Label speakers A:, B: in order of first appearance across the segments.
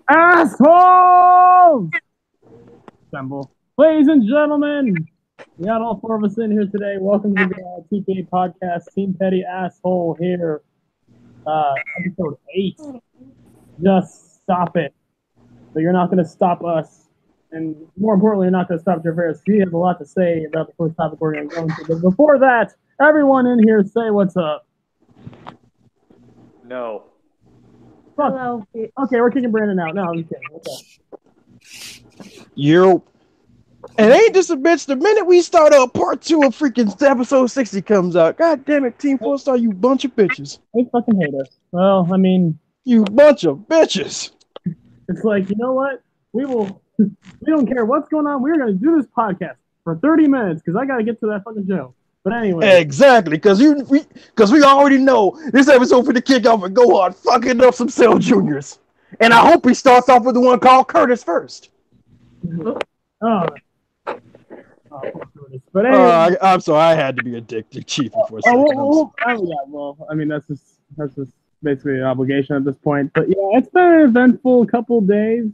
A: Assholes! Assemble. Ladies and gentlemen, we got all four of us in here today. Welcome to the TPA podcast. Team Petty Asshole here. Episode 8. Just stop it. But you're not going to stop us. And more importantly, you're not going to stop Traverse. He has a lot to say about the first topic we're going to go into. But before that, everyone in here say what's up.
B: No.
A: Fuck. Hello. Okay, we're kicking Brandon out. No, I'm just kidding. Okay.
C: Yo. And ain't this a bitch? The minute we start up part 2 of freaking episode 60 comes out. God damn it, Team 4-Star, you bunch of bitches.
A: They fucking hate us. Well, I mean...
C: You bunch of bitches.
A: It's like, you know what? We don't care what's going on. We're going to do this podcast for 30 minutes because I got to get to that fucking show. But anyway.
C: Exactly, because we already know this episode for the kick off and go on fucking up some Cell Juniors. And I hope he starts off with the one called Curtis first.
A: Oh, but anyway,
C: I'm sorry, I had to be a dick to Chief for a second.
A: Well, I mean that's just basically an obligation at this point. But yeah, it's been an eventful couple days.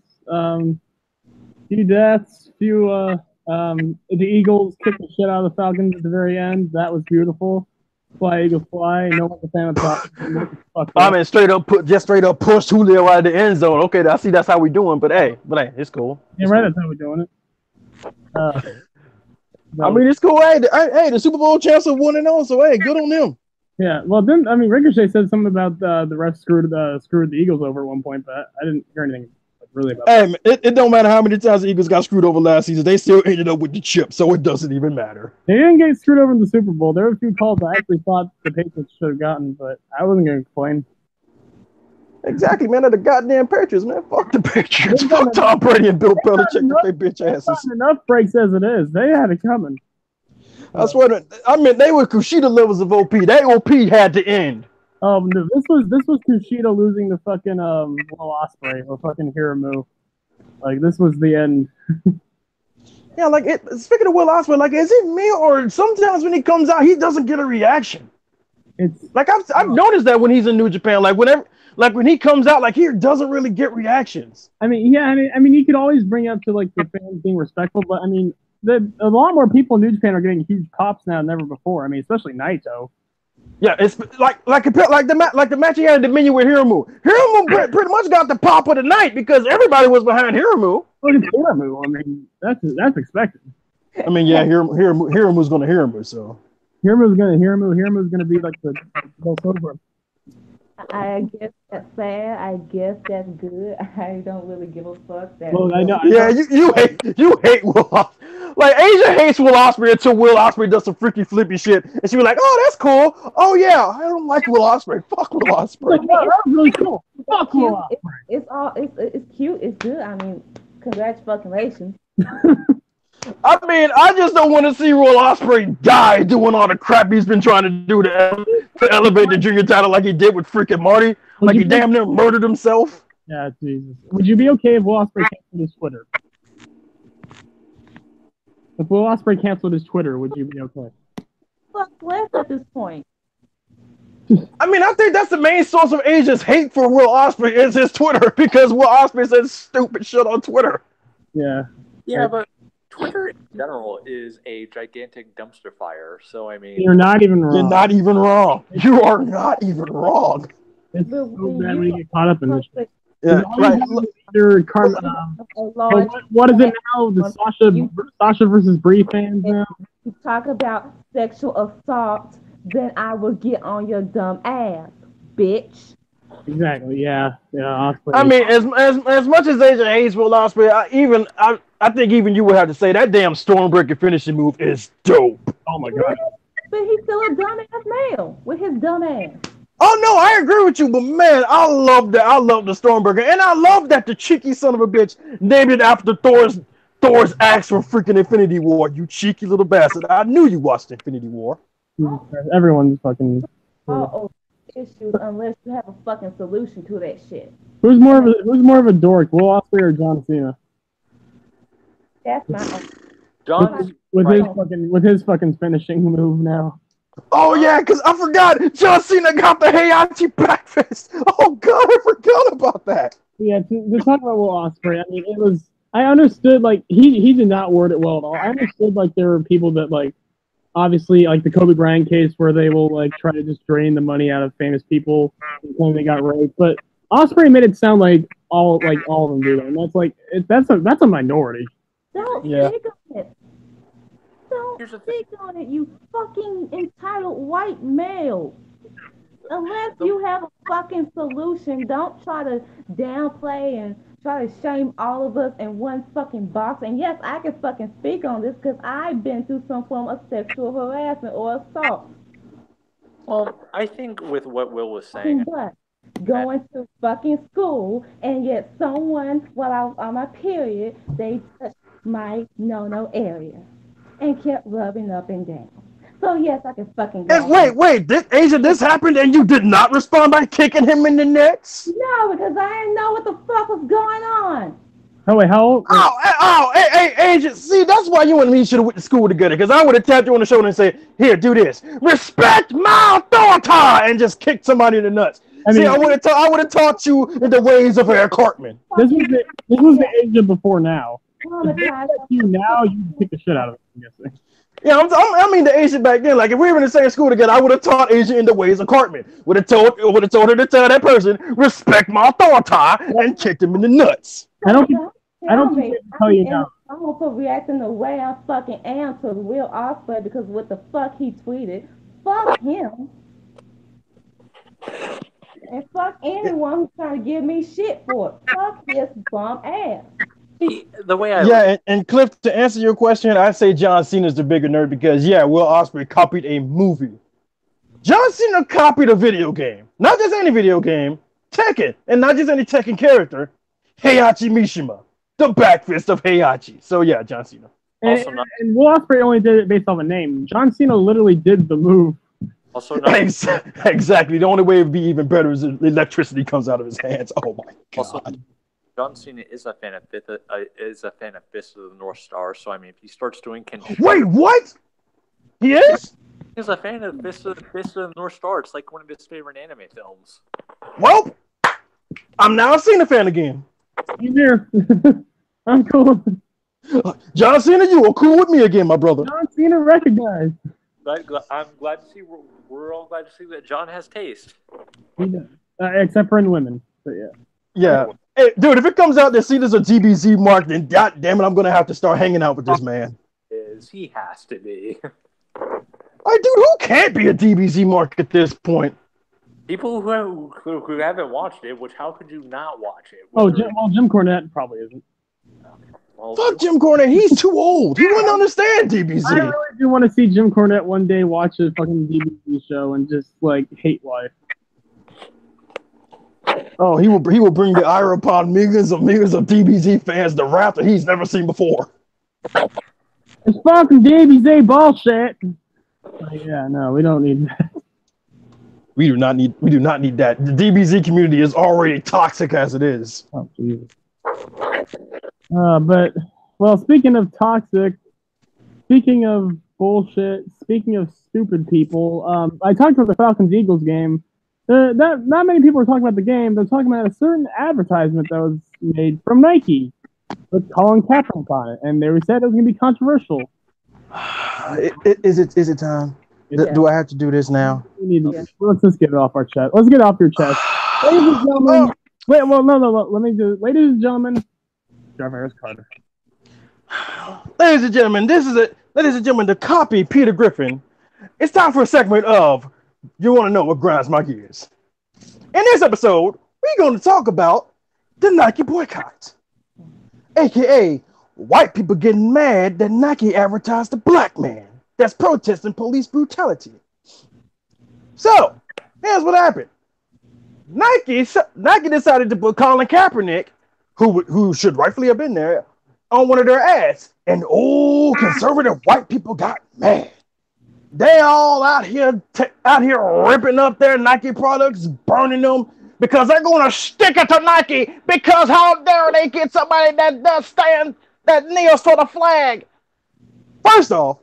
A: Few deaths, the Eagles kicked the shit out of the Falcons at the very end. That was beautiful. Fly Eagles fly. No one's a fan of Falcons.
C: I mean, straight up push Julio out of the end zone. Okay, I see that's how we doing. But hey, it's cool.
A: Yeah, right. That's how we're doing it.
C: I mean, it's cool. Hey, the Super Bowl champs are 1-0, so hey, good on them.
A: Yeah, well, then I mean, Ricochet said something about the refs screwed the Eagles over at one point, but I didn't hear anything really about that.
C: Hey, it don't matter how many times the Eagles got screwed over last season; they still ended up with the chip, so it doesn't even matter.
A: They didn't get screwed over in the Super Bowl. There were a few calls I actually thought the Patriots should have gotten, but I wasn't going to complain.
C: Exactly, man. They're the goddamn Patriots, man. Fuck the Patriots. Fuck Tom Brady and Bill Belichick with their bitch asses.
A: Enough breaks as it is. They had it coming.
C: I swear I mean, they were Kushida levels of OP. That OP had to end.
A: This was Kushida losing to fucking Will Ospreay or fucking Hiramu. Like, this was the end.
C: Yeah, like, speaking of Will Ospreay, like, is it me or sometimes when he comes out, he doesn't get a reaction?
A: It's
C: like I've noticed that when he's in New Japan, like when he comes out, like, he doesn't really get reactions.
A: I mean, yeah, I mean, you could always bring up to like the fans being respectful, but I mean, a lot more people in New Japan are getting huge pops now than ever before. I mean, especially Naito.
C: Yeah, it's like the match he had at the menu with Hiramu. Hiramu pretty much got the pop of the night because everybody was behind Hiramu.
A: Look at Hiramu. I mean, that's expected.
C: I mean, yeah, Hiramu's gonna Hiramu, so
A: Hiramu's gonna be like the over.
D: I guess that's sad. I guess that's good. I don't really give a fuck.
A: Well, I know.
C: Yeah, you hate Will Ospreay. Like, Asia hates Will Ospreay until Will Ospreay does some freaky flippy shit, and she be like, "Oh, that's cool. Oh yeah, I don't like Will Ospreay. Fuck Will Ospreay."
A: That was really cool. Fuck Will Ospreay.
D: It's cute. It's good. I mean, congratulations.
C: I mean, I just don't want to see Will Ospreay die doing all the crap he's been trying to do to elevate the junior title like he did with freaking Marty. Like he damn near murdered himself.
A: Yeah, Jesus. Would you be okay if Will Ospreay canceled his Twitter? If Will Ospreay canceled his Twitter, would you be okay?
D: Fuck left at this point.
C: I mean, I think that's the main source of Asia's hate for Will Ospreay is his Twitter because Will Ospreay says stupid shit on Twitter.
A: Yeah.
B: Yeah, but Twitter in general is a gigantic dumpster fire. So I mean,
A: you're not even wrong.
C: You're not even wrong. You are not even wrong.
A: It's so bad when you get caught up in this.
C: Yeah, right.
A: What is it now? The Sasha versus Brie fans now?
D: You talk about sexual assault, then I will get on your dumb ass, bitch.
A: Exactly. Yeah. Ospreay.
C: I mean, as much as Asia hates Will Ospreay, I think even you would have to say that damn Stormbreaker finishing move is dope.
A: Oh my god.
D: But he's still a dumbass male with his dumb ass.
C: Oh no, I agree with you, but man, I love that. I love the Stormbreaker, and I love that the cheeky son of a bitch named it after Thor's axe from freaking Infinity War. You cheeky little bastard! I knew you watched Infinity War.
A: Everyone's fucking.
D: Issues unless you have a fucking solution to that shit.
A: Who's more of a dork, Will Ospreay or John Cena?
D: That's my
B: John
A: with his fucking finishing move now.
C: Oh yeah, because I forgot John Cena got the Heihachi breakfast. Oh god, I forgot about that.
A: Yeah, to talk about Will Ospreay, I mean, it was. I understood like he did not word it well at all. I understood like there were people that like obviously like the Kobe Bryant case where they will like try to just drain the money out of famous people when they got raped, but Ospreay made it sound like all of them do that, and that's like that's a minority.
D: Don't
C: Yeah.
D: stick on it. Don't
B: Here's the thing.
D: stick on it, you fucking entitled white male. Unless you have a fucking solution, don't try to downplay and try to shame all of us in one fucking box. And yes, I can fucking speak on this because I've been through some form of sexual harassment or assault.
B: Well, I think with what Will was saying,
D: But going to fucking school and yet someone, while I was on my period, they touched my no-no area and kept rubbing up and down. So yes, I can fucking go.
C: And wait, this happened and you did not respond by kicking him in the nuts?
D: No, because I didn't know what the fuck was going on.
A: Oh wait, how old?
C: Hey, Agent, see, that's why you and me should have went to school together, because I would have tapped you on the shoulder and say, here, do this. Respect my authority! And just kicked somebody in the nuts. I would have taught you in the ways of Eric Cartman.
A: This was the age of before now.
D: Traumatized.
A: Now you kick the shit out of it, I'm guessing.
C: Yeah, I mean the Asian back then. Like if we were in the same school together, I would have taught Asian in the ways of Cartman. Would have told her to tell that person, respect my authority, and kicked him in the nuts.
A: I don't think they tell you now.
D: I'm gonna put reacting the way I fucking am to Will Ospreay because what the fuck he tweeted. Fuck him. And fuck anyone who's trying to give me shit for it. Fuck his bum ass.
B: the way I
C: and Cliff, to answer your question, I'd say John Cena's the bigger nerd because Will Ospreay copied a movie. John Cena copied a video game, not just any video game, Tekken, and not just any Tekken character, Heihachi Mishima, the back fist of Heihachi. So yeah, John Cena.
A: And Will Ospreay only did it based off a name. John Cena literally did the move.
B: Also, not,
C: exactly. The only way it would be even better is if electricity comes out of his hands. Oh my god.
B: Also, John Cena is a fan of Fist of the North Star. So I mean, if he starts doing
C: wait, what? He is?
B: He's a fan of Fist of the North Star. It's like one of his favorite anime films.
C: Well, I'm now a Cena fan again.
A: He's here. I'm cool.
C: John Cena, you are cool with me again, my brother.
A: John Cena recognized.
B: I'm glad to see. We're all glad to see that John has taste.
A: He does. Except for in women. But yeah.
C: Yeah. Hey, dude, if it comes out that Cena's a GBZ mark, then god damn it, I'm gonna have to start hanging out with this man.
B: He has to be.
C: Dude, who can't be a DBZ mark at this point?
B: People who haven't watched it, which how could you not watch it?
A: Jim Cornette probably isn't.
B: Well,
C: Fuck Jim Cornette, he's too old. He wouldn't understand DBZ.
A: I really do want to see Jim Cornette one day watch a fucking DBZ show and just like hate life.
C: Oh, he will bring the ire upon millions of DBZ fans the wrath that he's never seen before.
A: It's fucking DBZ bullshit. Yeah, no, we don't need that.
C: We do not need that. The DBZ community is already toxic as it is.
A: Oh, Jesus. But, well, speaking of toxic, speaking of bullshit, speaking of stupid people, I talked about the Falcons-Eagles game. Not many people were talking about the game. They're talking about a certain advertisement that was made from Nike with Colin Kaepernick on it, and they said it was going to be controversial.
C: Is it time? Yeah. Do I have to do this now?
A: Let's just get it off our chest. Let's get it off your chest. Ladies and gentlemen. No. Let me do it. Ladies and gentlemen. Jarvis Carter.
C: Ladies and gentlemen, ladies and gentlemen, the copy, Peter Griffin. It's time for a segment of You Want to Know What Grinds My Gears. In this episode, we're going to talk about the Nike boycott. AKA, white people getting mad that Nike advertised a black man that's protesting police brutality. So, here's what happened. Nike decided to put Colin Kaepernick, who should rightfully have been there, on one of their ads. And conservative white people got mad. They all out here ripping up their Nike products, burning them, because they're going to stick it to Nike, because how dare they get somebody that kneels to the flag. First off,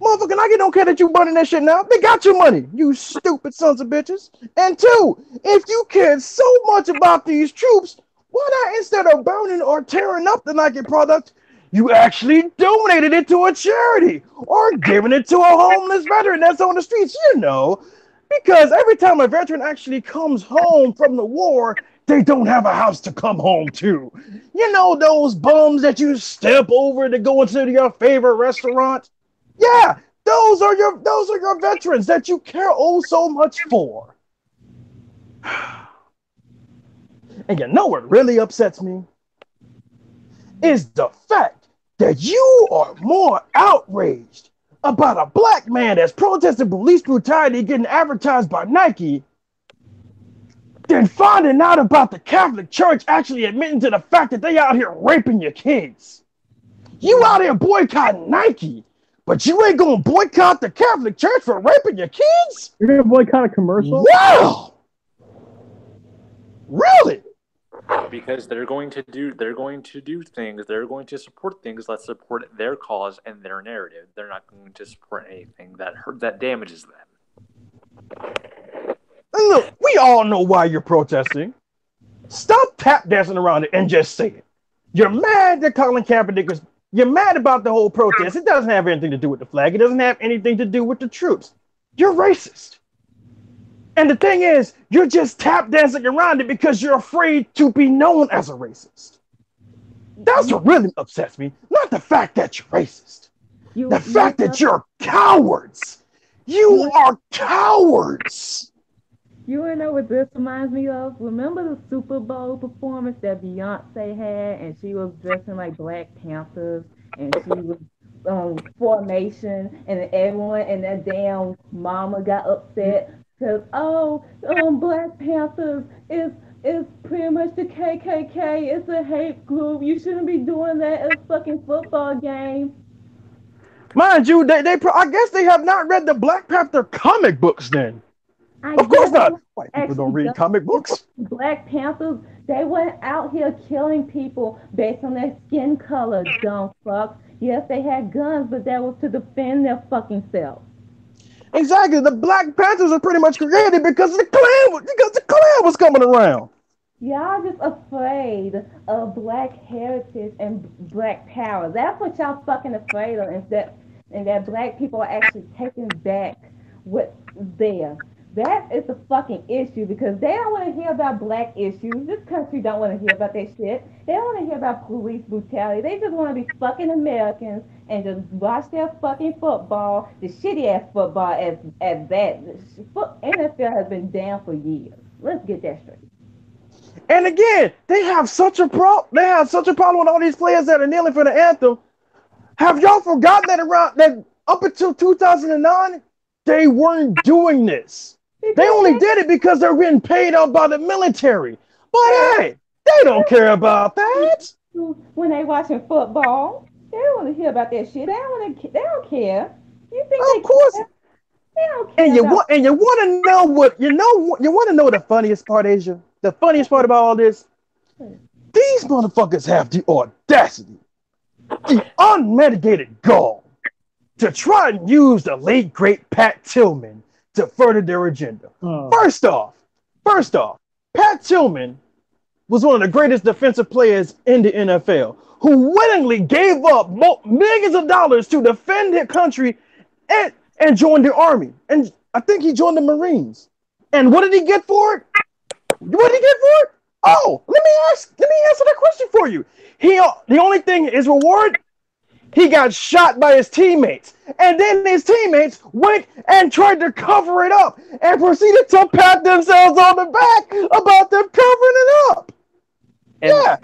C: Motherfucking Nike don't care that you burning that shit now. They got your money, you stupid sons of bitches. And two, if you cared so much about these troops, why not instead of burning or tearing up the Nike product, you actually donated it to a charity or giving it to a homeless veteran that's on the streets, because every time a veteran actually comes home from the war, they don't have a house to come home to. Those bums that you step over to go into your favorite restaurant? Yeah, those are your veterans that you care oh so much for. And what really upsets me is the fact that you are more outraged about a black man that's protesting police brutality getting advertised by Nike than finding out about the Catholic Church actually admitting to the fact that they out here raping your kids. You out here boycotting Nike, but you ain't gonna boycott the Catholic Church for raping your kids?
A: You're gonna boycott a commercial?
C: Wow! Really?
B: Because they're going to do things. They're going to support things that support their cause and their narrative. They're not going to support anything that damages them.
C: And look, we all know why you're protesting. Stop tap dancing around it and just say it. You're mad that Colin Kaepernick is. You're mad about the whole protest. It doesn't have anything to do with the flag. It doesn't have anything to do with the troops. You're racist. And the thing is, you're just tap dancing around it because you're afraid to be known as a racist. That's what really upsets me. Not the fact that you're racist. The fact that you're cowards. You are cowards.
D: You wanna know what this reminds me of? Remember the Super Bowl performance that Beyonce had, and she was dressing like Black Panthers, and she was formation, and everyone and that damn mama got upset because Black Panthers is pretty much the KKK. It's a hate group. You shouldn't be doing that at a fucking football game.
C: Mind you, I guess they have not read the Black Panther comic books then. Of course not. White people don't read comic books.
D: Black Panthers, they went out here killing people based on their skin color, dumb fucks. Yes, they had guns, but that was to defend their fucking self.
C: Exactly. The Black Panthers are pretty much created because the Klan was coming around.
D: Y'all just afraid of black heritage and black power. That's what y'all fucking afraid of, and that black people are actually taking back what's theirs. That is the fucking issue because they don't want to hear about black issues. This country don't want to hear about that shit. They don't want to hear about police brutality. They just want to be fucking Americans and just watch their fucking football, the shitty ass football as that. NFL has been down for years. Let's get that straight.
C: And again, they have such a problem. They have such a problem with all these players that are kneeling for the anthem. Have y'all forgotten that up until 2009, they weren't doing this? They only did it because they're getting paid out by the military. But hey, they don't care about that.
D: When they watching football, they don't want to hear about that shit. They don't care. You think
C: of course.
D: Care? They don't care.
C: And you want to know what you want to know the funniest part, Asia? The funniest part about all this? These motherfuckers have the audacity, the unmitigated gall to try and use the late great Pat Tillman to further their agenda. First off, Pat Tillman was one of the greatest defensive players in the NFL who willingly gave up millions of dollars to defend their country and joined the army. And I think he joined the Marines. And what did he get for it? Oh, let me answer that question for you. The only thing is reward. He got shot by his teammates, and then his teammates went and tried to cover it up and proceeded to pat themselves on the back about them covering it up.
B: And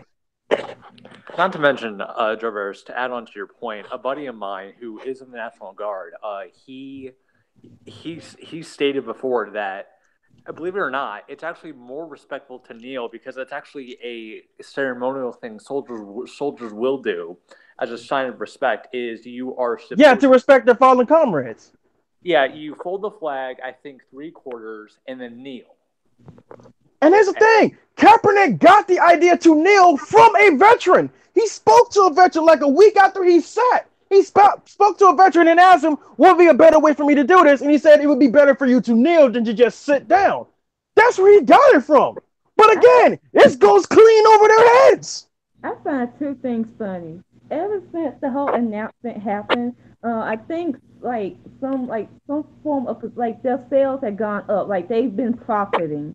B: not to mention, Drovers, to add on to your point, a buddy of mine who is in the National Guard, he stated before that, believe it or not, it's actually more respectful to kneel because it's actually a ceremonial thing soldiers will do as a sign of respect. Is you are supposed
C: to respect their fallen comrades.
B: Yeah, you fold the flag, I think 3/4, and then kneel.
C: And here's the thing: Kaepernick got the idea to kneel from a veteran. He spoke to a veteran like a week after he sat. He spoke to a veteran and asked him, what would be a better way for me to do this? And he said it would be better for you to kneel than to just sit down. That's where he got it from. But again, this goes clean over their heads.
D: I find two things funny. Ever since the whole announcement happened, I think some form of like their sales had gone up. Like they've been profiting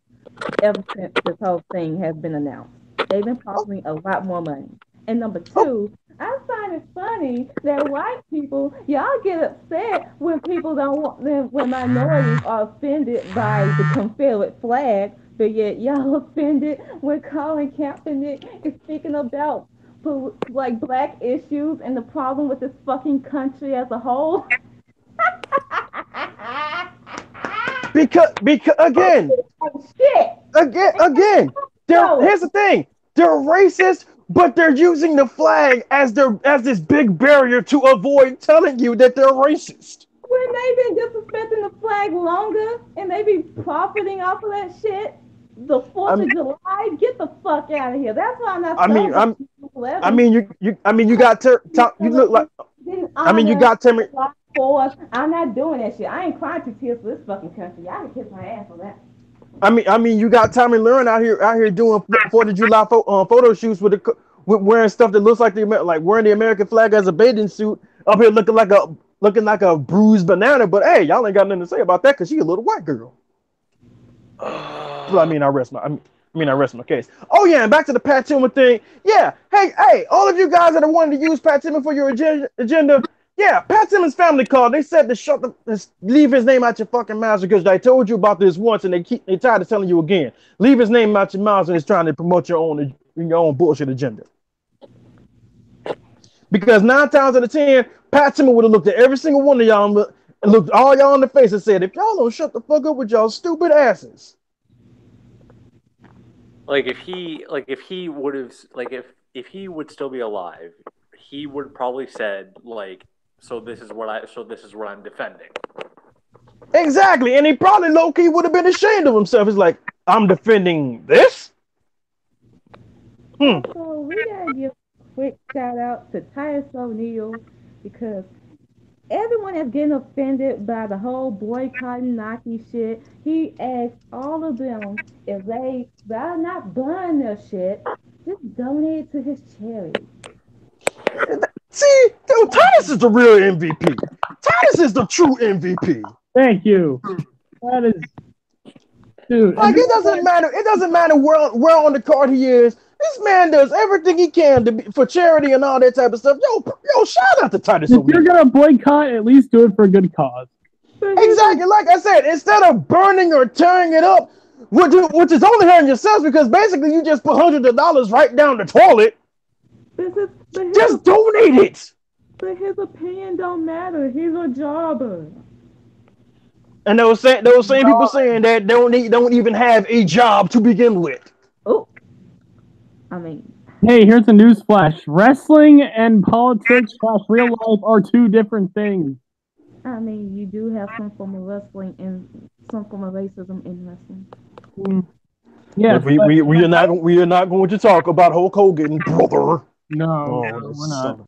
D: ever since this whole thing has been announced. They've been profiting a lot more money. And number two, I find it funny that white people, y'all get upset when people don't want when minorities are offended by the Confederate flag, but yet y'all offended when Colin Kaepernick is speaking about like black issues and the problem with this fucking country as a whole.
C: Because again,
D: Shit.
C: again, here's the thing. They're racist, but they're using the flag as this big barrier to avoid telling you that they're racist.
D: When they've been disrespecting the flag longer and they be profiting off of that shit, the 4th of July, get the fuck out of here. That's why I'm not.
C: You got you look like. You got Timmy.
D: I'm not doing that shit. I ain't crying to tears for this fucking country. Y'all can kiss my ass on that.
C: You got Tommy Lauren out here doing 4th of July photo shoots with wearing stuff that looks like wearing the American flag as a bathing suit, up here looking like a bruised banana. But hey, y'all ain't got nothing to say about that because she's a little white girl. Well, I rest my case. Oh yeah, and back to the Pat Tillman thing. Yeah, hey, all of you guys that are wanting to use Pat Tillman for your agenda. Yeah, Pat Tillman's family called. They said to leave his name out your fucking mouth because I told you about this once and they tired of telling you again. Leave his name out your mouth and it's trying to promote your own bullshit agenda. Because 9 times out of 10, Pat Tillman would have looked at every single one of y'all and looked all y'all in the face and said, if y'all don't shut the fuck up with y'all stupid asses.
B: If he would still be alive, he would probably said so this is what I'm defending.
C: Exactly, and he probably low key would have been ashamed of himself. He's like, I'm defending this.
D: So we gotta give a quick shout out to Titus O'Neil because everyone is getting offended by the whole boycotting Nike shit. He asked all of them if they rather not burn their shit, just donate it to his charity.
C: See, dude, Titus is the real MVP. Titus is the true MVP.
A: Thank you. That is, dude.
C: It doesn't matter. It doesn't matter where on the card he is. This man does everything he can for charity and all that type of stuff. Yo, shout out to Titus.
A: If you're gonna boycott, at least do it for a good cause.
C: Exactly. Like I said, instead of burning or tearing it up, which is only hurting yourselves because basically you just put hundreds of dollars right down the toilet. Just donate it.
D: But his opinion don't matter. He's a jobber.
C: And those same people saying that don't even have a job to begin with.
D: Oh,
A: hey, here's a news flash: wrestling and politics / real life are two different things.
D: You do have some form of wrestling and some form of racism in wrestling.
A: Yeah,
C: we are not going to talk about Hulk Hogan, brother.
A: No, we're not.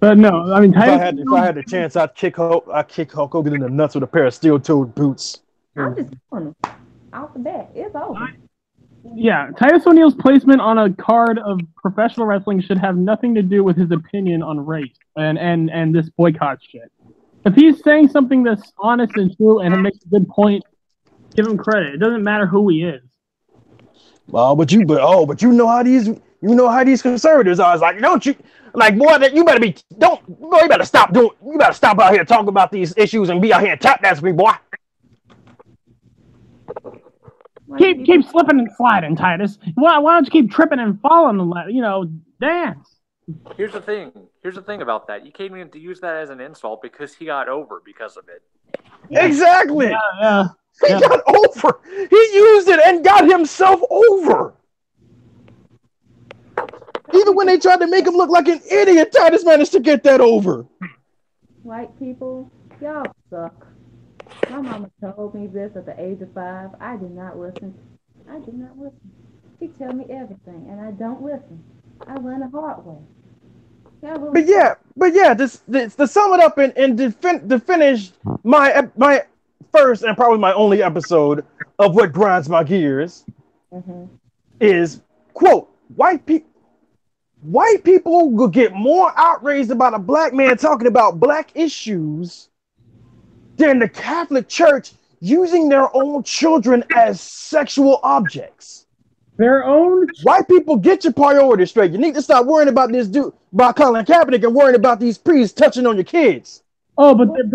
A: But no, if
C: I had the chance, I'd kick Hulk Hogan in the nuts with a pair of steel-toed boots.
D: I'm just telling him off the bat, it's over.
A: Yeah, Titus O'Neil's placement on a card of professional wrestling should have nothing to do with his opinion on race and this boycott shit. If he's saying something that's honest and true and makes a good point, give him credit. It doesn't matter who he is.
C: But you know how these conservatives are. It's like, don't you you better stop out here talking about these issues and be out here and tap dance me, boy.
A: Keep slipping and sliding, Titus. Why don't you keep tripping and falling and dance?
B: Here's the thing about that. You can't even use that as an insult because he got over because of it.
C: Yeah. Exactly.
A: Yeah.
C: He got over. He used it and got himself over. Even when they tried to make him look like an idiot, Titus managed to get that over.
D: White people, y'all suck. My mama told me this at the age of 5. I did not listen. She tell me everything, and I don't listen. I learn the hard way. Yeah,
C: But yeah, this to sum it up and to finish my first and probably my only episode of what grinds my gears is quote white people will get more outraged about a black man talking about black issues than the Catholic Church using their own children as sexual objects.
A: Their own.
C: White people, get your priorities straight. You need to stop worrying about this dude, about Colin Kaepernick, and worrying about these priests touching on your kids.
A: Oh, but it's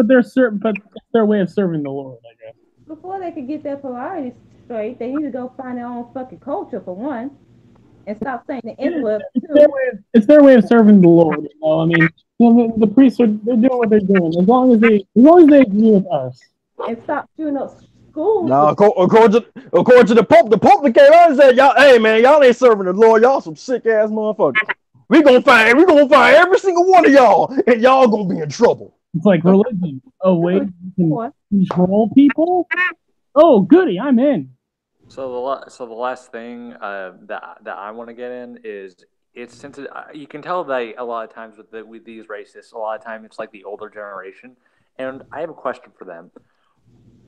A: their way of serving the Lord, I guess.
D: Before they could get their priorities straight, they need to go find their own fucking culture for one, and stop saying the N-word.
A: It's their way of serving the Lord. You know, I mean, the priests they're doing what they're doing as long as they agree with us.
D: And stop shooting up schools.
C: No, according to the Pope that came out and said, "Y'all, hey man, y'all ain't serving the Lord. Y'all some sick ass motherfuckers. We gonna find every single one of y'all, and y'all gonna be in trouble."
A: It's like religion. Oh wait, you can control people. Oh goody, I'm in.
B: So the last thing that I want to get in is since you can tell that a lot of times with these racists, a lot of time it's like the older generation, and I have a question for them.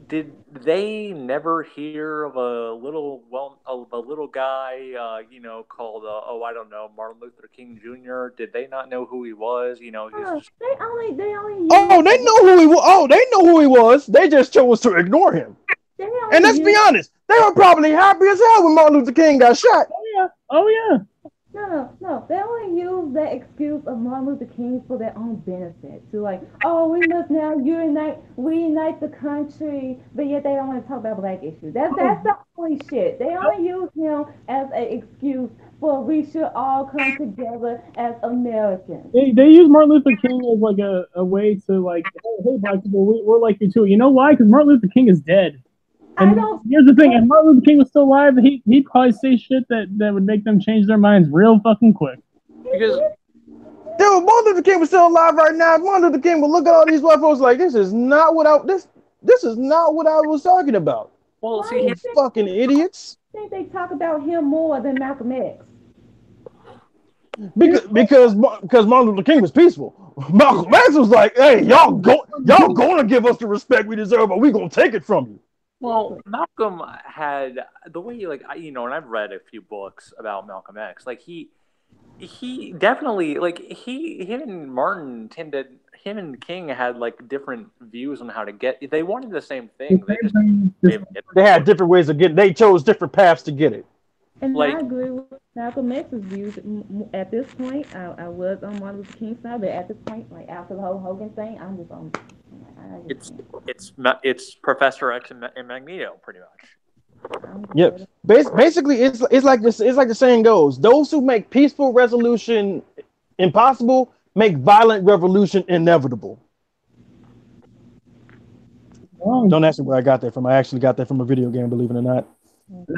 B: Did they never hear of a little guy, called I don't know, Martin Luther King Jr.? Did they not know who he was? You know,
D: they only.
C: They know who he was. Oh, they know who he was. They just chose to ignore him. And let's be honest, they were probably happy as hell when Martin Luther King got shot.
A: Oh yeah.
D: No. They only use that excuse of Martin Luther King for their own benefit. To like, oh, we must now unite the country, but yet they don't want to talk about black issues. That's the only shit. They only use him as an excuse for we should all come together as Americans.
A: They use Martin Luther King as like a way to like, hey black people, we're like you too. You know why? Because Martin Luther King is dead. And here's the thing: if Martin Luther King was still alive, he'd probably say shit that would make them change their minds real fucking quick.
B: Because
C: Martin Luther King was still alive right now. Martin Luther King would look at all these white folks like, this is not what I was talking about.
B: Well, see,
C: you fucking idiots.
D: I think they talk about him more than Malcolm X.
C: Because Martin Luther King was peaceful. Malcolm X was like, hey, y'all gonna give us the respect we deserve, but we gonna take it from you.
B: Well, Malcolm had the way and I've read a few books about Malcolm X. Like he definitely him and King had like different views on how to get. They wanted the same thing.
C: They had different ways of getting. They chose different paths to get it.
D: And I agree with Malcolm X's views. At this point, I was on Martin Luther King's side, but at this point, like after the whole Hogan thing, I'm just on.
B: It's Professor X and Magneto, pretty much.
C: Yep. Basically, it's like this. It's like the saying goes: those who make peaceful resolution impossible make violent revolution inevitable. Oh. Don't ask me where I got that from. I actually got that from a video game, believe it or not.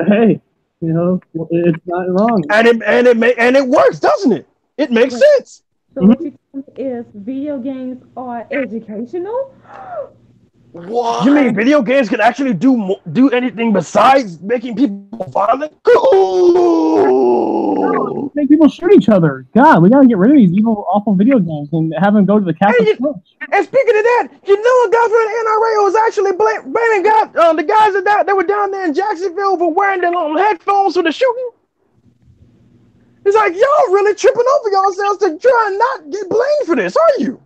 A: Hey, it's not wrong.
C: And it works, doesn't it? It makes sense.
D: So what you tell me is video games are educational?
C: What? You mean video games can actually do anything besides making people violent?
A: No, make people shoot each other. God, we gotta get rid of these evil, awful video games and have them go to the Catholic Church.
C: And speaking of that, you know a guy from the NRA was actually blaming the guys that were down there in Jacksonville for wearing their little headphones for the shooting. It's like, y'all really tripping over yourselves to try and not get blamed for this, are you?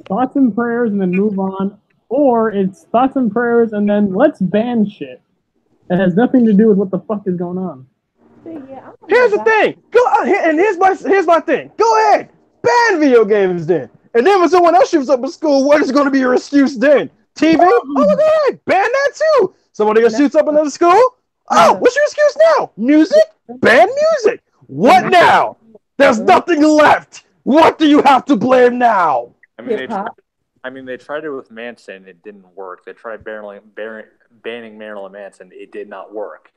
A: Thoughts and prayers and then move on. Or it's thoughts and prayers and then let's ban shit. That has nothing to do with what the fuck is going on.
C: Here's the thing. Here's my thing. Go ahead. Ban video games then. And then when someone else shoots up a school, what is going to be your excuse then? TV? Oh, go ahead. Ban that too. Somebody else shoots up another school? Oh, what's your excuse now? Music? Ban music. What now? There's nothing left. What do you have to blame now?
B: I mean, they tried it with Manson. It didn't work. They tried banning Marilyn Manson. It did not work.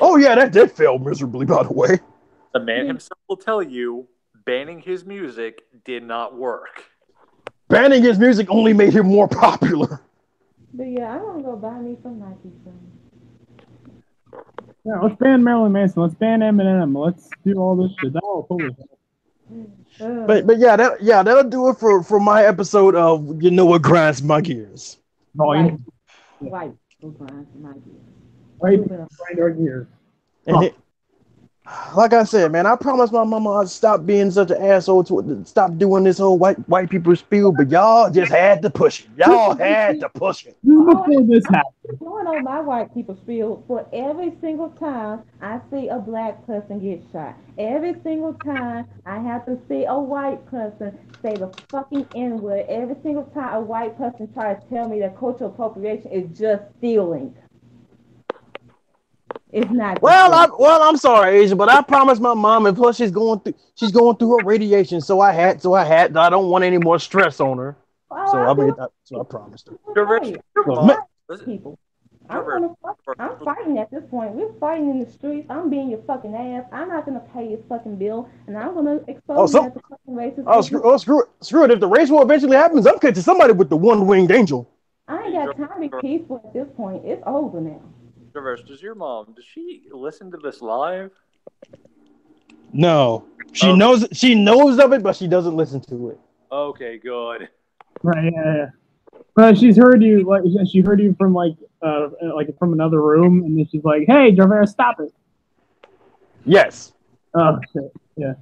C: Oh, yeah, that did fail miserably, by the way.
B: The man himself will tell you banning his music did not work.
C: Banning his music only made him more popular.
D: But yeah, I want to go buy me some Nike
A: Yeah, let's ban Marilyn Manson. Let's ban Eminem. Let's do all this shit. That'll totally help.
C: But that'll do it for my episode of You Know What Grinds My Gears.
A: Volume.
D: Right. Grind my gears.
A: Right.
D: Moving on.
A: Grind our gears.
C: And like I said, man, I promised my mama I'd stop being such an asshole to stop doing this whole white people spiel, but y'all just had to push it. Y'all had to push it.
A: Before this happened.
D: Going on my white people spiel, for every single time I see a black person get shot, every single time I have to see a white person say the fucking N-word, every single time a white person tries to tell me that cultural appropriation is just stealing. It's not.
C: I'm sorry, Asia, but I promised my mom, and plus she's going through her radiation, so I don't want any more stress on her. So I promised her.
D: People. I'm fighting at this point. We're fighting in the streets. I'm being your fucking ass. I'm not gonna pay your fucking bill, and I'm gonna expose you as a fucking racist.
C: Screw it. If the race war eventually happens, I'm catching somebody with the one-winged angel.
D: I ain't got time to be peaceful at this point. It's over now.
B: Traverse, does she listen to this live?
C: No, she knows of it, but she doesn't listen to it.
B: Okay, good.
A: Right, yeah. But she's heard you, like, she heard you from, like from another room, and then she's like, hey, Jarvis, stop it.
C: Yes.
A: Oh, shit, yeah.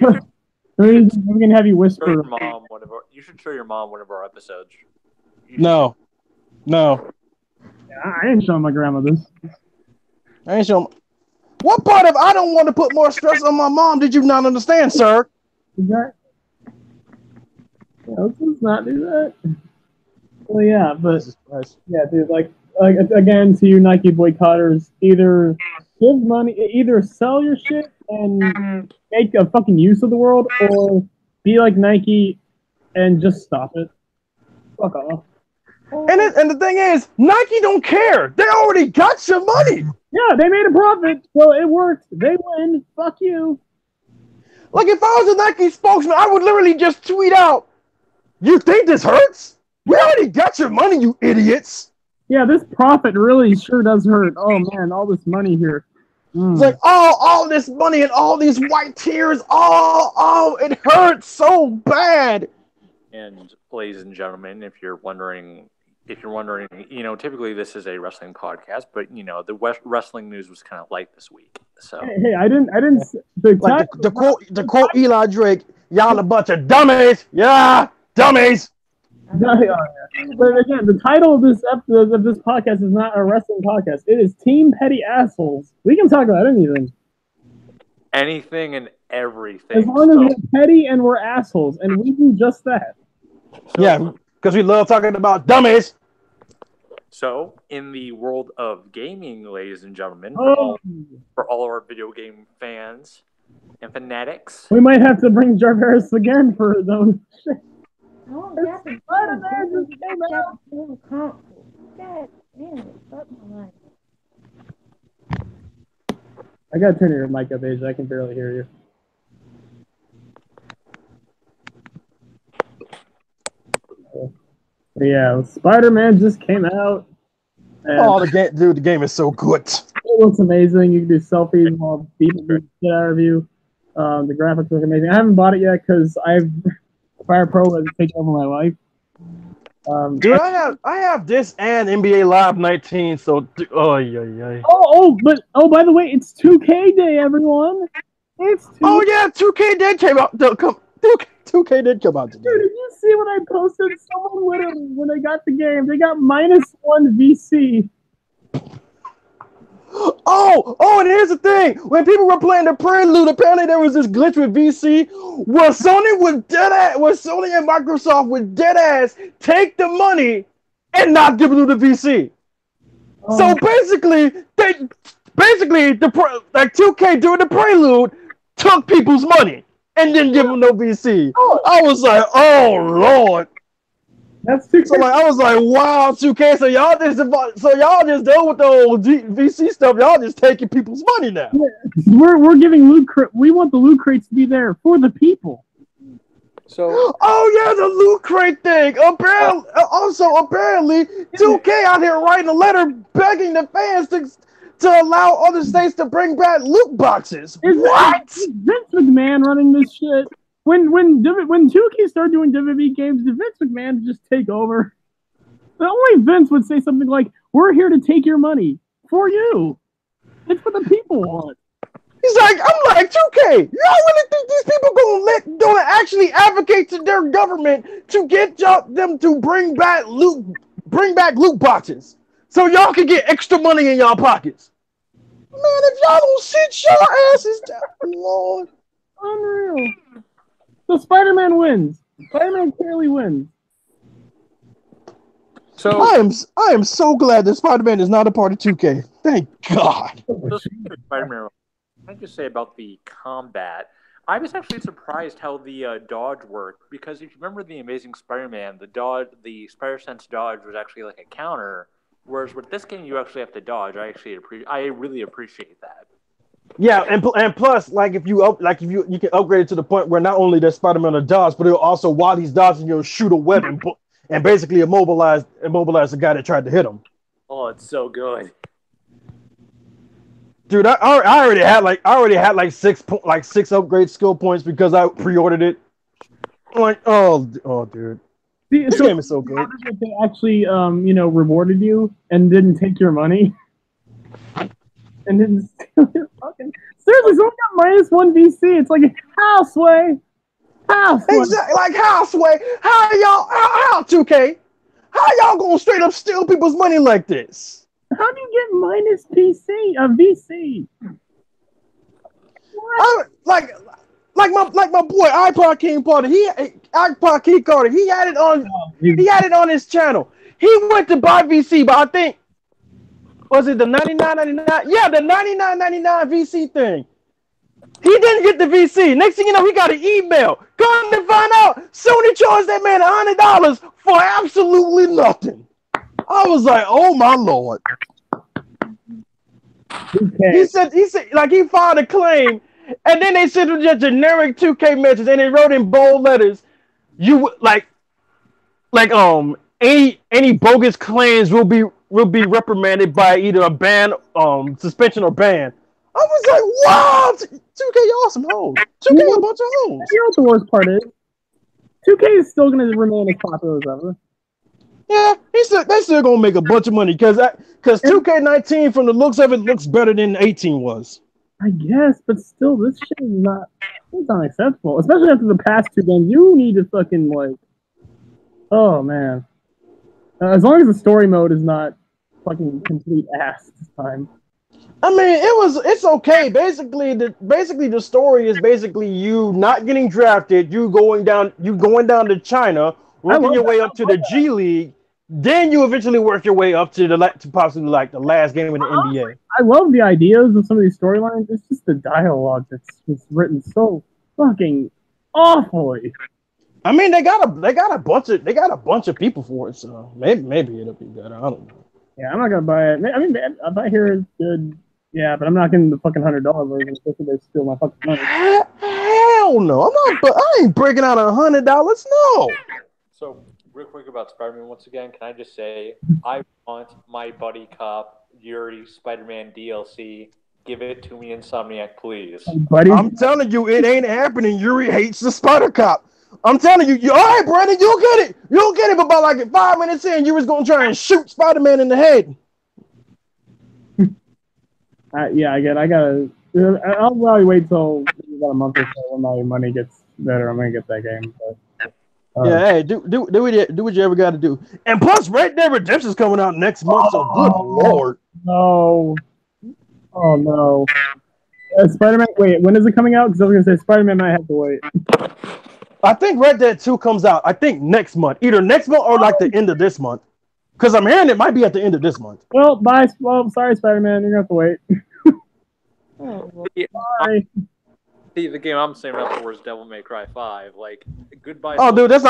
A: We're going to have you whisper.
B: You should show your mom one of our episodes.
C: No.
A: I ain't showing my grandma this.
C: I ain't showing. What part of I don't want to put more stress on my mom did you not understand, sir?
A: Exactly. Yeah, let's not do that. Well, yeah, but yeah, dude, like again, to you Nike boycotters, either give money, either sell your shit and make a fucking use of the world, or be like Nike and just stop it. Fuck off.
C: And the thing is, Nike don't care. They already got your money.
A: Yeah, they made a profit, so it worked. They win. Fuck you.
C: Like, if I was a Nike spokesman, I would literally just tweet out, "You think this hurts? We already got your money, you idiots."
A: Yeah, this profit really sure does hurt. Oh man, all this money here.
C: It's like, all this money and all these white tears. It hurts so bad.
B: And ladies and gentlemen, if you're wondering, typically this is a wrestling podcast, but the wrestling news was kind of light this week. So
A: hey, I didn't.
C: The quote Eli Drake, "Y'all a bunch of dummies." Yeah, dummies.
A: But again, the title of this episode of this podcast is not a wrestling podcast. It is Team Petty Assholes. We can talk about anything.
B: Anything and everything.
A: As long as we're petty and we're assholes, and we do just that.
C: Yeah, because we love talking about dummies.
B: So, in the world of gaming, ladies and gentlemen, for all of our video game fans and fanatics,
A: we might have to bring Jarvis again for his own shit.
D: Oh, God damn it. Fuck my life.
A: I gotta turn your mic up, Asia. I can barely hear you. Yeah, Spider-Man just came out.
C: The game is so good.
A: It looks amazing. You can do selfies while people do shit out of you. The graphics look amazing. I haven't bought it yet because Fire Pro has taken over my life.
C: Dude, I have this and NBA Live 19. So, by
A: the way, it's 2K Day, everyone. It's 2K.
C: Oh yeah, 2K did came out. 2K did come out today.
A: Dude, did you see what I posted? Someone when they got the game, they got -1 VC.
C: Oh, and here's the thing. When people were playing the Prelude, apparently there was this glitch with VC where Sony and Microsoft would dead ass take the money and not give them the VC. So basically, 2K during the Prelude took people's money and didn't give them no VC. I was like, oh Lord.
A: That's 2K.
C: So I was like, wow, 2K. So y'all just done with the old VC stuff. Y'all just taking people's money now.
A: Yeah, we're giving loot. We want the loot crates to be there for the people.
B: So.
C: Oh yeah, the loot crate thing. Apparently, 2K out here writing a letter begging the fans to allow other states to bring back loot boxes. What?
A: Is Vince McMahon running this shit? When 2K started doing WWE games, did Vince McMahon just take over? Only Vince would say something like, "We're here to take your money for you. It's what the people want."
C: He's like, I'm like, 2K, y'all really think these people gonna actually advocate to their government to get them to bring back loot boxes so y'all can get extra money in y'all pockets? Man, if y'all don't sit your asses down, Lord.
A: Unreal. So Spider-Man wins. Spider-Man clearly wins.
B: So
C: I am so glad that Spider-Man is not a part of 2K. Thank God.
B: Spider-Man. Can I just say about the combat? I was actually surprised how the dodge worked, because if you remember the Amazing Spider-Man, the Spider-Sense dodge was actually like a counter, whereas with this game you actually have to dodge. I really appreciate that.
C: Yeah, and plus, like if you can upgrade it to the point where not only does Spider-Man a dodge, but it'll also, while he's dodging, you'll shoot a web and basically immobilize the guy that tried to hit him.
B: Oh, it's so good.
C: Dude, I already had like six upgrade skill points because I pre-ordered it. I'm like, oh, dude, this game is so good.
A: They actually, rewarded you and didn't take your money, and didn't steal your fucking. Seriously, someone got -1 VC. It's like houseway.
C: Exactly, like houseway. How 2K? How y'all gonna straight up steal people's money like this?
A: How do you get VC?
C: Like my boy iPod King Carter. iPod King Carter. He had it on his channel. He went to buy VC, but I think was it the $99.99? Yeah, the $99.99 VC thing. He didn't get the VC. Next thing you know, he got an email. Come to find out, Sony charged that man $100 for absolutely nothing. I was like, oh my Lord.
A: Okay.
C: He said like he filed a claim, and then they sent him just generic 2K messages, and they wrote in bold letters, you any bogus claims will be reprimanded by either a ban, suspension or ban. I was like, wow, 2K y'all some hoes. 2K a bunch of hoes.
A: You know what the worst part is? 2K is still going to remain as popular as ever.
C: Yeah, they still gonna make a bunch of money because 2K19 from the looks of it looks better than 18 was.
A: I guess, but still, this shit is not. It's unacceptable, especially after the past 2 games. You need to fucking oh man. As long as the story mode is not fucking complete ass this time.
C: I mean, it's okay. Basically, the story is basically you not getting drafted, you going down to China, working your way up to the G League. Then you eventually work your way up to possibly like the last game in the NBA.
A: I love the ideas of some of these storylines. It's just the dialogue that's just written so fucking awfully.
C: I mean, they got a bunch of people for it, so maybe it'll be better. I don't know.
A: Yeah, I'm not gonna buy it. I mean, I hear it's good. Yeah, but I'm not getting the fucking $100 version, especially if they steal my fucking money.
C: Hell no! I ain't breaking out $100. No.
B: So, real quick about Spider-Man once again, can I just say, I want my Buddy Cop Yuri Spider-Man DLC. Give it to me, Insomniac, please.
A: Buddy,
C: I'm telling you, it ain't happening. Yuri hates the Spider Cop. I'm telling you, all right, Brandon, you'll get it. You'll get it, but about like 5 minutes in, Yuri's gonna try and shoot Spider-Man in the head.
A: yeah, I'll probably wait till about a month or so when my money gets better. I'm gonna get that game. But,
C: yeah, hey, do what you ever got to do. And plus, Red Dead Redemption's coming out next month, so good Lord.
A: No. Oh no. Spider-Man. Wait, when is it coming out? Because I was gonna say Spider-Man might have to wait.
C: I think Red Dead 2 comes out. I think next month, either next month or like the end of this month. Because I'm hearing it might be at the end of this month.
A: Well, bye. Well, sorry, Spider-Man. You're gonna have to wait. Sorry.
B: See, the game I'm saving up for is Devil May Cry 5. Like, goodbye.
C: Oh, dude, that's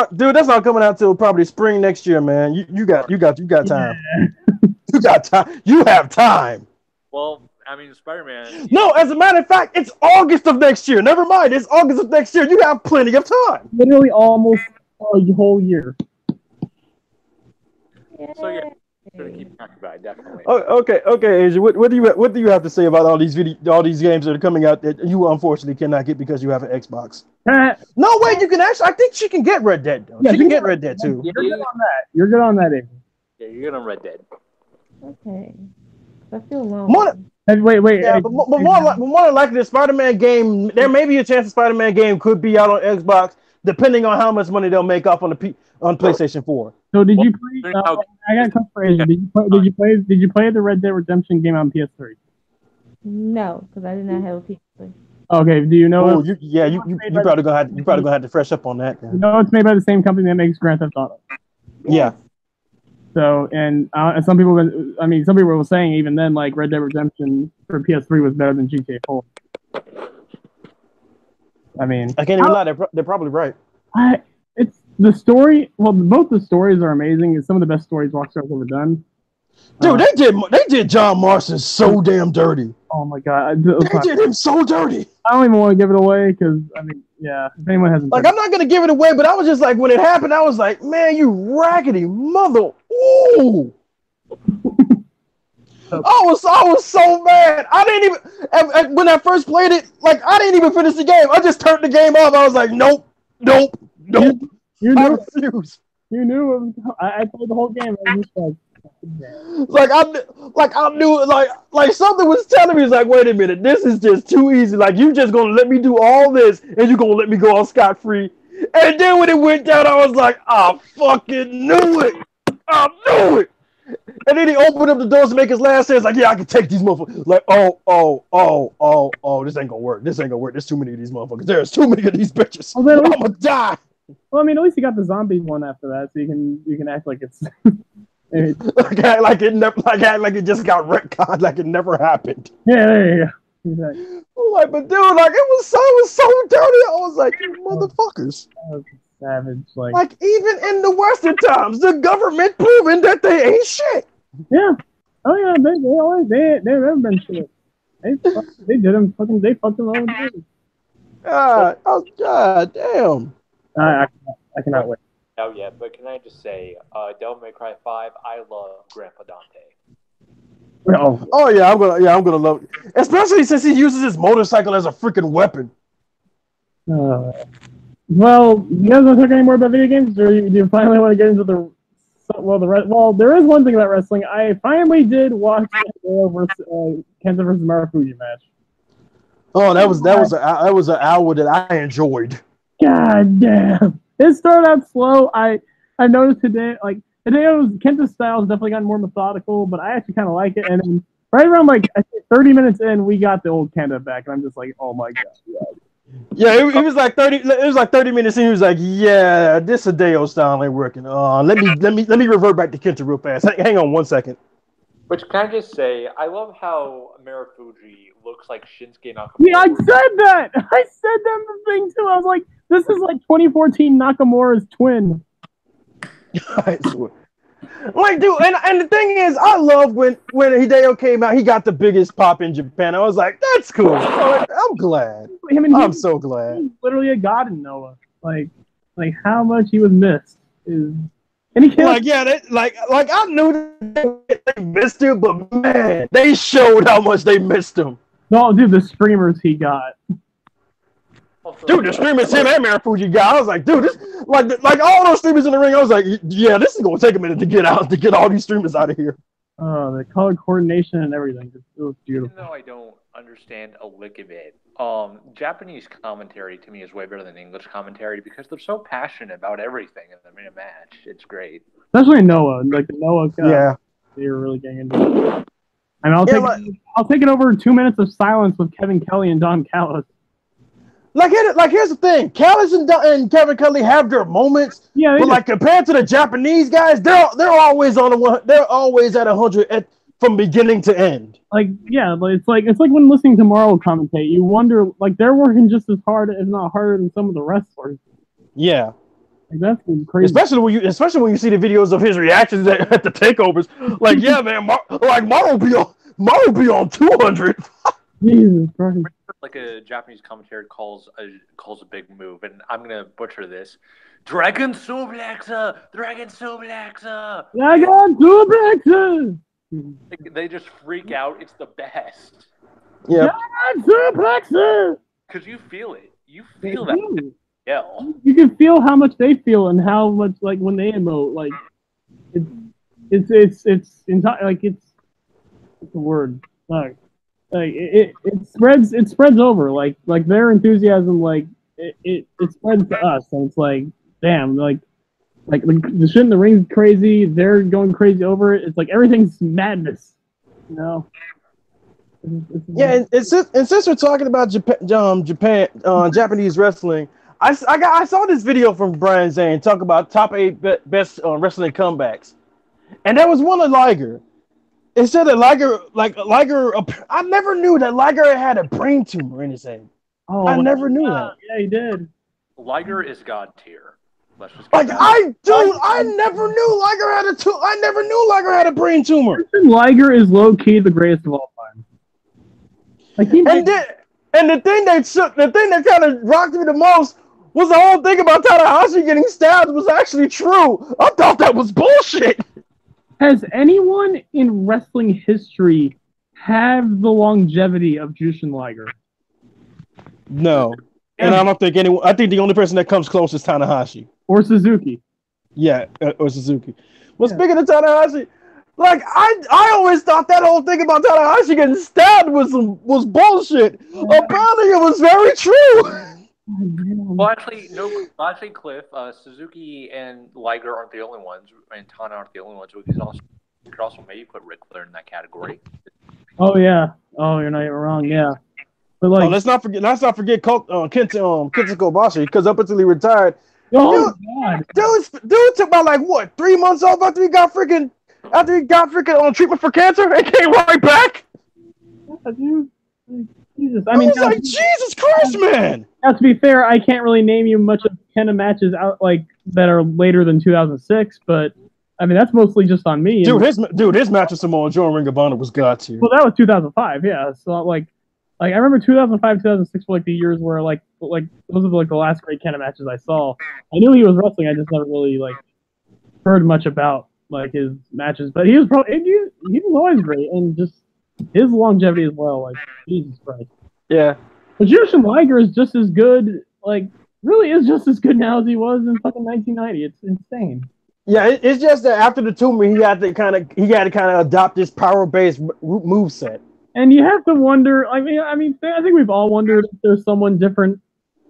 C: not coming out till probably spring next year, man. You got time.
A: Yeah.
C: You got time. You have time.
B: Well, I mean, Spider-Man.
C: No, as a matter of fact, it's August of next year. Never mind, it's August of next year. You have plenty of time.
A: Literally almost a whole year.
B: So yeah, I'm gonna keep talking about it, definitely.
C: Okay, Asia. What do you have to say about all these games that are coming out that you unfortunately cannot get because you have an Xbox? No, wait, you can actually. I think she can get Red Dead though. Yeah, she can get Red Dead too.
A: You're good on that. You're good on that, Asia.
B: Yeah, you're good on Red Dead.
D: Okay. I feel lonely.
A: Wait.
C: Yeah, but more than likely, the Spider-Man game. There may be a chance the Spider-Man game could be out on Xbox, depending on how much money they'll make off on PlayStation 4.
A: So did you play? I got a question for Asia. Did you play the Red Dead Redemption game on PS3?
D: No, because I did not have a PS3.
A: Okay. Do you know?
C: Oh, you probably gonna have to fresh up on that. Then.
A: You know, it's made by the same company that makes Grand Theft Auto.
C: Yeah.
A: So, and some people were saying even then, like Red Dead Redemption for PS3 was better than GTA 4. I mean,
C: I can't even lie. They're probably right.
A: It's the story. Well, both the stories are amazing. It's some of the best stories Rockstar's ever done.
C: Dude, they did John Marston so damn dirty.
A: Oh my god,
C: they did him so dirty.
A: I don't even want to give it away because I mean, yeah, if anyone hasn't,
C: like, I'm not gonna give it away, but I was just like, when it happened, I was like, man, you raggedy mother. Ooh. I was so mad. I didn't even when I first played it. Like, I didn't even finish the game. I just turned the game off. I was like, nope.
A: You
C: I refuse.
A: You knew it was, I played the whole game. I was just
C: I knew like something was telling me, it's like, wait a minute, this is just too easy. Like, you just gonna let me do all this and you gonna let me go on scot-free. And then when it went down, I was like, I fucking knew it. I knew it. And then he opened up the doors to make his last stand. Like, yeah, I can take these motherfuckers. Like, this ain't gonna work. This ain't gonna work. There's too many of these motherfuckers. There's too many of these bitches. I'm gonna die.
A: Well, I mean, at least you got the zombies one after that, so you can act like it's
C: like it just got retconned, like it never happened.
A: Yeah, there you go. Exactly.
C: Like, but dude, like it was so dirty. I was like, you motherfuckers.
A: That was savage.
C: Like even in the Western times, the government proving that they ain't shit.
A: Yeah. Oh yeah, they've never been shit. They did them fucking. They fucked them over.
C: God damn.
A: I cannot wait.
B: Oh yeah, but can I just say, Devil May Cry 5, I love Grandpa Dante.
C: Oh yeah, I'm gonna love it. Especially since he uses his motorcycle as a freaking weapon.
A: Well, you guys want to talk any more about video games, or do you finally want to get into the? Well, there is one thing about wrestling. I finally did watch the Kenta versus Marufuji match.
C: Oh, that was an hour that I enjoyed.
A: God damn. It started out slow. I noticed today Kenta's style has definitely gotten more methodical, but I actually kind of like it. And then right around I think 30 minutes in, we got the old Kenta back, and I'm just like, oh my god.
C: Yeah, it was like 30. It was like 30 minutes in. He was like, yeah, this Hideo style ain't working. Let me revert back to Kenta real fast. Hang on 1 second.
B: Which, can I just say, I love how Marufuji looks like Shinsuke Nakamura.
A: Yeah, I said that in the thing too. I was like, this is like 2014 Nakamura's twin.
C: I swear. Like, dude, and the thing is, I love when Hideo came out, he got the biggest pop in Japan. I was like, that's cool. I'm glad. I'm so glad.
A: He's literally a god in Noah. Like how much he was missed is. And he killed.
C: I knew they missed him, but man, they showed how much they missed him.
A: No, dude, the screamers he got.
C: Dude, the streamers him and Marufuji got. I was like, dude, this like all those streamers in the ring. I was like, yeah, this is gonna take a minute to get all these streamers out of here.
A: Oh, the color coordination and everything. It was beautiful.
B: Even though I don't understand a lick of it, Japanese commentary to me is way better than English commentary because they're so passionate about everything in a match. It's great.
A: Especially Noah. Like the Noah guy.
C: Yeah.
A: They were really getting into it. And I'll take it over 2 minutes of silence with Kevin Kelly and Don Callis.
C: Here's the thing. Callis and Kevin Kelly have their moments.
A: Yeah,
C: but like compared to the Japanese guys, they're always on they're always at 100 from beginning to end.
A: Like, yeah, it's like when listening to Marlo commentate, you wonder, like, they're working just as hard, if not harder, than some of the wrestlers.
C: Yeah.
A: Like, that's crazy.
C: Especially when you see the videos of his reactions at the takeovers. Like, yeah, man, Marlo be on 200.
A: Jesus Christ.
B: Like a Japanese commentator calls a big move, and I'm gonna butcher this. Dragon Suplexer! Dragon Suplexer!
A: Dragon Suplexer!
B: Like, they just freak out. It's the best.
C: Yeah.
B: Because you feel it. You feel that yell.
A: You can feel how much they feel and how much like when they emote. Like it's like it's the word. Like it spreads over. Like their enthusiasm it spreads to us, and it's like damn like the shit in the ring's crazy. They're going crazy over it. It's like everything's madness, you know.
C: Yeah, and since we're talking about Japanese wrestling, I saw this video from Brian Zane talk about top 8 best wrestling comebacks, and that was one of Liger. It said that Liger, I never knew that Liger had a brain tumor in his head.
A: Oh,
C: I never knew that.
A: Yeah, he did.
B: Liger is god tier. Let's just
C: I never knew Liger had I never knew Liger had a brain tumor.
A: Liger is low key the greatest of all time. Like the
C: thing that kind of rocked me the most was the whole thing about Tanahashi getting stabbed was actually true. I thought that was bullshit.
A: Has anyone in wrestling history have the longevity of Jushin Liger?
C: No. And I don't think anyone. I think the only person that comes close is Tanahashi.
A: Or Suzuki.
C: Yeah, or Suzuki. Well, speaking of Tanahashi, like I always thought that whole thing about Tanahashi getting stabbed was bullshit. Yeah. Apparently, it was very true.
B: Well, actually, no. Actually, Cliff, Suzuki and Liger aren't the only ones, and Tana aren't the only ones. You could also maybe put Ric Flair in that category.
A: Oh yeah. Oh, you're not even wrong. Yeah. But like,
C: let's not forget Kenta Kobashi, because up until he retired,
A: God,
C: dude took about like what 3 months off after he got freaking on treatment for cancer and came right back.
A: Yeah, dude. Jesus,
C: I mean, like Jesus Christ, man.
A: Now, to be fair, I can't really name you much of Kenta matches out like that are later than 2006, but I mean that's mostly just on me.
C: His match with Samoa Joe and Ring of Honor was god tier.
A: Well, that was 2005, yeah. So like I remember 2005, 2006 were like the years where like those are like the last great Kenta matches I saw. I knew he was wrestling, I just never really like heard much about like his matches, but he was always great, and just his longevity as well. Like Jesus Christ.
C: Yeah.
A: But Jushin Liger is just as good. Like really is just as good now as he was in fucking 1990. It's insane.
C: Yeah, it's just that after the tumor, he had to kind of adopt this power-based moveset.
A: And you have to wonder. I mean, I think we've all wondered if there's someone different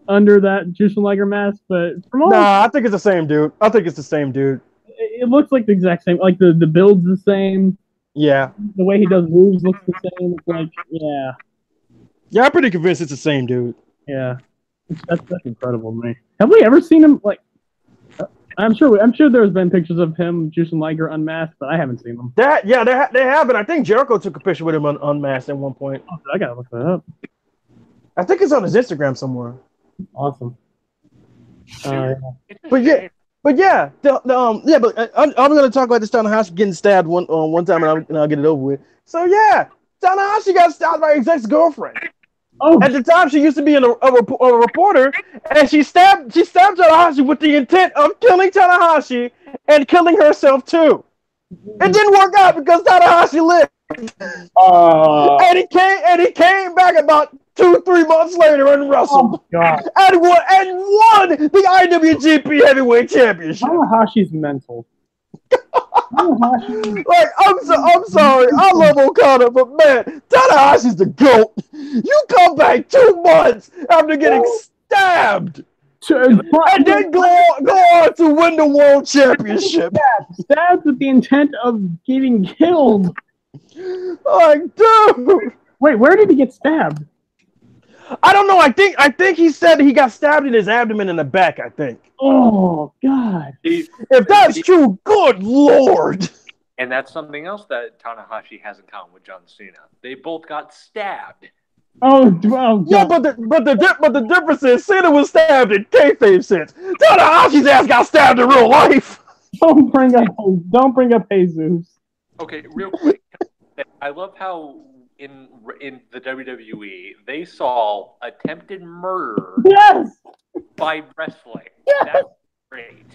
A: under that Jushin Liger mask. But
C: I think it's the same dude.
A: It looks like the exact same. Like the build's the same.
C: Yeah.
A: The way he does moves looks the same. It's like yeah.
C: Yeah, I'm pretty convinced it's the same dude.
A: Yeah, that's incredible to me. Have we ever seen him like? I'm sure there's been pictures of him, Jushin Liger, unmasked, but I haven't seen them.
C: They have, and I think Jericho took a picture with him unmasked at one point.
A: Oh, I gotta look that up.
C: I think it's on his Instagram somewhere.
A: Awesome.
C: But I'm gonna talk about this Tanahashi getting stabbed one time, and I'll get it over with. So yeah, Tanahashi got stabbed by his ex-girlfriend.
A: Oh.
C: At the time, she used to be a reporter, and she stabbed Tanahashi with the intent of killing Tanahashi and killing herself too. It didn't work out because Tanahashi lived. And he came back about 2-3 months later and wrestled. And won the IWGP Heavyweight Championship.
A: Tanahashi's mental.
C: Like I'm sorry, I love Okada, but man, Tanahashi's the GOAT. You come back 2 months after getting stabbed, and then go on to win the World Championship.
A: Stabbed with the intent of getting killed.
C: Like, dude.
A: Wait, where did he get stabbed?
C: I don't know. I think he said he got stabbed in his abdomen and the back. I think.
A: Oh God!
C: If that's true, good Lord.
B: And that's something else that Tanahashi has in common with John Cena. They both got stabbed.
A: Oh God.
C: Yeah, but the difference is Cena was stabbed in kayfabe sense. Tanahashi's ass got stabbed in real life.
A: Don't bring up Jesus.
B: Okay, real quick. I love how in the WWE they saw attempted murder.
A: Yes.
B: By wrestling.
A: Yes.
B: great.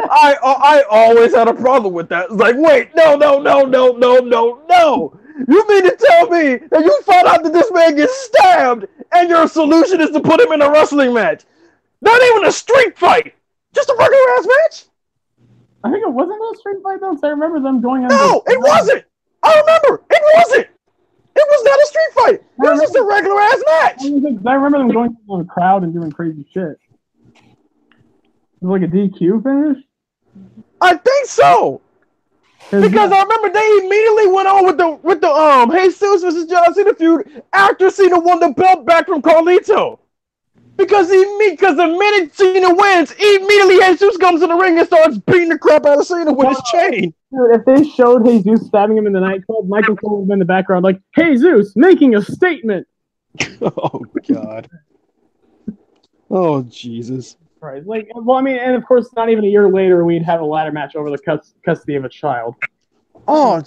C: I always had a problem with that. It's like, wait, no. You mean to tell me that you found out that this man gets stabbed and your solution is to put him in a wrestling match? Not even a street fight. Just a regular ass match?
A: I think it wasn't a street fight though, because I remember them going on.
C: No, it wasn't. I remember. It wasn't. It was not a street fight. It was just a regular ass match.
A: I remember them going to the crowd and doing crazy shit. It was like a DQ finish?
C: I think so. Because I remember they immediately went on with the Jesus versus John Cena feud after Cena won the belt back from Carlito. Because the minute Cena wins, immediately Jesus comes in the ring and starts beating the crap out of Cena with his chain.
A: Dude, if they showed Jesus stabbing him in the nightclub, Michael Cole would have been in the background like, Jesus making a statement.
C: Oh God. Oh Jesus.
A: Right. Like, well, I mean, and of course, not even a year later, we'd have a ladder match over the custody of a child.
C: Oh,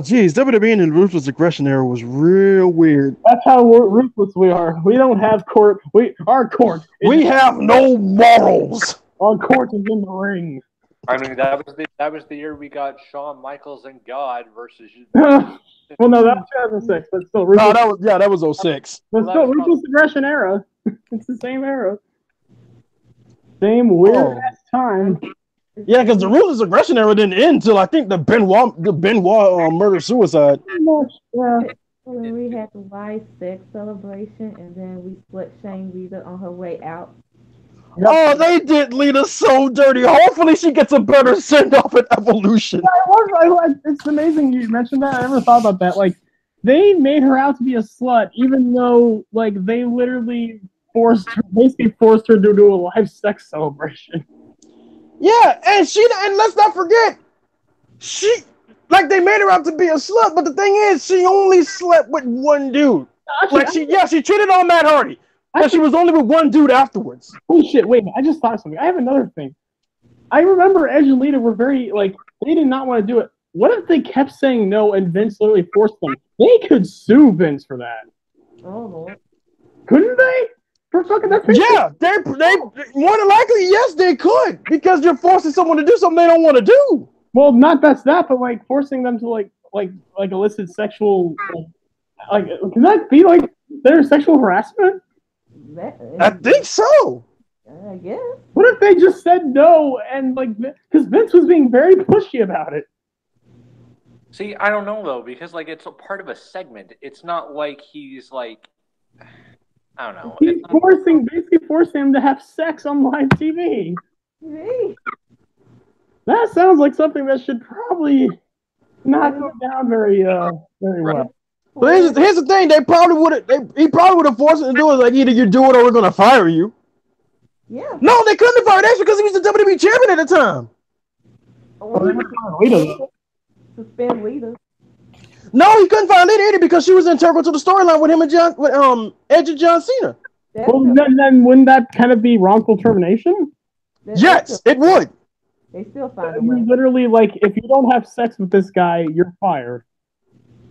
C: geez. WWE in the Ruthless Aggression era was real weird.
A: That's how ruthless we are. We don't have court. Our court.
C: We have no morals.
A: Our court is in the ring.
B: I mean, that was the year we got Shawn Michaels and God versus.
A: Well, no, that was 2006, but still. Ruthless,
C: No, that was 06.
A: But still, Ruthless Aggression era. It's the same era. Same weird ass time.
C: Yeah, because the Ruthless Aggression era didn't end until I think the Benoit murder suicide.
A: Yeah.
D: And then we had the Y sex celebration, and then we split Shane Rita on her way out.
C: Oh, they did Lita so dirty. Hopefully she gets a better send-off at Evolution.
A: It's amazing you mentioned that. I never thought about that. Like, they made her out to be a slut, even though, like, they literally basically forced her to do a live sex celebration.
C: Yeah, and let's not forget, they made her out to be a slut, but the thing is, she only slept with one dude. Actually, she cheated on Matt Hardy, but she was only with one dude afterwards.
A: Oh shit, wait a minute, I just thought of something. I have another thing. I remember Edge and Lita were very, like, they did not want to do it. What if they kept saying no and Vince literally forced them? They could sue Vince for that.
D: Oh, Lord.
A: Couldn't they?
C: Yeah, they more than likely, yes, they could, because you're forcing someone to do something they don't want to do.
A: Well, not that's that, but like forcing them to like illicit sexual, like can that be like their sexual harassment?
C: I think so.
D: I guess.
A: What if they just said no and like because Vince was being very pushy about it?
B: See, I don't know though, because like it's a part of a segment. It's not like he's like. I don't know.
A: He's basically forcing him to have sex on live TV.
D: Hey.
A: That sounds like something that should probably not go down very well.
C: But here's the thing: he probably would have forced him to do it. Like, either you do it or we're gonna fire you.
D: Yeah.
C: No, they couldn't have fired Edge because he was the WWE champion at the time.
D: Suspend Lita.
C: No, he couldn't fire Lita either because she was integral to the storyline with him and Edge and John Cena.
A: Well, then wouldn't that kind of be wrongful termination?
C: Yes, it would.
D: They still find a way.
A: Literally, like, if you don't have sex with this guy, you're fired.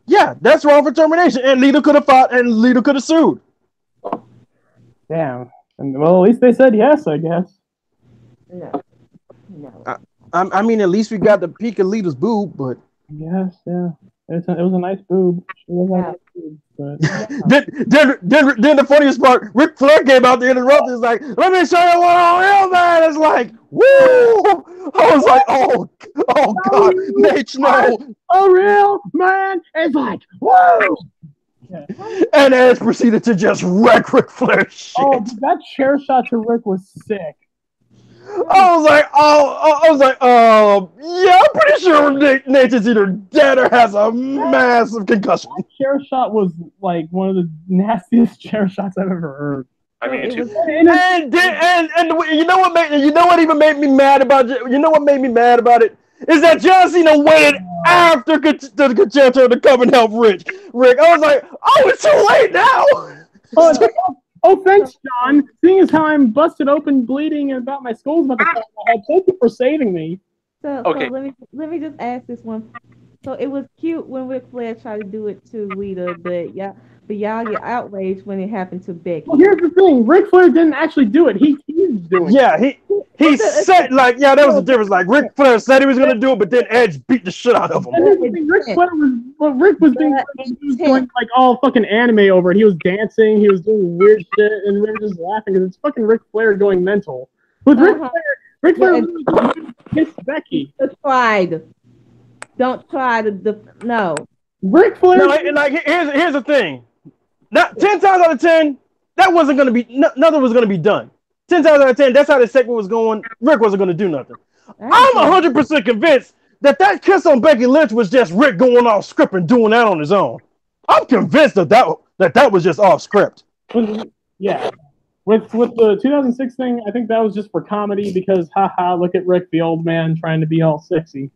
C: Yeah, that's wrongful termination, and Lita could have fought, and Lita could have sued.
A: Damn. And, well, at least they said yes, I guess.
D: No.
C: I mean, at least we got the peak of Lita's boob, but
A: yes, yeah. It was a nice boob. It was a nice boob, but...
C: then the funniest part, Ric Flair came out there and interrupted. He's like, "Let me show you what a real man is like." Woo! I was like, "Oh God, Nate, no!"
A: A real man is like, woo! Yeah.
C: And Edge proceeded to just wreck Ric Flair's shit.
A: Oh, that chair shot to Rick was sick.
C: I was like, yeah, I'm pretty sure Nature's either dead or has a massive concussion.
A: That chair shot was like one of the nastiest chair shots I've ever heard.
B: I mean,
C: and you know what made me mad about it is that John Cena waited after the concerto to come and help Rick. I was like, oh, it's too late now.
A: Oh, thanks, John. Seeing as how I'm busted open, bleeding, and about my skull's about to fall off my head, thank you for saving me.
D: So let me just ask this one. So it was cute when Ric Flair tried to do it to Lita, but y'all get outraged when it happened to Becky.
A: Well, here's the thing: Ric Flair didn't actually do it. He he's doing.
C: Yeah, he said like there was a difference. Like Ric Flair said he was gonna do it, but then Edge beat the shit out of him.
A: And here's the thing, Rick was being he was going like all fucking anime over it. He was dancing, he was doing weird shit, and we were just laughing because it's fucking Ric Flair going mental. With Ric Flair kissed Becky.
D: Don't try to no.
A: Ric Flair.
C: No, and like here's the thing. Not 10 times out of 10, that wasn't gonna be nothing was gonna be done. 10 times out of 10, that's how the segment was going. Rick wasn't gonna do nothing. I'm 100% convinced that kiss on Becky Lynch was just Rick going off script and doing that on his own. I'm convinced that was just off script.
A: Yeah. With the 2006 thing, I think that was just for comedy because haha, look at Rick, the old man, trying to be all sexy.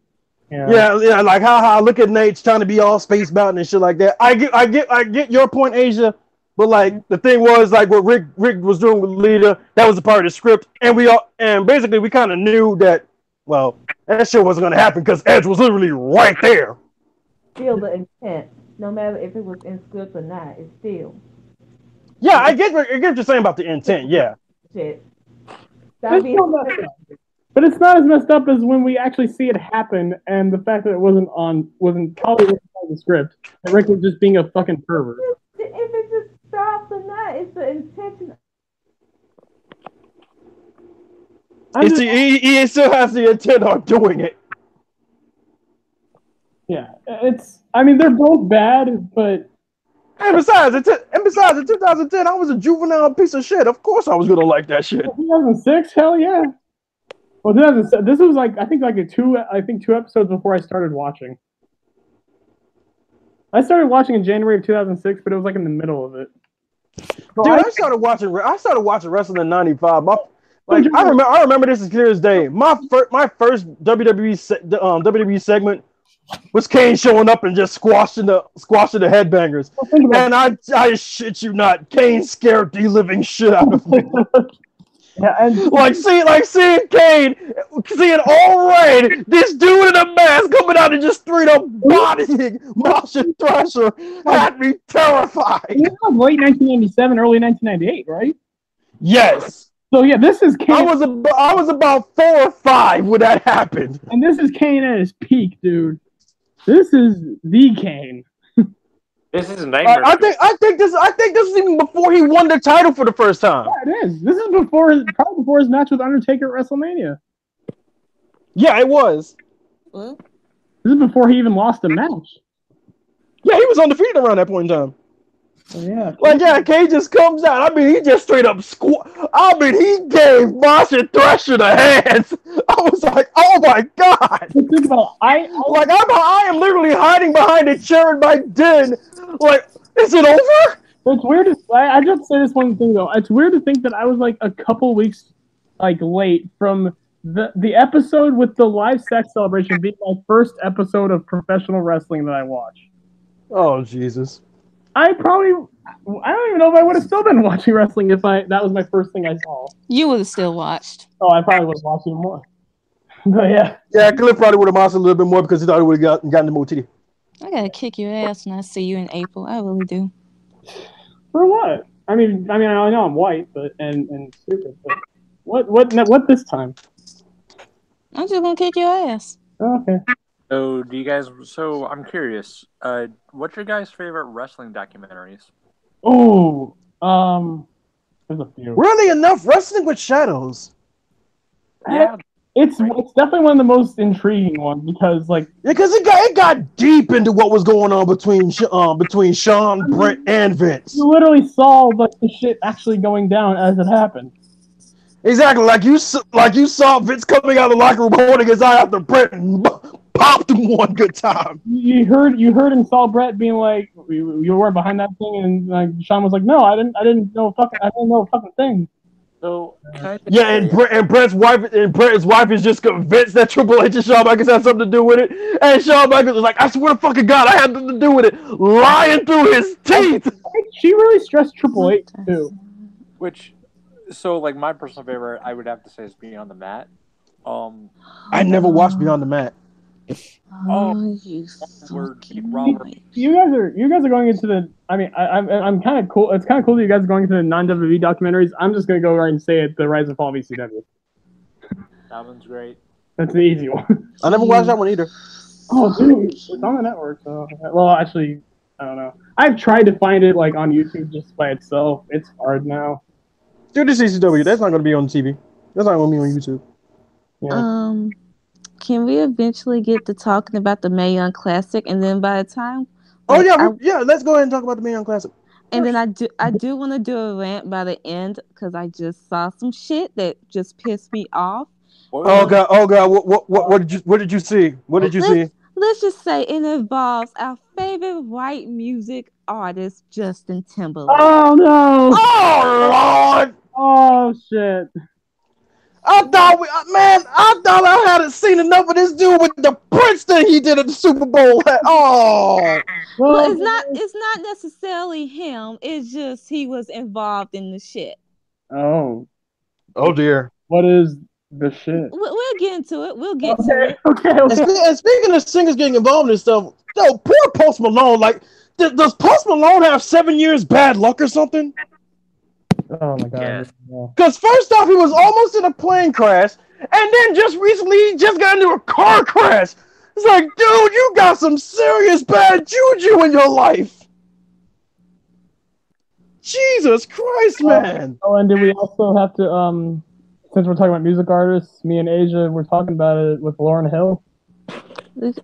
C: Yeah, like haha, look at Nate trying to be all space mountain and shit like that. I get your point, Asia, but like the thing was like what Rick was doing with Lita, that was a part of the script, and basically we kind of knew that that shit wasn't gonna happen because Edge was literally right there.
D: Still the intent, no matter if it was in script or not, it's still.
C: Yeah, I get what you're saying about the intent. Yeah.
D: Shit.
A: But it's not as messed up as when we actually see it happen, and the fact that it wasn't probably on the script. And Rick was just being a fucking pervert.
D: If it just stops or not, it's the intention.
C: He still has the intent on doing it.
A: Yeah, they're both bad, but.
C: And besides, in 2010, I was a juvenile piece of shit. Of course, I was gonna like that shit.
A: 2006, hell yeah. Well, 2007, this was like I think 2 episodes before I started watching. I started watching in January of 2006, but it was like in the middle of it. So
C: Dude, I started watching wrestling in '95. I remember this as clear as day. My first WWE segment was Kane showing up and just squashing the headbangers. And I shit you not, Kane scared the living shit out of me.
A: Yeah, and
C: seeing Kane, seeing all right, this dude in a mask coming out and just straight up bodying Martian Thrasher had me terrified.
A: It was late 1997, early 1998, right?
C: Yes.
A: So yeah, this is Kane.
C: I was about 4 or 5 when that happened.
A: And this is Kane at his peak, dude. This is the Kane.
B: This is a nightmare.
C: I think this is even before he won the title for the first time.
A: Yeah, it is. This is probably before his match with Undertaker at WrestleMania.
C: Yeah, it was.
A: This is before he even lost a match.
C: Yeah, he was undefeated around that point in time.
A: Yeah.
C: Kane just comes out. I mean, he just straight up he gave Martian Thrasher the hands. I was like, oh my god!
A: Think about
C: I am literally hiding behind a chair in my den. Like, is it over?
A: It's weird. I just have to say this one thing though. It's weird to think that I was like a couple weeks late from the episode with the live sex celebration being my first episode of professional wrestling that I watched.
C: Oh Jesus!
A: I don't even know if I would have still been watching wrestling if that was my first thing I saw.
E: You would have still watched.
A: Oh, I probably would have watched even more. But yeah.
C: Yeah, Cliff probably would have watched a little bit more because he thought he would have gotten the more titty.
E: I gotta kick your ass when I see you in April. I really do.
A: For what? I mean, I know I'm white, but and stupid. But what this time?
E: I'm just gonna kick your ass.
A: Oh, okay.
B: So I'm curious. What's your guys' favorite wrestling documentaries?
A: Oh, there's a few.
C: Really enough wrestling with shadows.
B: Yeah.
A: It's definitely one of the most intriguing ones because
C: because it got deep into what was going on between Sean, Brett, and Vince.
A: You literally saw the shit actually going down as it happened.
C: Exactly, like you saw Vince coming out of the locker room holding his eye after Brett and popped him one good time.
A: You heard and saw Brett being like, "You weren't behind that thing," and Sean was like, "No, I didn't know a fucking thing."
B: So
C: and Brett's wife is just convinced that Triple H and Shawn Michaels had something to do with it, and Shawn Michaels was like, "I swear to fucking God, I had nothing to do with it," lying through his teeth.
A: She really stressed Triple H too.
B: So my personal favorite, I would have to say, is Beyond the Mat.
C: I never watched Beyond the Mat.
E: Oh, you
B: Word,
E: fucking
B: Robert.
E: right.
A: You guys are going into the. I mean, I'm kind of cool. It's kind of cool that you guys are going into the non-WWE documentaries. I'm just gonna go right and say it: the Rise and Fall of ECW.
B: That one's great.
A: That's the easy one.
C: I never watched that one either.
A: Oh, dude, it's on the network. So, well, actually, I don't know. I've tried to find it like on YouTube just by itself. It's hard now.
C: Dude, this ECW, that's not going to be on TV. That's not going to be on YouTube.
A: Yeah.
E: Can we eventually get to talking about the Mae Young Classic, and then by the time,
C: Oh,
E: like,
C: yeah, let's go ahead and talk about the Mae Young Classic.
E: and then I do want to do a rant by the end because I just saw some shit that just pissed me off.
C: Oh God! What did you see? What did you see?
E: Let's just say it involves our favorite white music artist, Justin Timberlake.
A: Oh no!
C: Oh Lord!
A: Oh shit!
C: I thought I hadn't seen enough of this dude with the Prince that he did at the Super Bowl. Oh,
E: well, it's not necessarily him. It's just he was involved in the shit.
A: Oh
C: dear.
A: What is the shit?
E: We'll get into it. We'll get to it.
A: Okay.
C: And speaking of singers getting involved in stuff, yo, poor Post Malone. Like, does Post Malone have 7 years bad luck or something?
A: Oh my god.
B: Yes.
C: Because first off, he was almost in a plane crash, and then just recently he just got into a car crash. It's like, dude, you got some serious bad juju in your life. Jesus Christ, man.
A: Oh, and do we also have to since we're talking about music artists, me and Asia, we're talking about it with Lauryn Hill.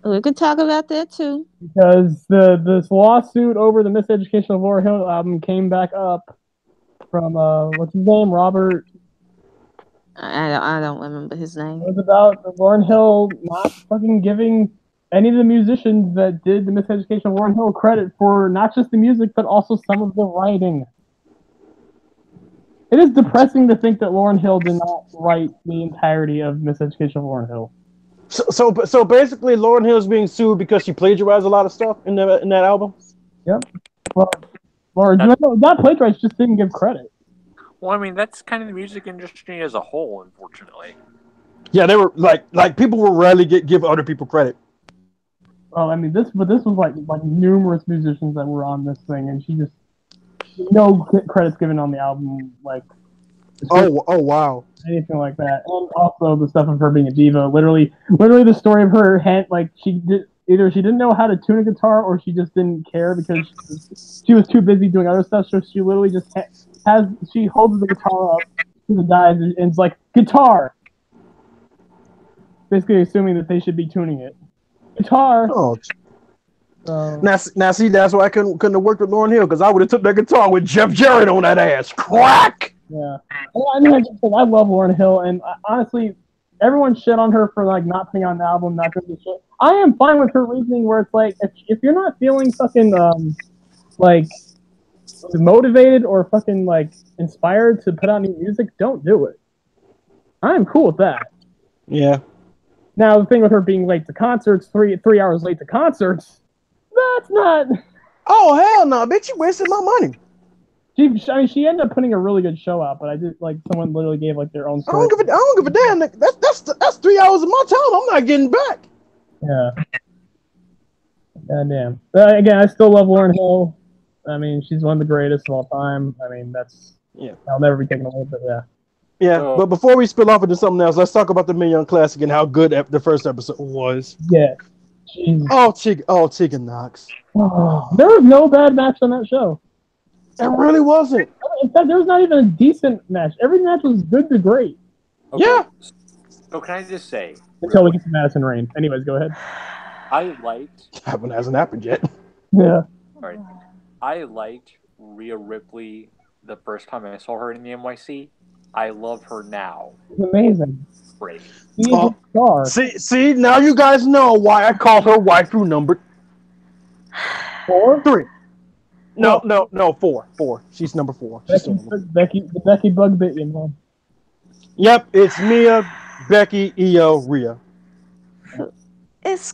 E: We could talk about that too.
A: Because this lawsuit over the Miseducation of Lauryn Hill album came back up from what's his name, Robert.
E: I don't remember his name.
A: It was about Lauryn Hill not fucking giving any of the musicians that did the Miseducation of Lauryn Hill credit for not just the music but also some of the writing. It is depressing to think that Lauryn Hill did not write the entirety of Miseducation of Lauryn Hill.
C: So basically, Lauryn Hill is being sued because she plagiarized a lot of stuff in that album.
A: Yep. Well, or not plagiarized, just didn't give credit.
B: Well, I mean, that's kind of the music industry as a whole, unfortunately.
C: Yeah, they were like people will rarely give other people credit.
A: Well, I mean, this was like numerous musicians that were on this thing, and she just no credits given on the album, like
C: oh wow,
A: anything like that, and also the stuff of her being a diva. Literally the story of her hand, like she didn't know how to tune a guitar, or she just didn't care because she was too busy doing other stuff. So she literally just she holds the guitar up to the guys and it's like guitar, basically assuming that they should be tuning it. Guitar.
C: Oh. Now see, that's why I couldn't have worked with Lauryn Hill, because I would have took that guitar with Jeff Jarrett on that ass. Crack!
A: Yeah. I mean, I love Lauryn Hill, and honestly, everyone shit on her for like not putting on the album, not doing the shit. I am fine with her reasoning where it's like, if you're not feeling fucking like motivated or fucking like inspired to put out new music, don't do it. I'm cool with that.
C: Yeah.
A: Now the thing with her being late to concerts, 3 hours late to concerts, that's not.
C: Oh hell no, bitch! You wasting my money.
A: She ended up putting a really good show out, but I did like someone literally gave like their own story.
C: I don't give a damn. That's 3 hours of my time. I'm not getting back.
A: Yeah. Goddamn. Again, I still love Lauryn Hill. I mean, she's one of the greatest of all time. I mean, I'll never be taken away, but yeah.
C: Yeah, but before we spill off into something else, let's talk about the Mae Young Classic and how good the first episode was.
A: Yeah. Jeez.
C: Tegan Knox.
A: Oh, there was no bad match on that show.
C: It really wasn't.
A: In fact, there was not even a decent match. Every match was good to great.
B: Okay.
C: Yeah.
B: So can I just say?
A: Until we get to Madison Rain. Anyways, go ahead.
B: I liked.
C: That one hasn't happened yet.
A: Yeah.
B: All right. I liked Rhea Ripley the first time I saw her in the NYC. I love her now.
A: It's amazing.
B: Great.
A: She is a star.
C: See, now you guys know why I call her waifu number
A: 4?
C: 3. No, 4. She's number 4.
A: Becky Bug bit you, man.
C: Yep, it's Mia, Becky, Io, Rhea.
E: It's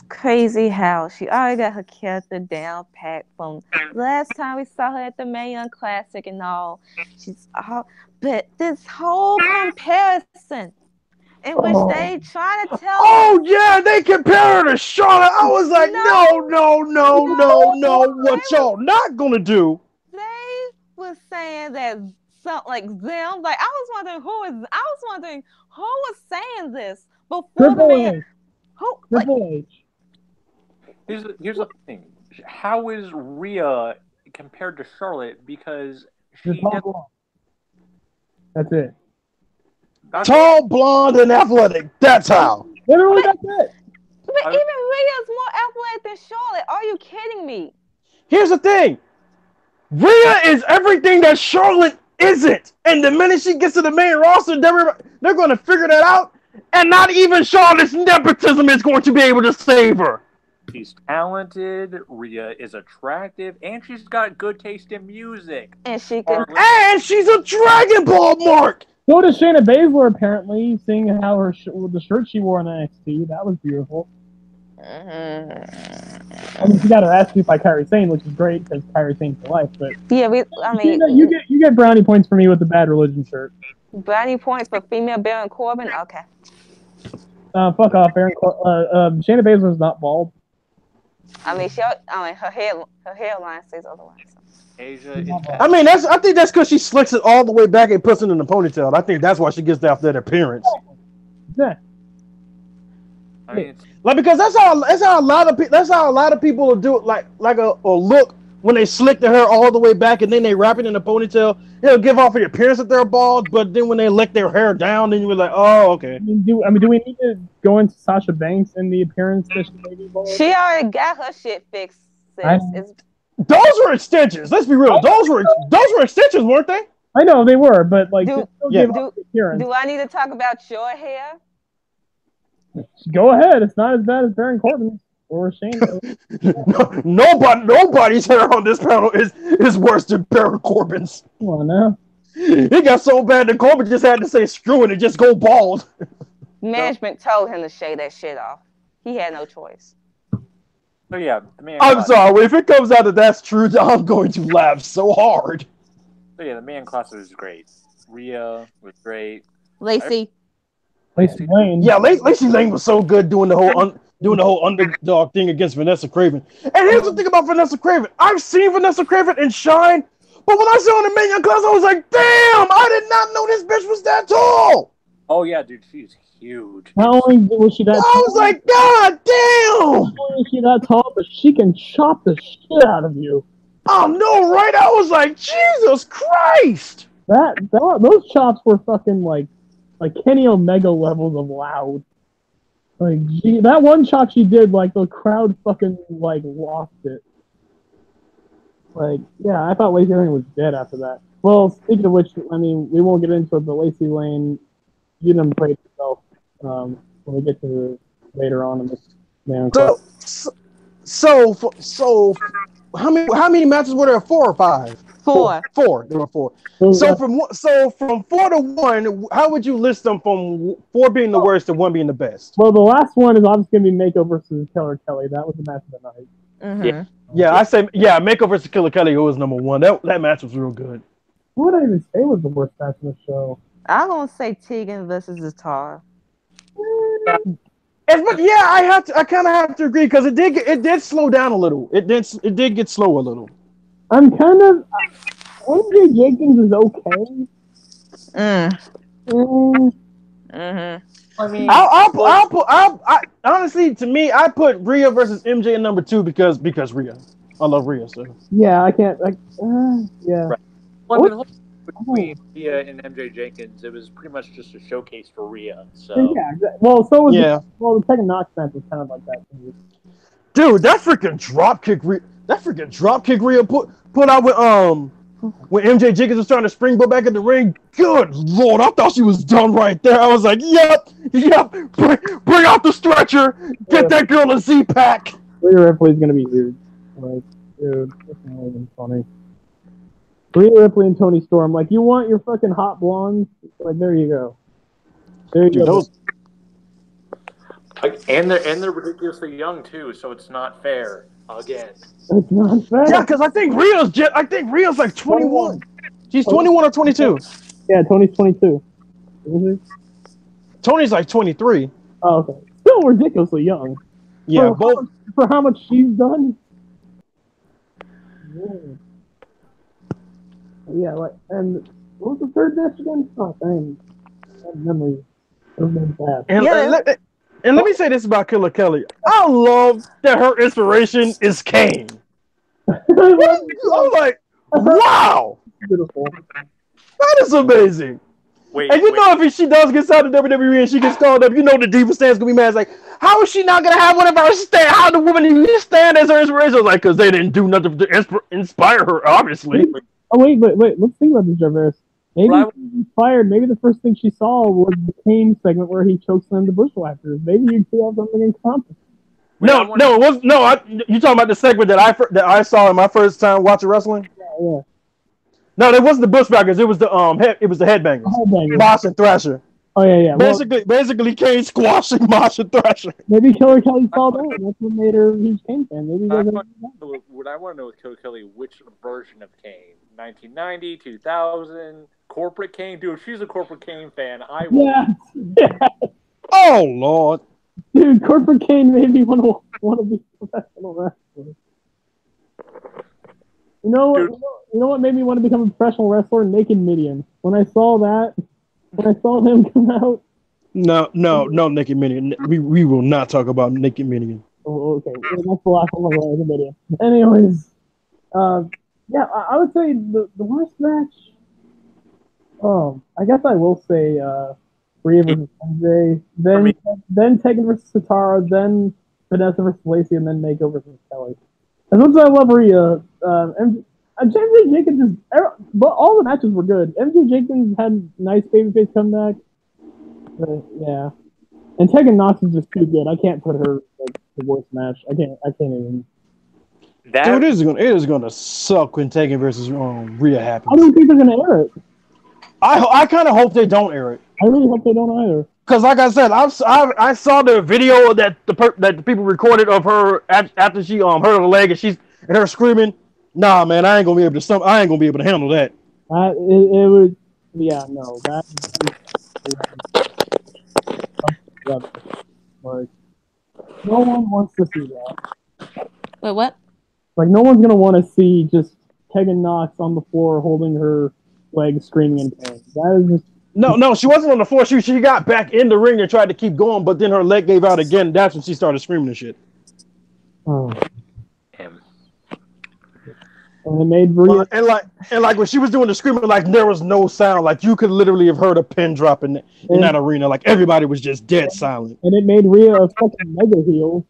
E: crazy how she already got her character down pat from last time we saw her at the Mae Young Classic and all. But this whole comparison in which they try to tell
C: Oh
E: us.
C: yeah, they compare her to Charlotte. I was like, no. What y'all not gonna do?
E: They was saying that like them. Like I was wondering who was saying this before the
A: Triple
E: man.
A: H.
E: Who? Like,
A: Triple H.
B: Here's the thing. How is Rhea compared to Charlotte? Because
A: Just
B: she
A: tall
B: does
A: blonde. That's it.
C: Tall, blonde, and athletic. That's how.
A: Literally, that's it.
E: but even Rhea's more athletic than Charlotte. Are you kidding me?
C: Here's the thing. Rhea is everything that Charlotte isn't. And the minute she gets to the main roster, they're going to figure that out. And not even Charlotte's nepotism is going to be able to save her.
B: She's talented. Rhea is attractive, and she's got good taste in music.
E: And she can.
C: And she's a Dragon Ball mark.
A: So does Shayna Baszler, apparently, seeing how the shirt she wore in NXT. That was beautiful. I mean, she got her ass beat by Kairi Sane, which is great because Kairi Sane's for life. But
E: Yeah, I mean,
A: you get brownie points for me with the Bad Religion shirt.
E: brownie points for female Baron Corbin. Okay.
A: Fuck off, Shayna Baszler's not bald.
E: I mean, her hairline says otherwise.
B: Asia is
C: I mean, I think that's because she slicks it all the way back and puts it in the ponytail. I think that's why she gets that appearance.
A: Yeah.
B: I mean,
C: Like because that's how a lot of people will do it. Like a look when they slick the hair all the way back and then they wrap it in a ponytail. It'll give off the appearance that they're bald, but then when they let their hair down, then you're like, oh, okay.
A: I mean, do we need to go into Sasha Banks and the appearance that she may be bald?
E: She already got her shit fixed.
C: Those were extensions. Let's be real. Those were extensions, weren't they?
A: I know they were, but like,
E: do I need to talk about your hair?
A: Go ahead. It's not as bad as Baron Corbin or Shane.
C: Nobody's hair on this panel is worse than Baron Corbin's.
A: Come on now.
C: It got so bad that Corbin just had to say screw it and just go bald.
E: Management told him to shave that shit off. He had no choice.
B: so yeah, the man.
C: I'm sorry. If it comes out that that's true, I'm going to laugh so hard.
B: So yeah, the man class was great. Rhea was great.
E: Lacey
A: Lane.
C: Yeah, Lacey Lane was so good doing the whole underdog thing against Vanessa Craven. And here's the thing about Vanessa Craven. I've seen Vanessa Craven in Shine, but when I saw her in the Mania class, I was like, damn, I did not know this bitch was that tall.
B: Oh yeah, dude, she's huge.
A: Not only was she that tall,
C: I was like, God damn!
A: not only is she that tall, but she can chop the shit out of you.
C: Oh no, right? I was like, Jesus Christ!
A: Those chops were fucking like Kenny Omega levels of loud. Like that one chop she did, like the crowd fucking like lost it. Like, yeah, I thought Lacey Lane was dead after that. Well, speaking of which, I mean, we won't get into it, but Lacey Lane, you didn't play yourself when we get to later on in this man.
C: So how many matches were there? 4 or 5?
E: 4.
C: 4. There were 4. So from 4 to 1, how would you list them from 4 being the worst to 1 being the best?
A: Well, the last one is obviously going to be Mako versus Killer Kelly. That was the match of the night.
E: Mm-hmm.
C: Yeah, I say Mako versus Killer Kelly was number 1. That match was real good.
A: What would I even say was the worst match in the show?
E: I'm gonna say Tegan versus Zatara.
C: I kind of have to agree because it did slow down a little. It did get slow a little.
A: I'm kind of MJ Jenkins is okay.
B: I mean,
C: I honestly, to me, I put Rhea versus MJ in number 2 because Rhea. I love Rhea, so.
A: Yeah, I can't. Yeah.
B: Right. Well, I mean, between Rhea and MJ Jenkins, it was pretty much just a showcase for Rhea. So
A: Yeah. Well, so was the second Knox match was kind of like that.
C: Dude, that freaking dropkick Rhea put out when MJ Jenkins was trying to springboard back in the ring. Good Lord, I thought she was done right there. I was like, yep, bring out the stretcher, get that girl a Z-Pack.
A: Rhea Ripley's gonna be huge. Like, dude, that's not even funny. Rhea Ripley and Toni Storm, like, you want your fucking hot blondes? Like, there you go. There you go.
B: And they're ridiculously young too, so it's not fair. Again,
A: it's not fair.
C: Yeah, because I think Rhea's like 21. She's 21 or 22.
A: Yeah, Tony's 22.
C: Tony's like 23.
A: Oh, okay. Still ridiculously young.
C: Yeah,
A: for
C: both.
A: for how much she's done. Yeah. Yeah, like, and what was the third match again? Oh, dang. That memory of them bad.
C: And,
E: Yeah.
C: and let me say this about Killer Kelly. I love that her inspiration is Kane. I'm like, wow,
A: Beautiful.
C: that is amazing.
B: Wait,
C: And you
B: wait.
C: know, if she does get signed to WWE and she gets called up, you know the diva stand's gonna be mad. It's like, how is she not gonna have one of our stand? How the woman even stand as her inspiration? Like, because they didn't do nothing to inspire her, obviously.
A: Oh wait. Let's think about this, Jarvis. Maybe
B: Well,
A: she was inspired. Maybe the first thing she saw was the Kane segment where he chokeslammed the Bushwhackers. Maybe you two have something in common.
B: Wait,
C: No, it was no. You talking about the segment that I saw in my first time watching wrestling?
A: Yeah.
C: No, it wasn't the Bushwhackers. It was the Headbangers.
A: Headbangers.
C: Mosh and Thrasher.
A: Oh yeah.
C: Basically, Kane squashing Mosh and Thrasher.
A: Maybe Killer Kelly saw that. And that's what made her a huge Kane fan. Maybe
B: what
A: they
B: I want to know with Killer Kelly, which version of Kane? 1990, 2000, corporate Kane? Dude, if she's a corporate Kane fan, I will.
A: Yeah.
C: Oh Lord.
A: Dude, Corporate Kane made me want to be a professional wrestler. You know what made me want to become a professional wrestler? Naked Midian. When I saw him come out.
C: No, Naked Minion. We will not talk about Naked Minion.
A: Oh, okay. That's the last one of the video. Anyways, yeah, I would say the worst match. I guess I will say Rhea versus MJ, then Tegan versus Satara, then Vanessa versus Lacey, and then Mako versus Kelly. As much as I love Rhea, MJ Jenkins but all the matches were good. MJ Jenkins had nice babyface comeback. But, yeah, and Tegan Knox is just too good. I can't put her like the worst match. I can't even.
C: Dude, it is gonna suck when Tegan versus Rhea happens.
A: I don't think they're gonna air it.
C: I kind of hope they don't air it.
A: I really hope they don't either.
C: Cause like I said, I saw the video that the people recorded of her after she hurt her leg and her screaming. Nah, man, I ain't gonna be able to handle that.
A: It would, yeah, no, that. Like, no one wants to see that.
E: Wait, what?
A: Like, no one's gonna want to see just Tegan Knox on the floor holding her leg, screaming in pain. That is just.
C: No, she wasn't on the floor. She got back in the ring and tried to keep going, but then her leg gave out again. That's when she started screaming and shit.
A: Oh.
B: Him.
A: And it made Rhea.
C: And like when she was doing the screaming, like there was no sound. Like you could literally have heard a pin drop in that arena. Like everybody was just dead silent.
A: And it made Rhea a fucking mega heel,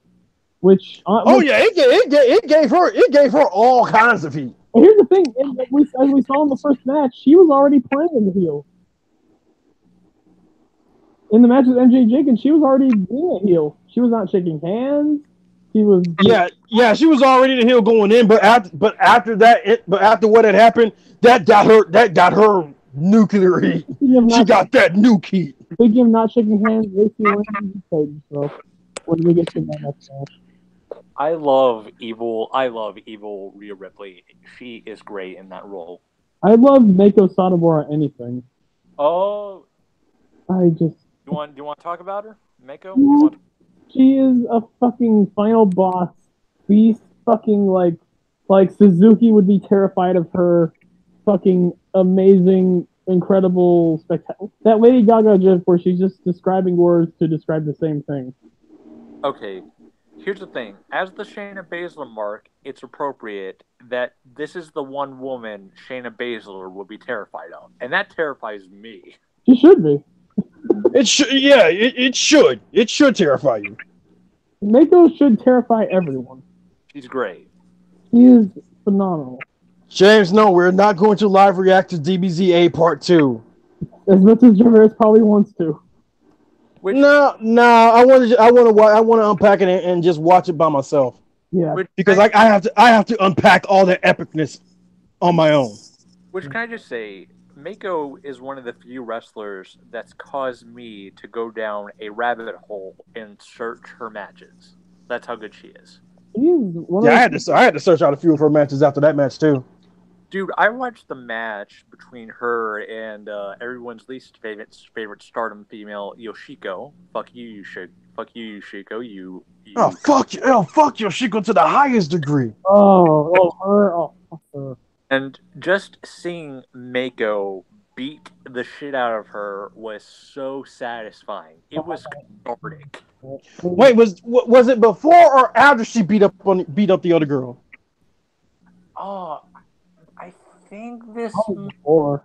A: which.
C: It gave her all kinds of heat.
A: And here's the thing: as we saw in the first match, she was already playing the heel. In the match with MJ Jenkins, she was already being a heel. She was not shaking hands. She was.
C: Yeah. She was already the heel going in, but after what had happened, that got her nuclear heat. She got that nuke heat.
A: Speaking of not shaking hands, Lacey wins. So when do we get to that next match?
B: I love evil Rhea Ripley. She is great in that role.
A: I love Mako Satomura anything.
B: Oh.
A: I just.
B: You want to talk about her, Mako?
A: Yeah, she is a fucking final boss beast. Fucking like Suzuki would be terrified of her. Fucking amazing, incredible, spectacular. That Lady Gaga gif where she's just describing words to describe the same thing.
B: Okay, here's the thing. As the Shayna Baszler mark, it's appropriate that this is the one woman Shayna Baszler will be terrified of, and that terrifies me.
A: She should be.
C: It should, yeah. It should. It should terrify you.
A: Mako should terrify everyone.
B: She's great.
A: She is phenomenal.
C: James, no, we're not going to live react to DBZA Part 2.
A: As much as Jarvis probably wants to.
C: No. I want to unpack it and just watch it by myself.
A: Yeah.
C: Because I have to unpack all the epicness on my own.
B: Which can I just say, Mako is one of the few wrestlers that's caused me to go down a rabbit hole and search her matches. That's how good she is.
A: She is one
C: I had to search out a few of her matches after that match too.
B: Dude, I watched the match between her and everyone's least favorite Stardom female, Yoshiko. Fuck you, Yoshiko. You.
C: Oh fuck you! Oh fuck Yoshiko to the highest degree.
A: Her. Oh, fuck her.
B: And just seeing Mako beat the shit out of her was so satisfying. It was cathartic.
C: Wait, was it before or after she beat up the other girl?
B: Oh, I think this
A: Or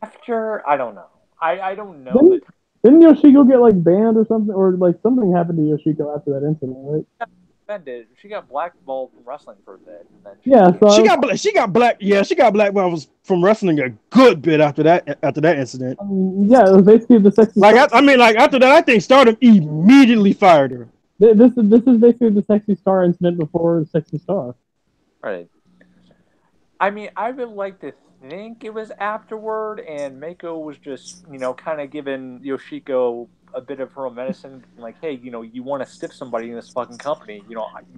B: after. I don't know. I don't know.
A: Didn't Yoshiko get like banned or something, or like something happened to Yoshiko after that incident, right?
B: She got blackballed from wrestling for a bit. And then
C: she got blackballed from wrestling a good bit after that incident.
A: I mean, yeah, it was basically the sexy.
C: After that, I think Stardom immediately fired her.
A: This is basically the sexy star incident before the sexy star.
B: Right. I mean, I would like to think it was afterward, and Mako was just, kind of giving Yoshiko a bit of her own medicine, like, hey, you want to stiff somebody in this fucking company,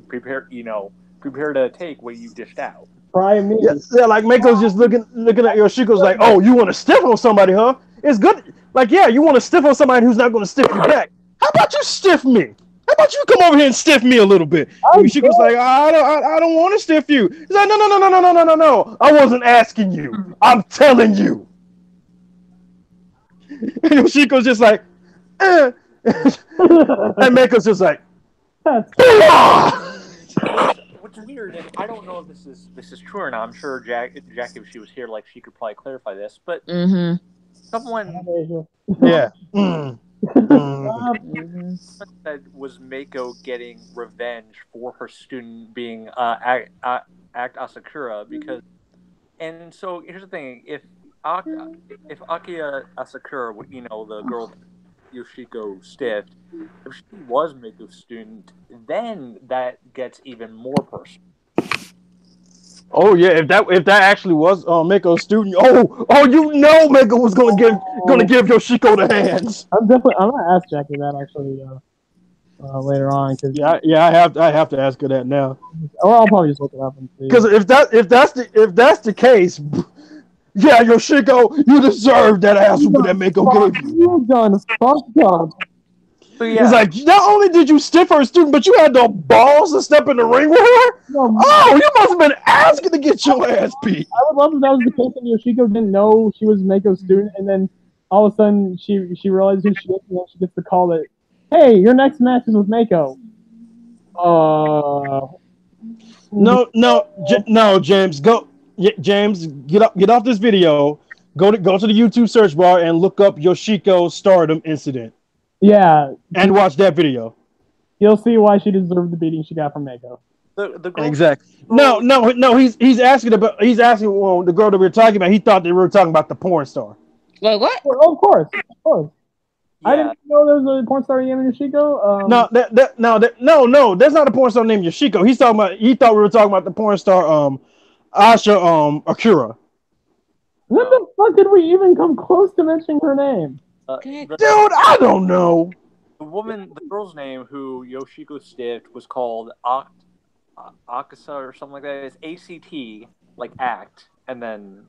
B: prepare to take what you dished out.
A: Try me.
C: Yeah, like Mako's just looking at Yoshiko's like, oh, you want to stiff on somebody, huh? It's good. Like, yeah, you want to stiff on somebody who's not going to stiff you back. How about you stiff me? How about you come over here and stiff me a little bit? Yoshiko's like, I don't want to stiff you. He's like, no. I wasn't asking you. I'm telling you. And Yoshiko's just like, and Mako's just like,
B: what's weird, and I don't know if this is true or not. I'm sure Jack, if she was here, like, she could probably clarify this. But someone, said was Mako getting revenge for her student being Act Asakura because, and so here's the thing: if Akia Asakura, the girl Yoshiko stiffed, if she was Mako's student, then that gets even more personal.
C: Oh yeah, if that actually was Mako's student, Mako was gonna give Yoshiko the hands.
A: I'm gonna ask Jackie that actually later on because
C: I have to ask her that now.
A: Or I'll probably just look it up and see.
C: Because if that's the case, yeah, Yoshiko, you deserve that ass whooping that Mako gave you.
A: You done fucked up.
C: Yeah. It's like, not only did you stiff her student, but you had the balls to step in the ring with her? Oh, you must have been asking to get your ass beat.
A: I would love if that was the case and Yoshiko didn't know she was Mako's student, and then all of a sudden she realized who she is, and then she gets the call that, hey, your next match is with Mako.
C: No, James, go. James, get off this video. Go to the YouTube search bar and look up Yoshiko's Stardom incident.
A: Yeah.
C: And watch that video.
A: You'll see why she deserved the beating she got from Mako.
C: Exactly. No. He's asking the girl that we were talking about. He thought they were talking about the porn star.
E: Wait, what?
A: Well, of course.
B: Yeah.
A: I didn't know there was a porn star named Yoshiko.
C: No. There's not a porn star named Yoshiko. He thought we were talking about the porn star Asha Akira.
A: When the fuck did we even come close to mentioning her name?
C: Dude, I don't know.
B: The girl's name who Yoshiko stiffed was called Akasa or something like that. It's ACT, like act, and then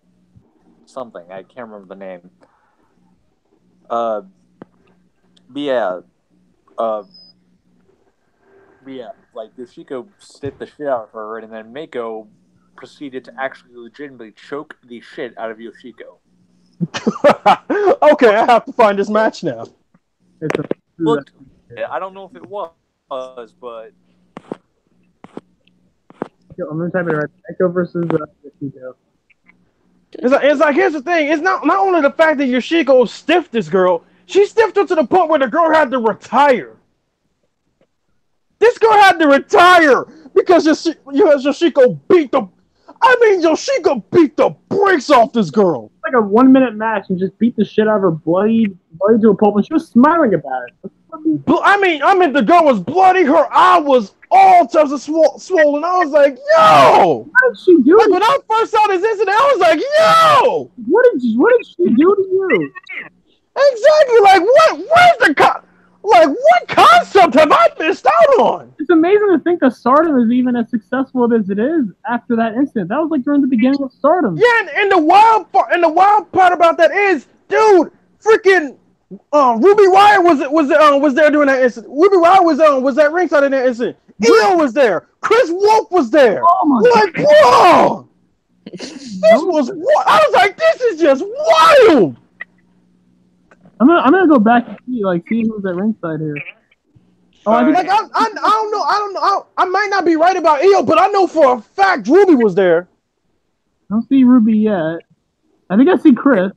B: something. I can't remember the name. Like Yoshiko stiffed the shit out of her, and then Mako proceeded to actually legitimately choke the shit out of Yoshiko.
C: Okay, I have to find this match now.
B: I don't know if it was, but
A: I'm gonna type it right. Mako versus Yoshiko.
C: It's like here's the thing. It's not only the fact that Yoshiko stiffed this girl. She stiffed her to the point where the girl had to retire. This girl had to retire because Yoshiko beat the brakes off this girl.
A: Like a 1 minute match and just beat the shit out of her, bloody to a pulp, and she was smiling about it.
C: The girl was bloody. Her eye was all types of swollen. I was like, yo!
A: What did she do?
C: Like, when I first saw this incident, I was like, yo!
A: What did she do to you?
C: Exactly. Like, what? Where's the cop? Like, what concept have I missed out on?
A: It's amazing to think that Stardom is even as successful as it is after that incident. That was like during the beginning of Stardom.
C: Yeah, and the wild part about that is, dude, freaking Ruby Riott was there during that incident. Ruby Riott was at ringside in that incident. Io was there. Chris Wolf was there.
A: Oh my
C: Like, bro, this was what I was like. This is just wild.
A: I'm gonna go back and see who's at ringside here. Oh, I think
C: Like, I don't know. I might not be right about Io, but I know for a fact Ruby was there.
A: I don't see Ruby yet. I think I see Chris.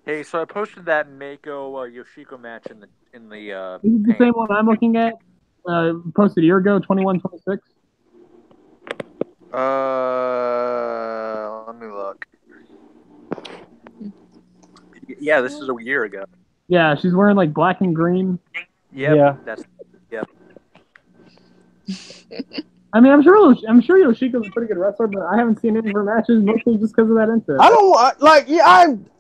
B: Hey, so I posted that Mako Yoshiko match in the
A: This is the same one I'm looking at. Posted a year ago, 21-26.
B: Let me look. Yeah, this is a year ago.
A: Yeah, she's wearing like black and green.
B: Yep,
C: Yeah.
B: Yep.
A: I mean, I'm sure Yoshiko's a pretty good wrestler, but I haven't seen any of her matches, mostly just because of that incident.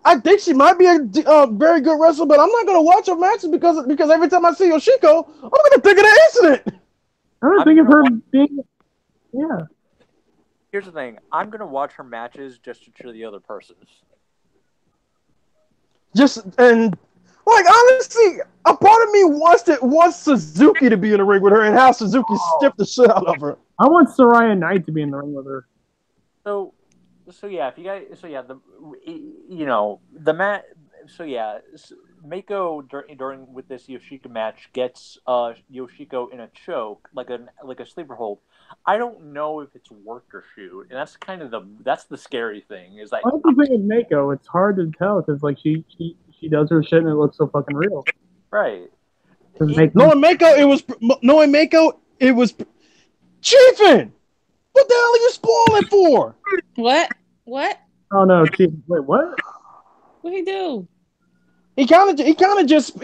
C: I think she might be a very good wrestler, but I'm not gonna watch her matches because every time I see Yoshiko, I'm gonna think of that incident.
A: I'm gonna think of her being, yeah.
B: Here's the thing: I'm gonna watch her matches just to cheer the other person.
C: Honestly, a part of me wants Suzuki to be in the ring with her and have Suzuki stiff the shit out of her.
A: I want Saraya Knight to be in the ring with her.
B: So yeah, if you guys, Mako during with this Yoshiko match gets Yoshiko in a choke, like a sleeper hold. I don't know if it's work or shoot, and that's kind of the scary thing. Is like,
A: I think with Mako, it's hard to tell because like she does her shit and it looks so fucking real.
B: right.
C: Knowing Mako, it was Chiefin. What the hell are you spoiling for?
E: What?
A: Oh no, Chief! Wait, what?
E: What he do?
C: He kind of just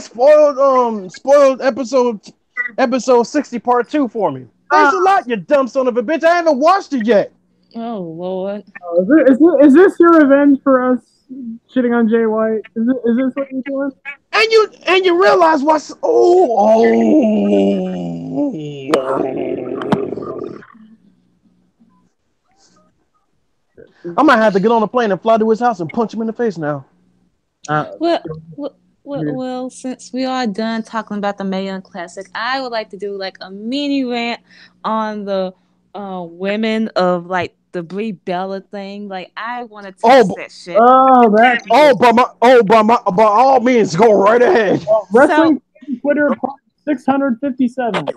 C: spoiled episode 60 part 2 for me. Thanks a lot, you dumb son of a bitch. I haven't watched it yet.
E: Oh Lord!
A: Is this your revenge for us shitting on Jay White? Is this what you're doing?
C: And you realize what's I might have to get on a plane and fly to his house and punch him in the face now.
E: Well, since we are done talking about the Mae Young Classic, I would like to do like a mini rant on the women of like the Brie Bella thing. Like, I want to test that shit.
C: By all means, go right ahead.
A: Wrestling Twitter part 657.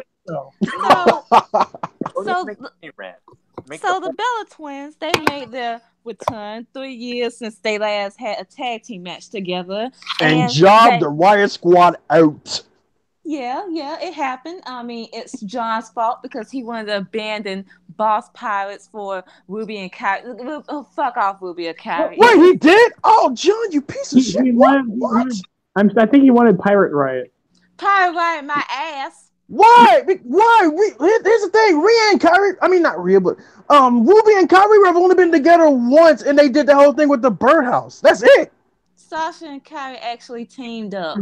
A: So
E: the Bella twins, they made their return 3 years since they last had a tag team match together.
C: And jobbed the Riot Squad out.
E: Yeah, it happened. I mean, it's John's fault because he wanted to abandon Boss Pirates for Ruby and Kyrie. Oh, fuck off, Ruby and Kyrie.
C: Wait, he did? Oh, John, you piece of shit.
A: I think he wanted Pirate Riot.
E: Pirate Riot, my ass.
C: Why? Here's the thing. Ruby and Kyrie have only been together once, and they did the whole thing with the birdhouse. That's it.
E: Sasha and Kyrie actually teamed up.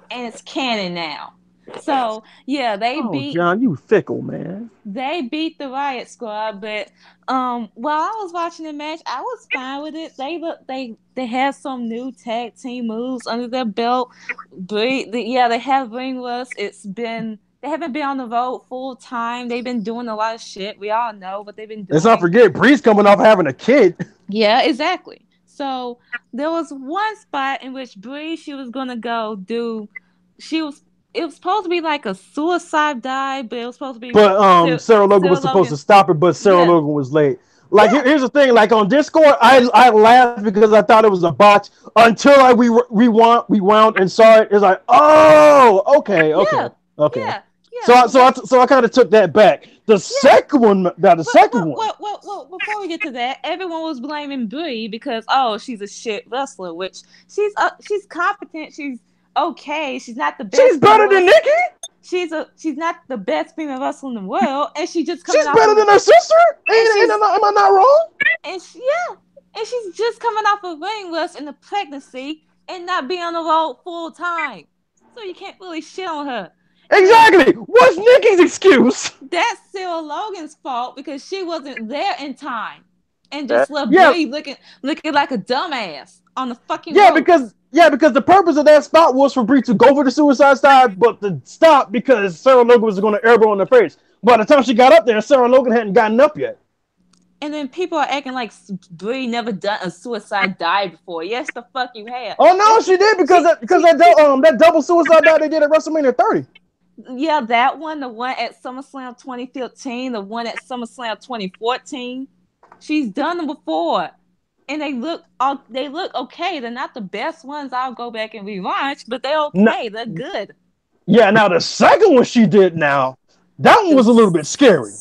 E: And it's canon now. So, yeah, beat...
C: John, you fickle, man.
E: They beat the Riot Squad, but while I was watching the match, I was fine with it. They have some new tag team moves under their belt. They have ring rust. They haven't been on the road full time. They've been doing a lot of shit. We all know what they've been doing.
C: Let's not forget, Bree's coming off having a kid.
E: Yeah, exactly. So there was one spot in which Bree, she was gonna go do. It was supposed to be like a suicide dive, but it was supposed to be.
C: But Sarah Logan was supposed to stop it, but Sarah Logan was late. Like, here's the thing. Like, on Discord, I laughed because I thought it was a botch until we rewound and saw it. It's like, oh, okay.
E: Yeah.
C: So I kind of took that back. The second one. Well,
E: before we get to that, everyone was blaming Brie because she's a shit wrestler, which she's competent. She's okay. She's not the best.
C: She's better than Nikki.
E: She's not the best female wrestler in the world, and she's better
C: than her sister. Am I not wrong?
E: And she's just coming off a ring rust in the pregnancy, and not be on the road full time. So you can't really shit on her.
C: Exactly. What's Nikki's excuse?
E: That's Sarah Logan's fault because she wasn't there in time. And
B: That-
E: just left
C: Yeah.
E: Bree looking like a dumbass on the fucking
C: Yeah,
E: road.
C: because the purpose of that spot was for Bree to go for the suicide dive, but to stop because Sarah Logan was going to airball in the face. By the time she got up there, Sarah Logan hadn't gotten up yet.
E: And then people are acting like Bree never done a suicide dive before. Yes, the fuck you have.
C: Oh no, she did because that double suicide dive they did at WrestleMania 30.
E: Yeah, that one, the one at SummerSlam 2015, the one at SummerSlam 2014. She's done them before. And they look okay. They're not the best ones. I'll go back and rewatch, but they're okay.
C: No.
E: They're good.
C: Yeah, now the second one she did that one was a little bit scary.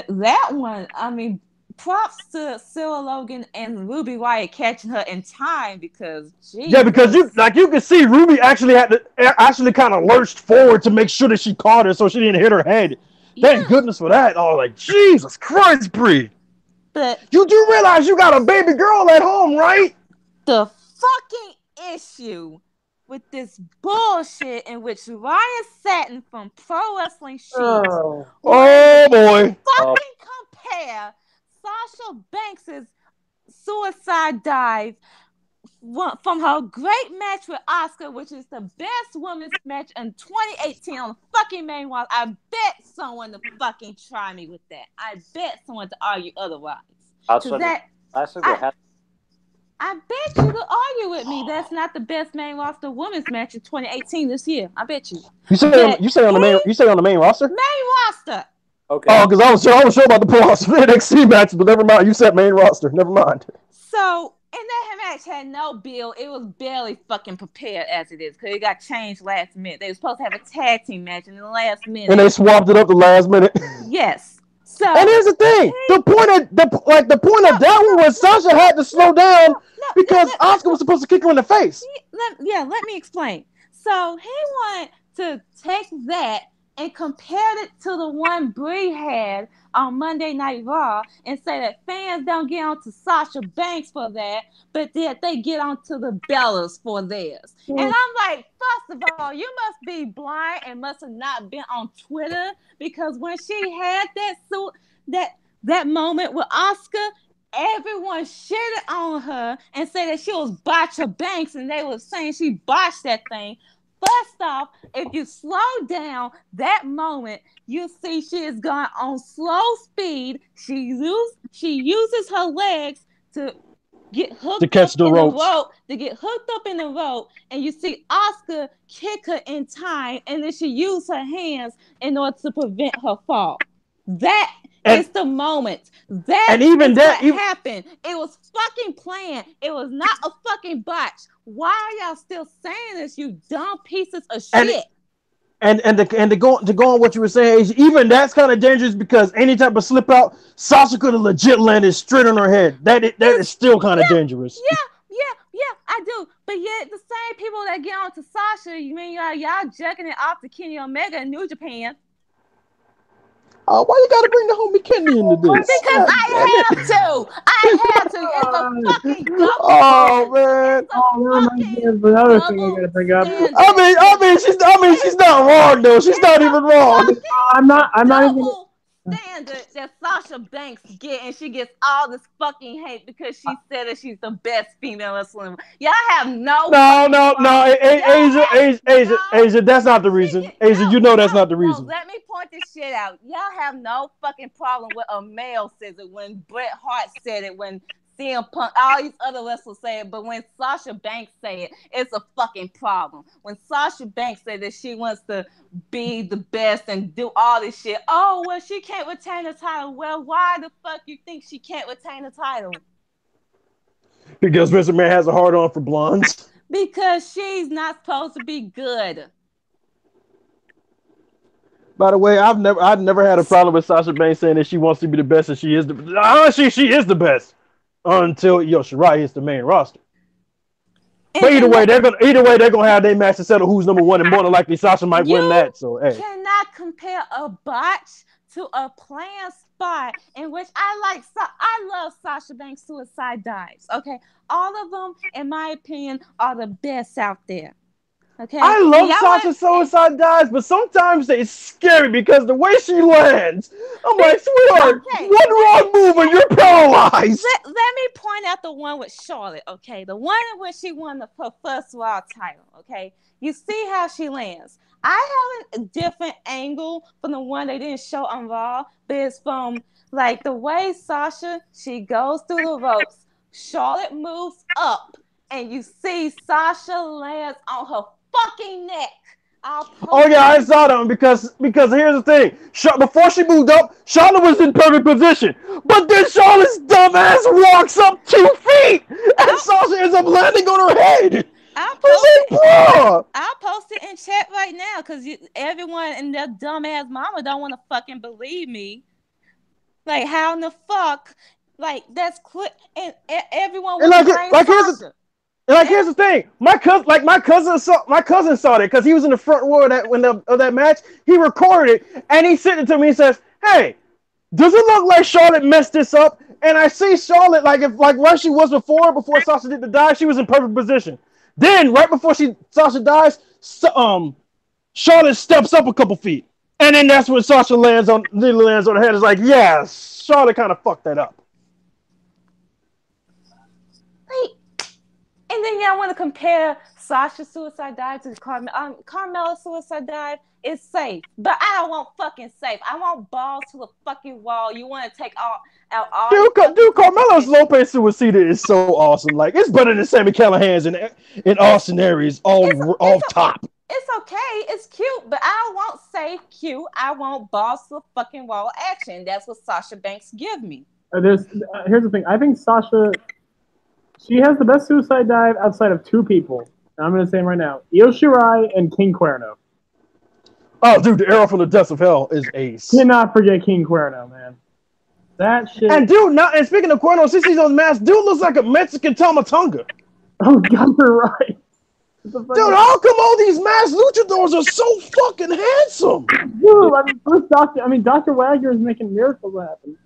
E: That one, I mean, props to Sarah Logan and Ruby Riott catching her in time because Jesus.
C: Yeah, because you can see Ruby actually kind of lurched forward to make sure that she caught her so she didn't hit her head. Thank goodness for that. Oh, like Jesus Christ, Bree.
E: But
C: you do realize you got a baby girl at home, right?
E: The fucking issue with this bullshit in which Ryan Satin from Pro Wrestling Sheets
C: oh boy
E: fucking compare Sasha Banks' suicide dive from her great match with Asuka, which is the best women's match in 2018 on the fucking main roster. I bet someone to fucking try me with that. I bet someone to argue otherwise. I bet you to argue with me. That's not the best main roster women's match in 2018 this year. I bet you.
C: You say on the main roster?
E: Main roster.
B: Okay.
C: Oh, because I was sure about the pull-offs for the NXT match, but never mind. You said main roster. Never mind.
E: So, and that match had no build. It was barely fucking prepared as it is because it got changed last minute. They were supposed to have a tag team match in the last minute.
C: And they swapped it up the last minute.
E: Yes. So,
C: and here's the thing: the point of that one was Sasha had to slow down because Asuka was supposed to kick her in the face.
E: Let me explain. So he wanted to take that and compared it to the one Brie had on Monday Night Raw and say that fans don't get on to Sasha Banks for that, but that they get on to the Bellas for theirs. And I'm like, first of all, you must be blind and must have not been on Twitter because when she had that moment with Asuka, everyone shitted on her and said that she was Botcha Banks and they were saying she botched that thing. First off, if you slow down that moment, you see she is going on slow speed. She uses her legs to get hooked
C: to catch
E: up
C: the
E: in
C: ropes.
E: the rope, to get hooked up in the rope, and you see Asuka kick her in time, and then she used her hands in order to prevent her fall. That is the moment. That happened. It was fucking planned. It was not a fucking botch. Why are y'all still saying this, you dumb pieces of shit?
C: And to go on what you were saying, even that's kind of dangerous because any type of slip out, Sasha could have legit landed straight on her head. That is still kind of dangerous.
E: Yeah, I do. But yet the same people that get on to Sasha, you mean y'all jerking it off to Kenny Omega in New Japan.
C: Why you gotta bring the homie Kenny into this?
E: Because I have to. It's a fucking double.
C: Oh man.
A: Another thing I gotta bring up.
C: I mean, she's not wrong though. She's not even wrong.
A: I'm not even.
E: Standard that Sasha Banks get, and she gets all this fucking hate because she said that she's the best female wrestler. Y'all have no.
C: Asia, that's not the reason. Asia, you know that's not the reason.
E: Let me point this shit out. Y'all have no fucking problem with a male says it, when Bret Hart said it, when CM Punk, all these other wrestlers say it, but when Sasha Banks say it, it's a fucking problem. When Sasha Banks said that she wants to be the best and do all this shit, oh, well, she can't retain the title. Well, why the fuck you think she can't retain the title?
C: Because Mr. Man has a hard on for blondes.
E: Because she's not supposed to be good.
C: By the way, I've never had a problem with Sasha Banks saying that she wants to be the best and she is she is the best. Until Shirai hits the main roster. But either way, they're gonna have their match to settle who's number one, and more than likely Sasha might win that. So hey.
E: Cannot compare a botch to a planned spot in which I love Sasha Banks' suicide dives. Okay, all of them, in my opinion, are the best out there. Okay,
C: I love Sasha's suicide dives, but sometimes it's scary because the way she lands, I'm like, sweetheart,
E: okay,
C: one wrong move and you're paralyzed.
E: Let me point out the one with Charlotte. Okay, the one in which she won the first wild title. Okay, you see how she lands. I have a different angle from the one they didn't show on Raw, but it's from like the way Sasha, she goes through the ropes. Charlotte moves up, and you see Sasha lands on her fucking neck.
C: Oh yeah, I saw them because here's the thing. Before she moved up, Charlotte was in perfect position, but then Charlotte's dumbass walks up 2 feet, and Sasha ends up landing on her head.
E: I'll post it in chat right now because everyone and their dumbass mama don't want to fucking believe me. Like, how in the fuck? Like, that's quick, and everyone was Sasha.
C: Here's the thing. My cousin saw it because he was in the front row of that match. He recorded it and he sent it to me and says, "Hey, does it look like Charlotte messed this up?" And I see Charlotte where she was before Sasha did the dive, she was in perfect position. Then right before Sasha dives, Charlotte steps up a couple feet, and then that's when Sasha lands on her head. It's like, yeah, Charlotte kind of fucked that up.
E: And then y'all want to compare Sasha's suicide dive to Carmella's suicide dive. It's safe, but I don't want fucking safe. I want balls to the fucking wall. You want to take out all.
C: Dude, Carmella's Lopez suicide is so awesome. Like, it's better than Sami Callihan's and Austin Aries all top.
E: It's okay. It's cute, but I don't want safe, cute. I want balls to the fucking wall action. That's what Sasha Banks give me.
A: Here's the thing. I think Sasha. She has the best suicide dive outside of 2 people. And I'm going to say them right now. Io Shirai and King Cuerno.
C: Oh, dude, the arrow from the depths of hell is ace.
A: Cannot forget King Cuerno, man. That shit.
C: And dude, and speaking of Cuerno, since he's on the mask, dude looks like a Mexican Tomatonga.
A: Oh, God, you're right.
C: Dude, how come all these masked luchadors are so fucking handsome?
A: Dude, Dr. Wagner is making miracles happen.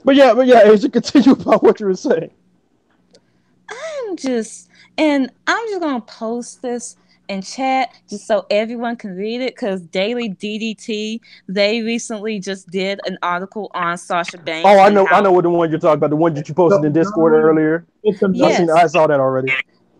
C: But yeah, as you continue about what you were saying.
E: I'm just gonna post this in chat just so everyone can read it because Daily DDT, they recently just did an article on Sasha Banks.
C: Oh, I know what the one you're talking about, the one that you posted in Discord earlier. I saw that already.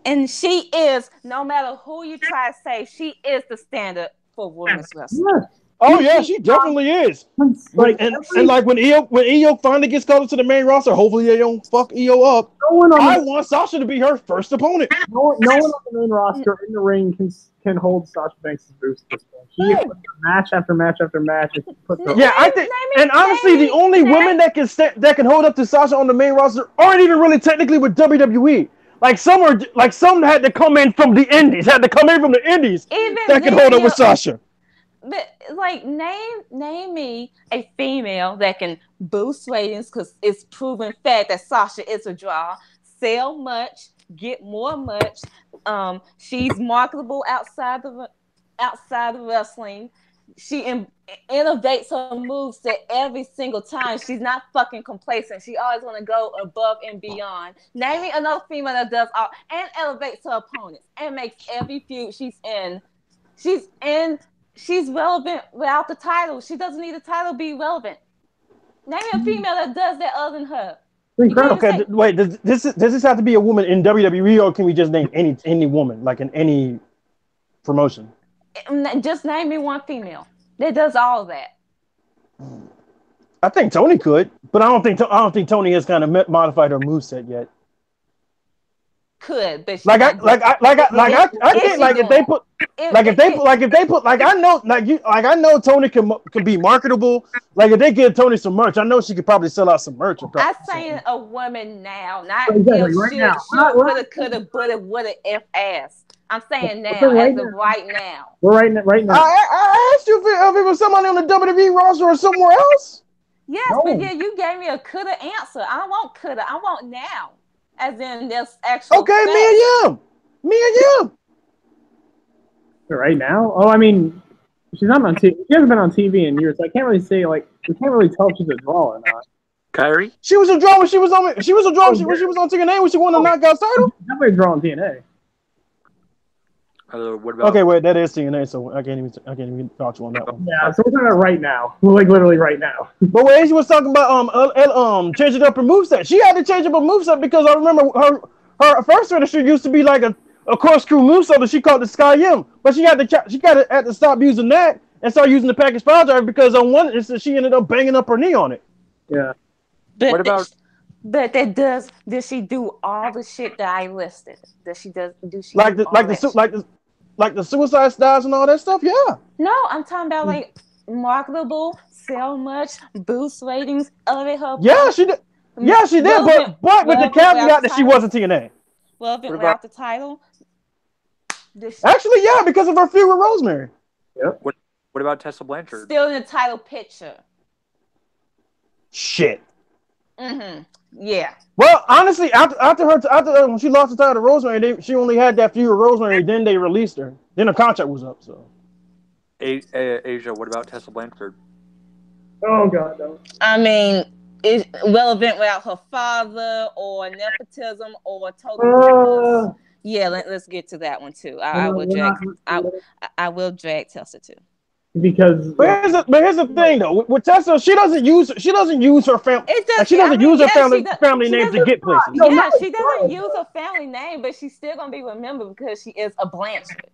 E: And she is, no matter who you try to say, she is the standard for women's wrestling.
A: Yeah.
C: Oh yeah, she definitely is. Like, and like when Io finally gets called into the main roster, hopefully they don't fuck Io up. I want Sasha to be her first opponent.
A: No one on the main roster in the ring can hold Sasha Banks' boost at this point. She puts match after match after match.
C: I think, and honestly, the only women that can hold up to Sasha on the main roster aren't even really technically with WWE. Like some had to come in from the indies, that can hold up with Sasha.
E: But like, name me a female that can boost ratings because it's proven fact that Sasha is a draw, sell much, get more much. She's marketable outside of wrestling. She innovates her moveset every single time. She's not fucking complacent. She always want to go above and beyond. Name me another female that does all and elevates her opponents and makes every feud she's in. She's relevant without the title. She doesn't need a title to be relevant. Name me a female that does that other than her.
C: Okay, wait. Does this have to be a woman in WWE, or can we just name any woman, like in any promotion?
E: Just name me one female that does all that.
C: I think Tony could, but I don't think Tony has kind of modified her moveset yet.
E: Could, but
C: I know Tony can be marketable. Like if they give Tony some merch, I know she could probably sell out some merch.
E: I'm saying a woman now, not coulda, woulda, if asked. I'm saying now, right now.
A: We're right now.
C: I asked you if it was somebody on the WWE roster or somewhere else.
E: Yes, no. But yeah, you gave me a coulda answer. I don't want coulda. I want now. As in, there's actual.
C: Okay, facts. Me and you.
A: Right now? Oh, I mean, She's not on TV. She hasn't been on TV in years. So I can't really say we can't really tell if she's a draw or not.
B: Kyrie?
C: She was a draw when she was on. She was a draw when she was on TNA when she won the knockout title.
A: Definitely a draw on TNA.
B: What about?
C: Okay, wait, that is TNA, so I can't even talk to you on that one.
A: Yeah, so we're talking about right now, literally right now.
C: But when she was talking about changing up her moveset, she had to change up her moveset because I remember her first finisher used to be like a corkscrew moveset that she called the Sky M, but she had to stop using that and start using the package power driver because on one instance she ended up banging up her knee on it.
A: Yeah.
E: But
B: What about?
E: But does she do all the shit that I listed? Do she do
C: the suicide styles and all that stuff? Yeah.
E: No, I'm talking about like marketable, sell much, boost ratings, elevate her.
C: Yeah, she did. Yeah, she did, but with the caveat that she wasn't TNA.
E: Relevant without the title.
C: Actually, yeah, because of her feud with Rosemary.
A: Yep.
B: What about Tessa Blanchard?
E: Still in the title picture.
C: Shit.
E: Yeah.
C: Well, honestly, after when she lost the title to Rosemary, she only had that feud with Rosemary. Then they released her. Then her contract was up. So.
B: Asia, what about Tessa Blanchard?
A: Oh God, no.
E: I mean, is relevant without her father or nepotism or total. Yeah, let's get to that one too. I will drag Tessa too.
A: Because
C: but here's the thing though, with Tessa, she doesn't use her family. She doesn't use her family name to get places.
E: Yeah, she doesn't use her family name, but she's still gonna be remembered because she is a Blanchard.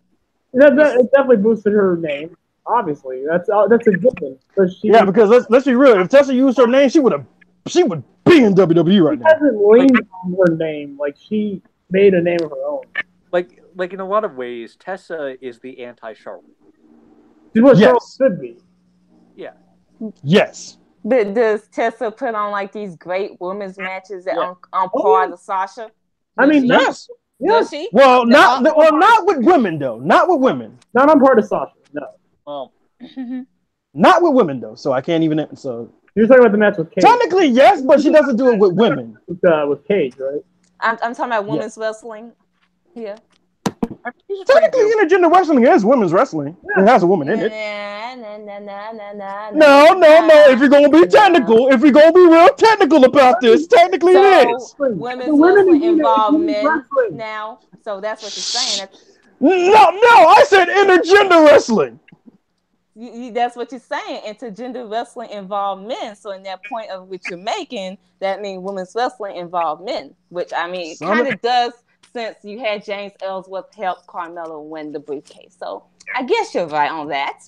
A: It definitely boosted her name. Obviously, that's a given.
C: Because let's be real. If Tessa used her name, she would be in WWE right now.
A: She hasn't leaned on her name. Like she made a name of her own.
B: Like in a lot of ways, Tessa is the anti-Charlotte.
A: She's what Charlotte should be.
B: Yeah.
C: Yes.
E: But does Tessa put on like these great women's matches that on par to Sasha?
A: I mean,
C: yes.
E: Does she?
C: Well, not with women though. Not with women.
A: Not on par to Sasha. No.
C: Not with women though. So I can't even. So
A: you're talking about the match with Cage.
C: Technically, yes, but she doesn't do it with women.
A: With Cage, right?
E: I'm talking about women's wrestling. Yeah.
C: Technically, intergender wrestling is women's wrestling. Yeah. It has a woman in it. No. If you're gonna be technical, if you're gonna be real technical about this, technically it is.
E: Women's wrestling involve men now, so that's what you're saying.
C: No, I said intergender wrestling.
E: That's what you're saying. Intergender wrestling involve men. So in that point of which you're making, that means women's wrestling involve men, which I mean it kind of does. Since you had James Ellsworth help Carmella win the briefcase. So I guess you're right on that.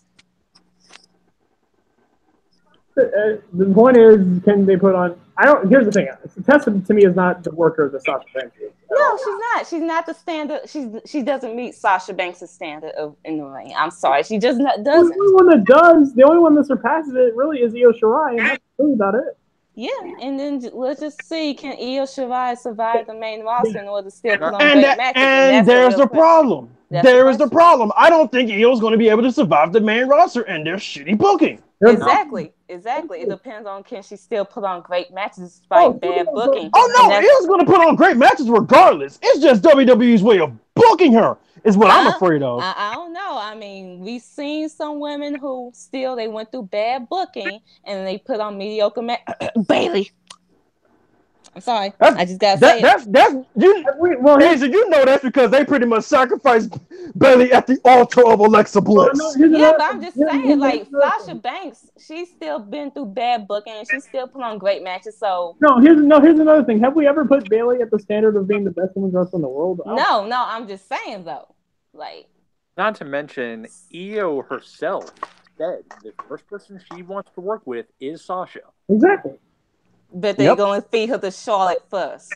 A: The point is, can they put on... Here's the thing. Tessa, to me, is not the worker that Sasha Banks is.
E: No, she's not. She's not the standard. She doesn't meet Sasha Banks' standard in the ring. I'm sorry. She just doesn't.
A: The only one that does, the only one that surpasses it, really, is Io Shirai, and that's really about it.
E: Yeah, and then let's just see, can Io Shirai survive the main roster in order to still put on great matches?
C: And there's the problem. There is the problem. I don't think Io's going to be able to survive the main roster and their shitty booking.
E: Exactly. It depends on can she still put on great matches despite bad booking.
C: Oh no, Io's going to put on great matches regardless. It's just WWE's way of booking her is what I'm afraid of.
E: I don't know. I mean, we've seen some women who still they went through bad booking and they put on mediocre Bailey. I'm sorry. I just gotta say
C: you know that's because they pretty much sacrificed Bailey at the altar of Alexa Bliss.
E: Yeah, but I'm just saying, like Sasha Banks, she's still been through bad booking and she still put on great matches. So
A: here's another thing. Have we ever put Bailey at the standard of being the best women's wrestler in the world?
E: No, I'm just saying though. Like,
B: not to mention Io herself said the first person she wants to work with is Sasha.
A: Exactly.
E: But they're going to feed her to Charlotte first.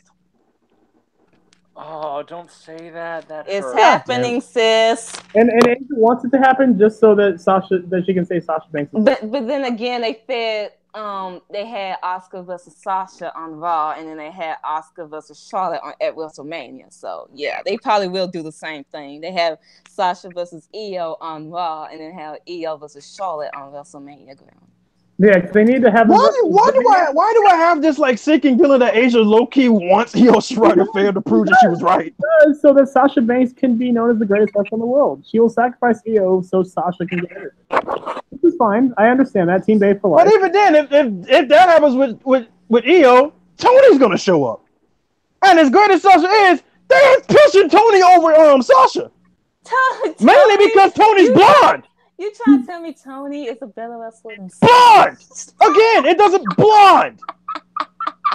B: Oh, don't say that.
E: It's happening, sis.
A: And Angel wants it to happen just so that she can say Sasha Banks.
E: But then again, they had Asuka versus Sasha on Raw, and then they had Asuka versus Charlotte at WrestleMania. So yeah, they probably will do the same thing. They have Sasha versus Io on Raw, and then have Io versus Charlotte on WrestleMania ground.
A: Yeah, 'cause they need to have.
C: Why do I have this like sinking feeling that Asia low key wants Io Shirai to fail to prove that she was right?
A: So that Sasha Banks can be known as the greatest wrestler in the world. She will sacrifice Io so Sasha can get everything. This is fine. I understand that. Team Bay for life.
C: But even then, if that happens with Io, Tony's gonna show up. And as great as Sasha is, they're pushing Tony over Sasha. Mainly because Tony's blonde.
E: You trying to tell me Tony is a better wrestler than
C: Blonde! Again, it doesn't blonde.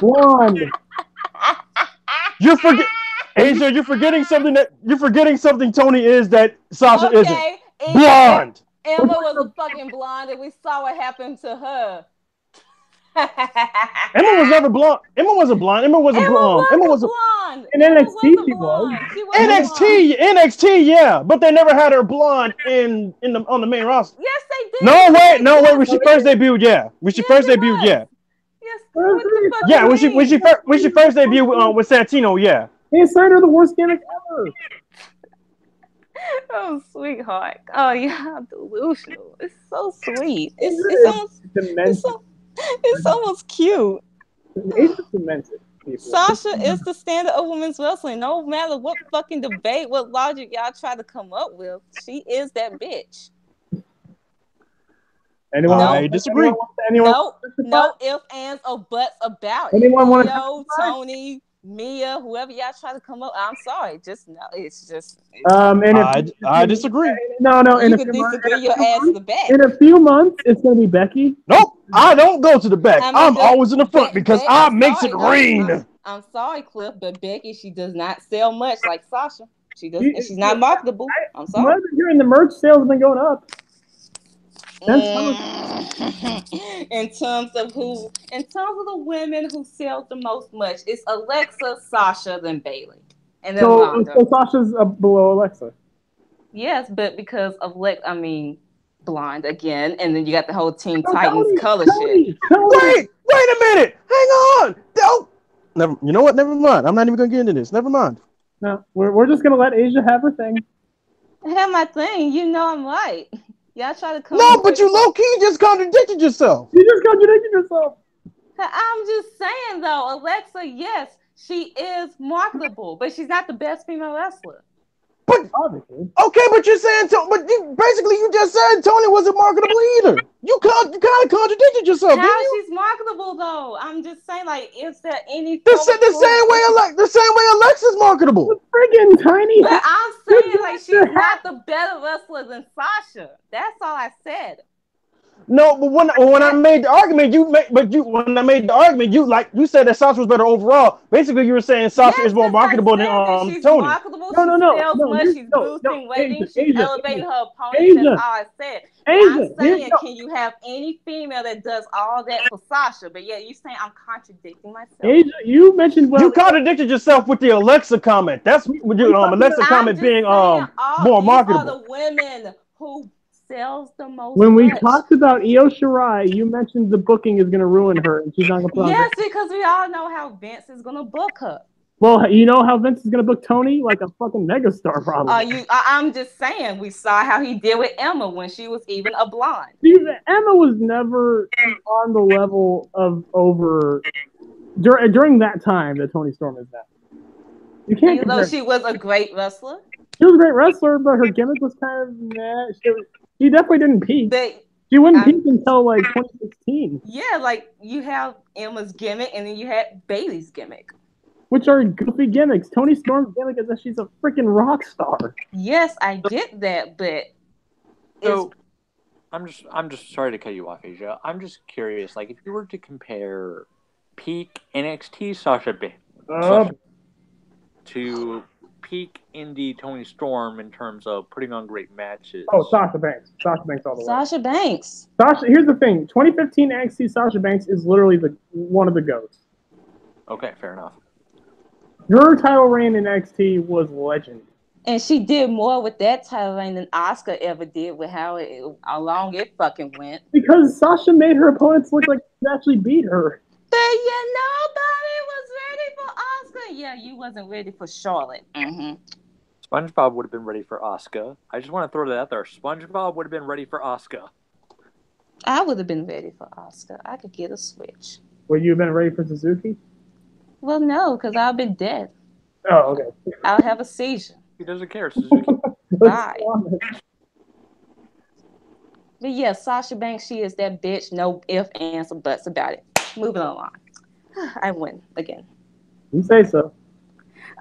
A: Blonde.
C: Asia, you're forgetting something Tony is that Sasha isn't. Blonde.
E: Emma was a fucking blonde and we saw what happened to her.
C: Emma was never blonde. Emma wasn't blonde. Emma was
E: blonde.
A: In NXT she was.
C: NXT, yeah, but they never had her blonde on the main roster.
E: Yes, they did.
C: No, wait. When she first debuted, yeah.
E: Yes. What the fuck
C: yeah, when she first debuted with Santino, yeah.
A: They assigned her the worst gimmick ever.
E: Oh, sweetheart. Oh, yeah, delusional. It's so sweet. It's almost cute.
A: It's demented.
E: Sasha is the standard of women's wrestling. No matter what fucking debate, what logic y'all try to come up with, she is that bitch.
C: I disagree.
E: No ifs, ands, or buts about it.
A: Anyone want
E: to Tony, Mia, whoever y'all try to come up. I'm sorry.
C: I disagree.
A: No.
E: You can disagree your ass to the back.
A: In a few months, it's gonna be Becky.
C: Nope. I don't go to the back. I'm always in the front because I makes it rain.
E: I'm sorry, Cliff, but Becky, she does not sell much like Sasha. She does. She's not marketable. I'm sorry.
A: I've been hearing the merch sales have been going up.
E: In terms of the women who sell the most much, it's Alexa, Sasha, then Bayley, and then Ronda.
A: So Sasha's below Alexa.
E: Yes, but because of blonde again, and then you got the whole Teen Titans color shit.
C: Wait a minute. Hang on. You know what? Never mind. I'm not even gonna get into this. Never mind.
A: No, we're just gonna let Asia have her thing.
E: I have my thing. You know I'm right. Y'all try to come.
C: No, but you low key just contradicted yourself.
A: You just contradicted yourself.
E: I'm just saying though, Alexa, yes, she is marketable, but she's not the best female wrestler.
C: But obviously. Okay, but you're saying, you just said Tony wasn't marketable either. You kind of contradicted yourself.
E: How she's marketable though? I'm just saying, like, is there any
C: the same way Alexa's marketable?
A: It's friggin' tiny.
E: But I'm saying like she's not the better wrestler than Sasha. That's all I said.
C: No, but when I made the argument, you said that Sasha was better overall. Basically, you were saying Sasha is more marketable than
E: she's
C: Tony.
E: Marketable. She's boosting ratings. She's elevating her opponent. That's all I said. I'm saying, can you have any female that does all that for Sasha? But yeah, you saying I'm contradicting myself.
A: Asia, you mentioned
C: you contradicted yourself with the Alexa comment. That's Alexa comment being more marketable.
E: These are the women who sells the most.
A: When we talked about Io Shirai, you mentioned the booking is going to ruin her, and she's not going to put
E: Yes, because we all know how Vince is going to book her.
A: Well, you know how Vince is going to book Tony? Like a fucking megastar, probably.
E: I'm just saying, we saw how he did with Emma when she was even a blonde.
A: Emma was never on the level of over during that time that Tony Storm is now. You can't.
E: Even though she was a great wrestler.
A: She was a great wrestler, but her gimmick was kind of meh. She definitely didn't peak. She wouldn't peak until like 2016.
E: Yeah, like you have Emma's gimmick, and then you had Bayley's gimmick,
A: which are goofy gimmicks. Toni Storm's gimmick is that she's a freaking rock star.
E: Yes, I get that, but
B: so I'm just sorry to cut you off, Asia. I'm just curious, like if you were to compare peak NXT Sasha Banks to peak indie Toni Storm in terms of putting on great matches.
A: Oh, Sasha Banks. Sasha Banks all the way.
E: Sasha Banks.
A: Here's the thing. 2015 NXT Sasha Banks is literally one of the GOATs.
B: Okay, fair enough.
A: Her title reign in NXT was legend.
E: And she did more with that title reign than Asuka ever did with how long it fucking went.
A: Because Sasha made her opponents look like they actually beat her.
E: But nobody was ready for Asuka. Yeah, you wasn't ready for Charlotte. Mm-hmm.
B: SpongeBob would have been ready for Asuka. I just want to throw that out there. SpongeBob would have been ready for Asuka.
E: I would have been ready for Oscar. I could get a switch.
A: Would you have been ready for Suzuki?
E: Well, no, because I'll be dead.
A: Oh, okay.
E: I'll have a seizure.
B: He doesn't care. Suzuki.
A: Let's
E: Bye.
A: go on.
E: But yeah, Sasha Banks, she is that bitch. No ifs, ands, or buts about it. Moving along. I win again.
A: You say so.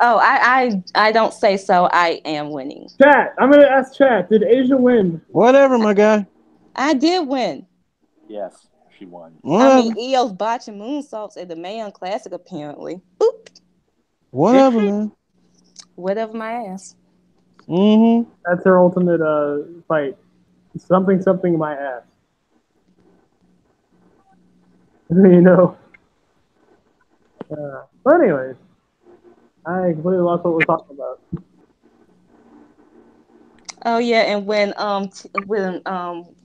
E: Oh, I don't say so. I am winning.
A: Chat. I'm gonna ask chat. Did Asia win?
C: Whatever, my guy.
E: I did win.
B: Yes, she won.
E: I
C: Whatever.
E: mean, EO's botching moonsaults at the Mayon Classic, apparently. Boop.
C: Whatever, man.
E: Whatever my ass.
C: Mm-hmm.
A: That's her ultimate fight. Something in my ass. You know. But anyways, I completely lost what we're talking about.
E: Oh yeah, and when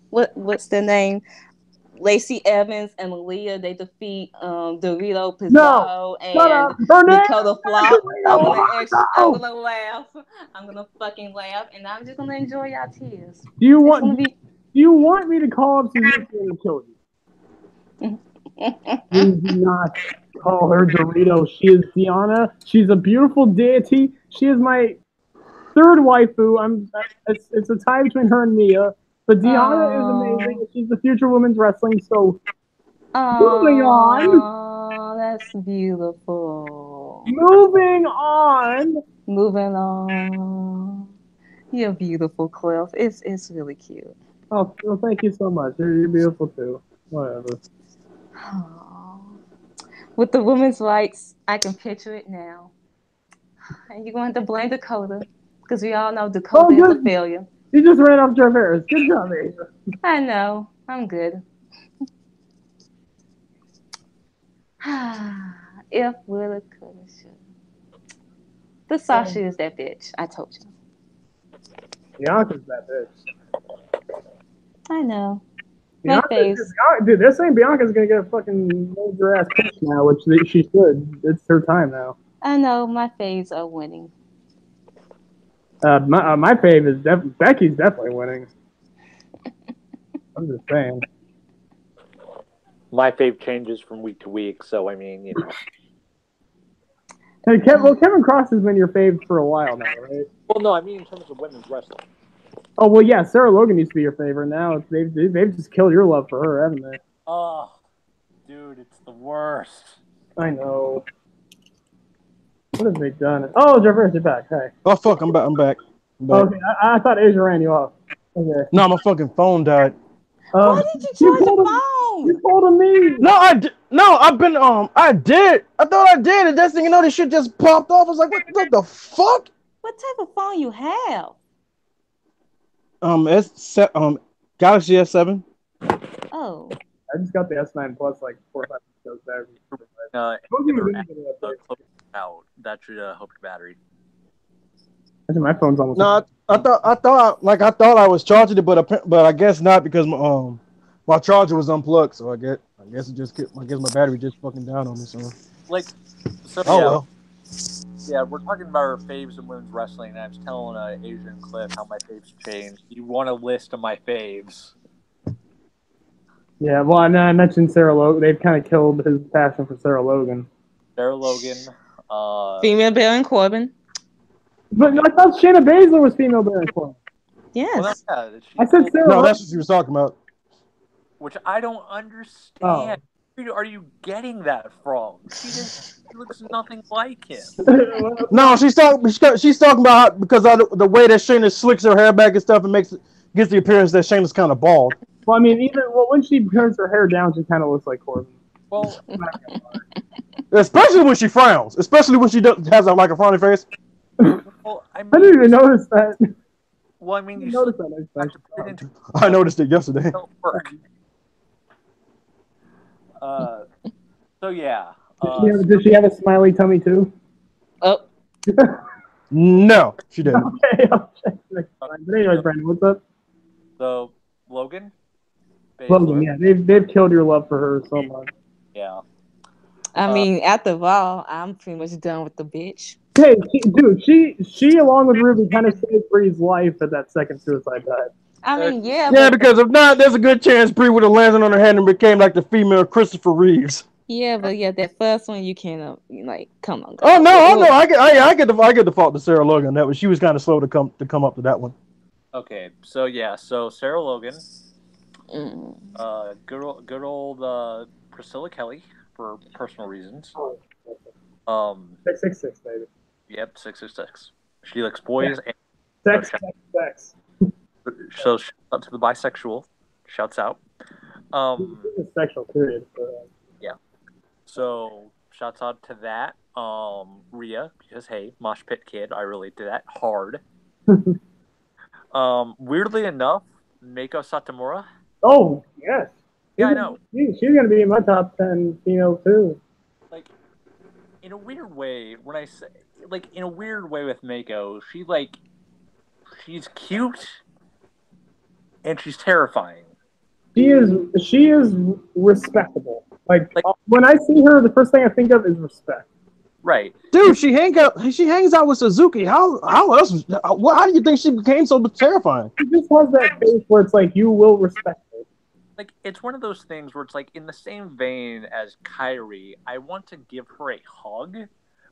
E: what's their name? Lacey Evans and Malia, they defeat Dorito Pizarro
A: Shut up.
E: and
A: Her name
E: Dakota
A: is
E: Flop. I'm gonna I'm
A: Dorito.
E: gonna laugh. I'm gonna fucking laugh, and I'm just gonna enjoy y'all tears.
A: Do you
E: It's gonna be.
A: do you want me to call up Suzuki and kill you? Please do not call her Dorito. She is Diana. She's a beautiful deity. She is my third waifu. It's a tie between her and Mia. But Diana is amazing. She's the future women's wrestling. So moving on.
E: Oh, that's beautiful.
A: Moving on.
E: Moving on. You're beautiful, Cliff. It's really cute.
A: Oh, well, thank you so much. You're beautiful too. Whatever.
E: Oh. With the women's rights, I can picture it now. And you're going to blame Dakota because we all know Dakota is a failure.
A: You just ran off Jarvis. Good job, Asia.
E: I know. I'm good. If, woulda, coulda, shoulda. The Sasha is that bitch. I told you.
A: Bianca's that bitch.
E: I know.
A: Bianca,
E: My face.
A: dude, they're saying Bianca's gonna get a fucking major ass push now, which she should. It's her time now.
E: I know. My faves are winning.
A: My fave is Becky's definitely winning. I'm just saying.
B: My fave changes from week to week, so I mean, you know.
A: Hey, Kevin Cross has been your fave for a while now, right?
B: Well, no, I mean in terms of women's wrestling.
A: Oh well, yeah. Sarah Logan used to be your favorite. Now they've just killed your love for her, haven't they?
B: Oh, dude, it's the worst.
A: I know. What have they done? Oh, Jarvis, you're back. Hey.
C: Oh fuck, I'm back. I'm back.
A: Okay, I thought Asia ran you off. Okay.
C: No, my fucking phone died.
E: Why did you charge the phone?
A: You told him me.
C: No, I've been I did. I thought I did. And next thing you know, this shit just popped off. I was like, what the fuck?
E: What type of phone you have?
C: It's Galaxy S7.
E: Oh.
A: I just got the S9 Plus like 4 or 5 shows there.
B: Out. That should help your battery.
A: Actually, my phone's almost.
C: No, I thought I was charging it, but I guess not because my charger was unplugged. So I guess my battery just fucking down on me. So
B: well. Yeah, we're talking about our faves in women's wrestling, and I was telling Asian Cliff how my faves changed. You want a list of my faves?
A: Yeah, well, I mentioned Sarah Logan. They've kind of killed his passion for Sarah Logan.
B: Sarah Logan.
E: Female Baron Corbin.
A: But I thought Shayna Baszler was female Baron Corbin.
E: Yes.
B: Well, yeah,
A: I said Sarah
C: no,
A: Logan.
C: that's what you was talking about.
B: Which I don't understand. Where are you getting that from? She looks nothing like him.
C: No, she's talking about because of the way that Shayna slicks her hair back and stuff and gets the appearance that Shayna's kind of bald.
A: Well, I mean, when she turns her hair down, she kind of looks like Corbin.
B: Well,
C: especially when she frowns, especially when she has a frowny face.
B: Well,
A: I didn't even notice that.
B: Well, I mean, you
A: noticed that.
C: I noticed it yesterday.
B: Work. So yeah.
A: Did she have a smiley tummy too?
E: Oh.
C: No, she didn't.
A: Okay, I'll check next time. But anyways, Brandon, what's up?
B: So Logan.
A: Logan, yeah, they've killed your love for her so much.
B: Yeah.
E: I mean, after all, I'm pretty much done with the bitch.
A: Hey, dude, she along with Ruby kind of saved Bree's life at that second suicide dive.
E: I mean, yeah,
C: Yeah,
E: but
C: because if not, there's a good chance Brie would have landed on her head and became like the female Christopher Reeves.
E: that first one you can't like. Come on,
C: Oh
E: girl.
C: no, I know. I get the fault to Sarah Logan. That was she was kind of slow to come up to that one.
B: Okay, so yeah, so Sarah Logan,
E: Mm.
B: good old Priscilla Kelly for personal reasons.
A: 666, baby.
B: Yep, 666. She likes boys, and
A: Sex, sex, sex.
B: so shout out to the bisexual. Shouts out.
A: This is sexual, period.
B: Yeah. So shouts out to that. Rhea, because hey, mosh pit kid, I relate to that hard. Weirdly enough, Mako Satomura.
A: Oh, yes.
B: Yeah, I know.
A: She's going to be in my top 10 female, too.
B: Like, in a weird way, when I say, like, in a weird way with Mako, she's cute and she's terrifying.
A: She is respectable. Like when I see her, the first thing I think of is respect.
B: Right.
C: Dude, she hangs out with Suzuki. How else? How do you think she became so terrifying?
A: She just has that face where it's like you will respect her.
B: Like it's one of those things where it's like in the same vein as Kyrie, I want to give her a hug,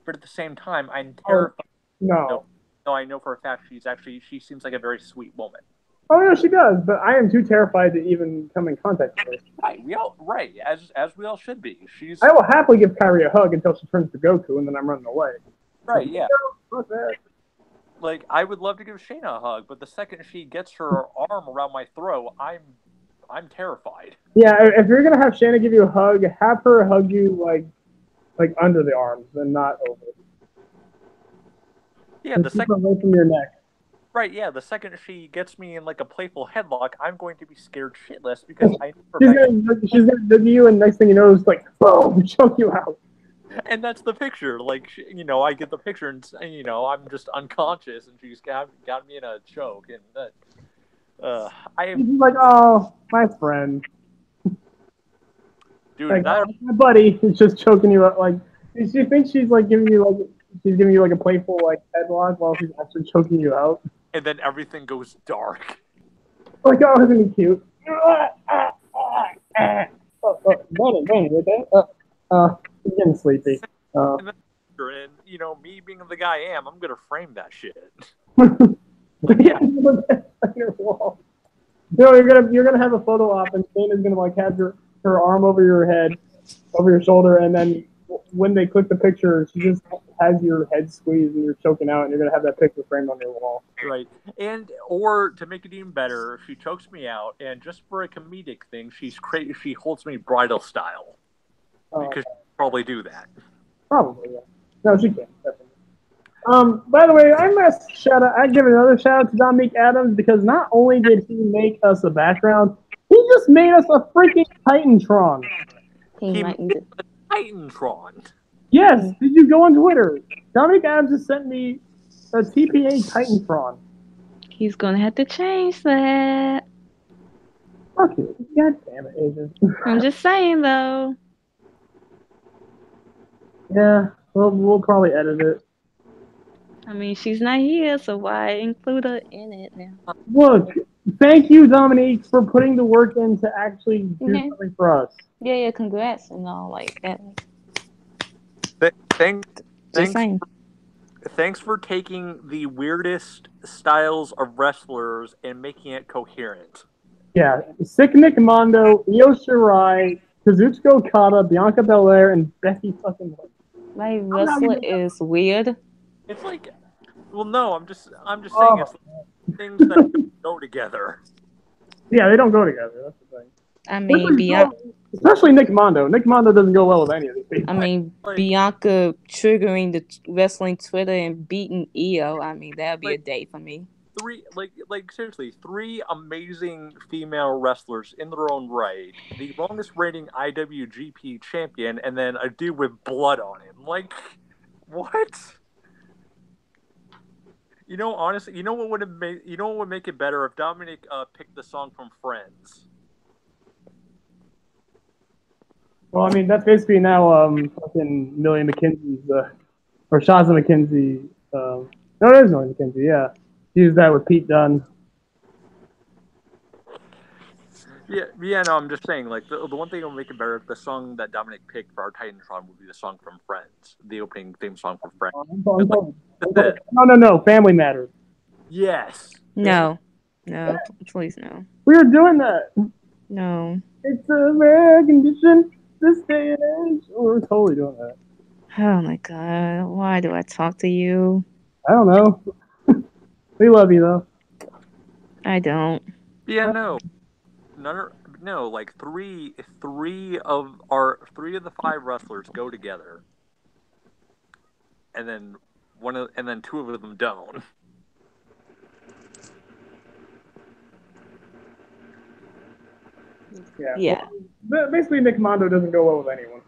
B: but at the same time, I'm terrified.
A: No,
B: I know for a fact she seems like a very sweet woman.
A: Oh no, she does, but I am too terrified to even come in contact with her.
B: Right, as we all should be.
A: I will happily give Kyrie a hug until she turns to Goku, and then I'm running away.
B: Right, yeah.
A: Fuck that.
B: Like I would love to give Shayna a hug, but the second she gets her arm around my throat, I'm terrified.
A: Yeah, if you're gonna have Shanna give you a hug, have her hug you like under the arms and not over.
B: Yeah,
A: and
B: the second
A: away from your neck.
B: Right, yeah. The second she gets me in like a playful headlock, I'm going to be scared shitless because
A: she's gonna dig you, and next thing you know, it's like boom, choke you out.
B: And that's the picture. Like I get the picture, and I'm just unconscious, and she's got me in a choke, and
A: She's like, oh, my friend,
B: dude,
A: like, my buddy is just choking you out. Like she thinks she's like giving you like a playful like headlock while she's actually choking you out.
B: And then everything goes dark.
A: Like, oh, isn't he cute? Bunny, with that? He's getting sleepy.
B: And me being the guy I am, I'm gonna frame that shit.
A: Yeah. Wall. No, you're gonna have a photo op, and Shayna's gonna like have her arm over your head, over your shoulder, and then when they click the picture, she just has your head squeezed and you're choking out, and you're gonna have that picture framed on your wall.
B: Right, or to make it even better, she chokes me out, and just for a comedic thing, she holds me bridal style because she'll probably do that.
A: Probably, yeah. No, she can't. Definitely. By the way, I give another shout out to Dominique Adams because not only did he make us a background, he just made us a freaking Titantron.
B: He made a Titantron.
A: Yes, did you go on Twitter? Dominic Adams just sent me a TPA Titantron.
E: He's gonna have to change that.
A: Fuck you. God damn it, Agent.
E: I'm just saying though.
A: Yeah, we'll probably edit it.
E: I mean, she's not here, so why include her in it now?
A: Look, thank you, Dominique, for putting the work in to actually do something for us.
E: Yeah, congrats and all like that.
B: Thanks for taking the weirdest styles of wrestlers and making it coherent.
A: Yeah, Sick Nick Mondo, Io Shirai, Kazuchika Okada, Bianca Belair, and Becky fucking Lynch.
E: My wrestler is weird.
B: It's like, well, no, I'm just saying it's like things that go together.
A: Yeah, they don't go together. That's the thing.
E: I mean, Bianca.
A: Especially Nick Mondo. Nick Mondo doesn't go well with any of these people.
E: I mean, Bianca triggering the wrestling Twitter and beating Io. I mean, that would be a day for me.
B: Seriously, 3 amazing female wrestlers in their own right. The longest reigning IWGP champion, and then a dude with blood on him. Like, what? Honestly, what would make it better if Dominic picked the song from Friends.
A: Well, I mean, that's basically now fucking Millie McKenzie's, or Shaza McKenzie. No, it is Millie McKenzie, yeah. She used that with Pete Dunne.
B: No, I'm just saying, like, the one thing that will make it better, the song that Dominic picked for our Titantron would be the song from Friends, the opening theme song from Friends.
A: No. Family Matters.
B: Yes.
E: No, please no.
A: We were doing that.
E: No.
A: It's a rare condition this day and age. We're totally doing that.
E: Oh my god, why do I talk to you?
A: I don't know. We love you though.
E: I don't.
B: Yeah, no. No, like three of the five wrestlers go together, and then two of them don't.
E: Yeah.
A: Well, basically, Nick Mondo doesn't go well with anyone.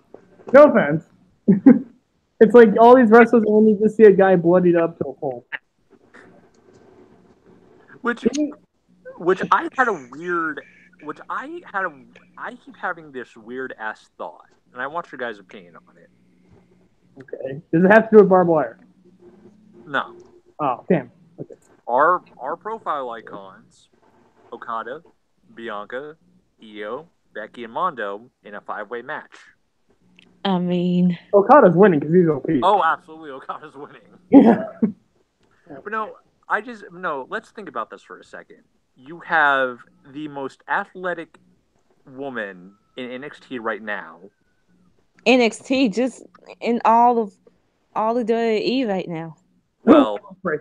A: No offense. It's like all these wrestlers only just see a guy bloodied up to a pole.
B: Which I had a weird. I keep having this weird ass thought, and I want your guys' opinion on it.
A: Okay. Does it have to do with barbed wire?
B: No.
A: Oh, damn. Okay.
B: Our profile icons, Okada, Bianca, Io, Becky, and Mondo in a 5-way match.
E: I mean,
A: Okada's winning because he's OP.
B: Oh, absolutely, Okada's winning.
A: Yeah.
B: But no, let's think about this for a second. You have the most athletic woman in NXT right now.
E: NXT just in all of WWE right now.
B: Well,
A: I'm sorry.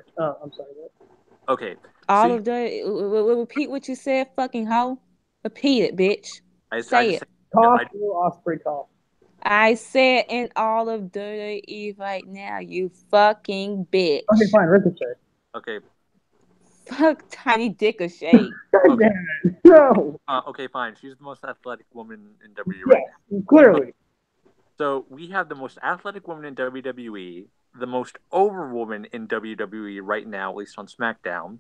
B: okay.
E: All of the repeat what you said, fucking hoe. Repeat it, bitch. Say it.
A: Osprey cough.
E: I said in all of WWE right now, you fucking bitch.
A: Okay, fine, Ricochet.
B: Okay.
E: Fuck Tiny Dick or Shade.
A: God damn it. No.
B: Okay, fine. She's the most athletic woman in WWE right now.
A: Clearly.
B: So we have the most athletic woman in WWE, the most over woman in WWE right now, at least on SmackDown,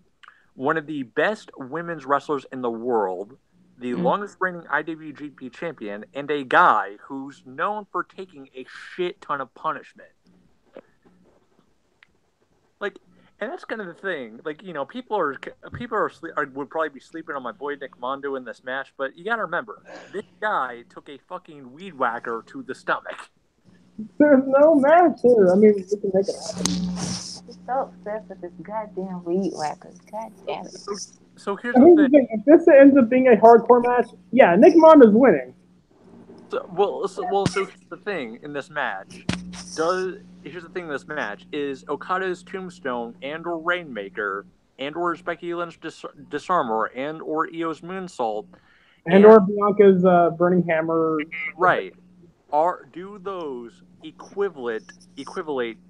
B: one of the best women's wrestlers in the world, the longest reigning IWGP champion, and a guy who's known for taking a shit ton of punishment. Like, and that's kind of the thing. Like, you know, people would probably be sleeping on my boy Nick Mondo in this match, but you got to remember, this guy took a fucking weed whacker to the stomach.
A: There's no match here. I mean, we can make it happen.
E: I'm so obsessed with this goddamn weed whacker. God damn it.
B: So here's the thing.
A: If this ends up being a hardcore match, yeah, Nick Mondo's winning.
B: So here's the thing in this match. Here's the thing in this match is Okada's Tombstone and or Rainmaker and or Becky Lynch Disarmer and or Io's Moonsault
A: and or Bianca's Burning Hammer.
B: Right. Do those equivalent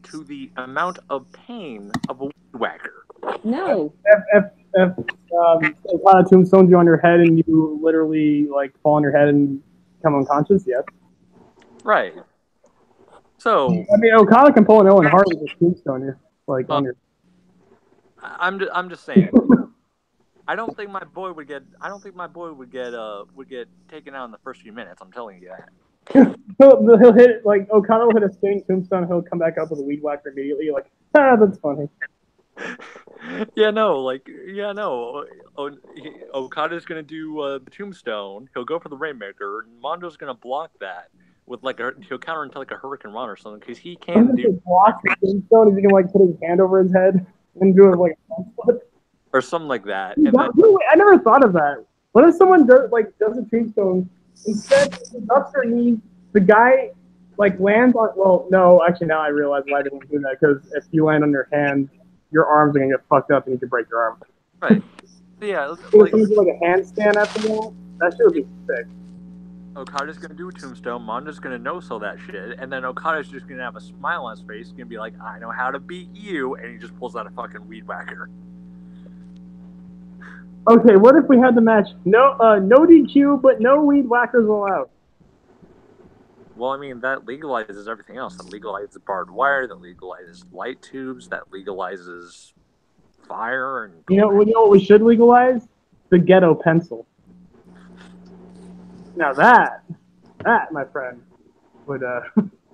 B: to the amount of pain of a weed whacker?
E: No.
A: If Okada tombstones you on your head and you literally like fall on your head and become unconscious, yes.
B: Right. So
A: I mean, Okada can pull an Owen Hart with a tombstone you, like on your.
B: I'm just saying. I don't think my boy would get taken out in the first few minutes. I'm telling you that.
A: He'll hit like Okada will hit a spinning tombstone. He'll come back up with a weed whacker immediately. Like, that's funny.
B: Okada's gonna do the tombstone. He'll go for the Rainmaker. Mondo's gonna block that with he'll counter into like a Hurricane Run or something because he can do
A: block the tombstone. If he can like put his hand over his head and do it like a flip
B: or something like that.
A: I never thought of that. What if someone does a tombstone instead of nuts or knees? The guy like lands on. Well, no, actually now I realize why they won't do that because if you land on your hand, your arms are gonna get fucked up and you can break your arm.
B: Right. Yeah.
A: Like a handstand after that. That shit would be sick.
B: Okada's gonna do a tombstone. Mondo's gonna no-sell that shit, and then Okada's just gonna have a smile on his face. He's gonna be like, "I know how to beat you," and he just pulls out a fucking weed whacker.
A: Okay, what if we had the match? No DQ, but no weed whackers allowed.
B: Well, I mean, that legalizes everything else. That legalizes barbed wire. That legalizes light tubes. That legalizes fire. And
A: you know what we should legalize? The ghetto pencil. Now that, my friend, would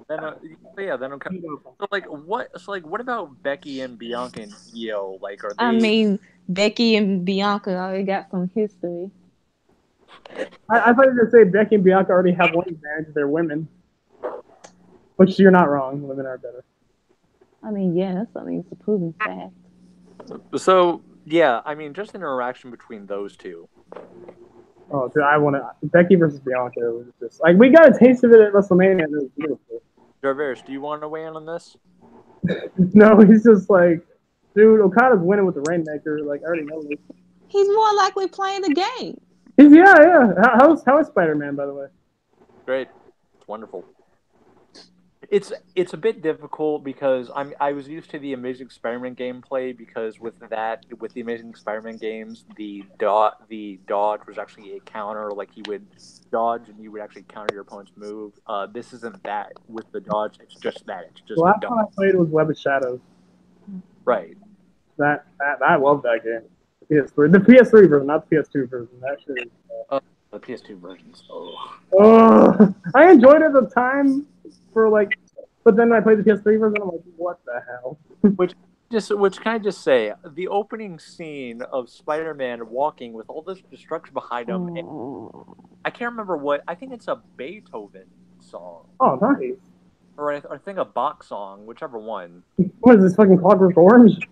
B: Then okay. So what about Becky and Bianca and Io? Like, are they?
E: I mean, Becky and Bianca already got some history.
A: I thought you were going to say Becky and Bianca already have one advantage. They're women. Which you're not wrong. Women are better.
E: I mean, yes, I mean, it's a proven fact.
B: So yeah, I mean, just an interaction between those two.
A: Oh, dude, I want to. Becky versus Bianca was just like we got a taste of it at WrestleMania, and it was beautiful.
B: Jarvis, do you want to weigh in on this?
A: No, he's just like, dude, Okada's winning with the Rainmaker. Like, I already know this.
E: He's more likely playing the game.
A: Yeah. How is Spider-Man, by the way?
B: Great, it's wonderful. It's a bit difficult because I was used to the Amazing Spider-Man gameplay because with the Amazing Spider-Man games the dodge was actually a counter, like he would dodge and you would actually counter your opponent's move. This isn't that with the dodge. It's just
A: The last one I played was Web of Shadows.
B: Right.
A: That I love that game. The PS3 version, not the PS2 version. That shit is,
B: the PS2 versions.
A: I enjoyed it at the time for like, but then I played the PS3 version. I'm like, what the hell?
B: Which can I just say, the opening scene of Spider-Man walking with all this destruction behind him. I can't remember what. I think it's a Beethoven song.
A: Oh, nice.
B: Or I think a Bach song, whichever one.
A: What is this, fucking Clockwork Orange?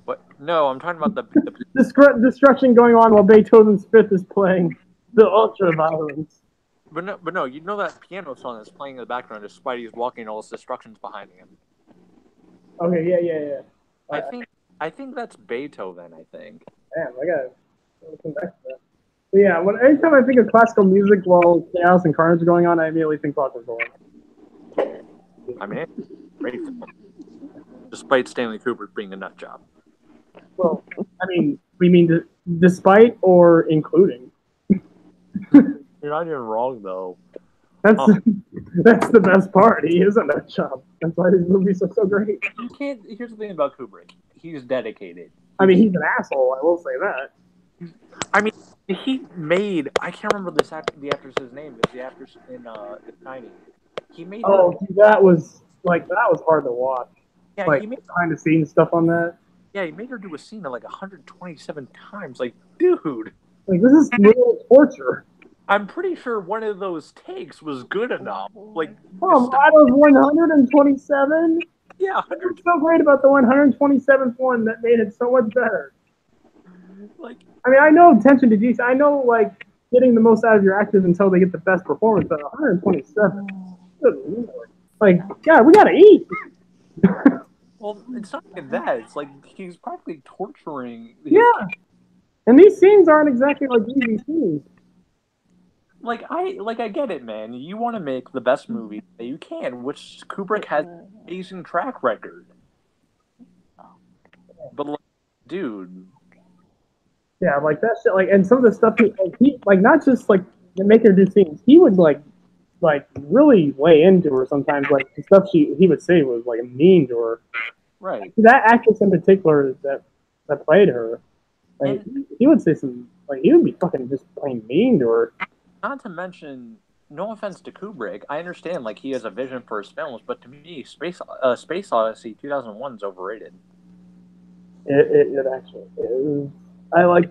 B: But no, I'm talking about the
A: destruction going on while Beethoven's Fifth is playing. The ultra violence.
B: But no, you know that piano song that's playing in the background is Spidey's walking, all his destruction's behind him.
A: Okay, yeah.
B: I think that's Beethoven. I think.
A: Damn, I gotta come back to that. But yeah, anytime I think of classical music while chaos and carnage are going on, I immediately think Clockwork Orange.
B: I mean, great film. Despite Stanley Kubrick being a nut job.
A: Well, I mean, we mean despite or including.
B: You're not even wrong though.
A: That's the best part. He is a nut job. That's why his movies are so great.
B: You can't. Here's the thing about Kubrick. He's dedicated.
A: I mean, he's an asshole. I will say that.
B: I mean, he made. I can't remember the actress's name. It's the actress in The Shining. He made.
A: That was hard to watch.
B: Yeah,
A: like
B: he made
A: behind the scenes stuff on that.
B: Yeah, he made her do a scene like 127 times. Like, dude.
A: Like, this is real torture.
B: I'm pretty sure one of those takes was good enough. Like,
A: out of 127?
B: Yeah,
A: what's so great about the 127th one that made it so much better?
B: Like,
A: I mean, I know attention to detail. I know, like, getting the most out of your actors until they get the best performance. But 127, good Lord. Like, God, we gotta eat.
B: Well, it's not even that. It's like he's practically torturing.
A: Yeah, and these scenes aren't exactly like easy scenes.
B: Like I get it, man. You want to make the best movie that you can, which Kubrick has an amazing track record. But like, dude,
A: yeah, like that shit. Like, and some of the stuff he like not just like make her do scenes. He would like really lay into her sometimes. Like the stuff he would say was like mean to her.
B: Right.
A: That actress in particular that played her, like he would say some like he would be fucking just plain mean to her.
B: Not to mention, no offense to Kubrick, I understand like he has a vision for his films, but to me, Space Odyssey 2001 is overrated.
A: It actually is. I like.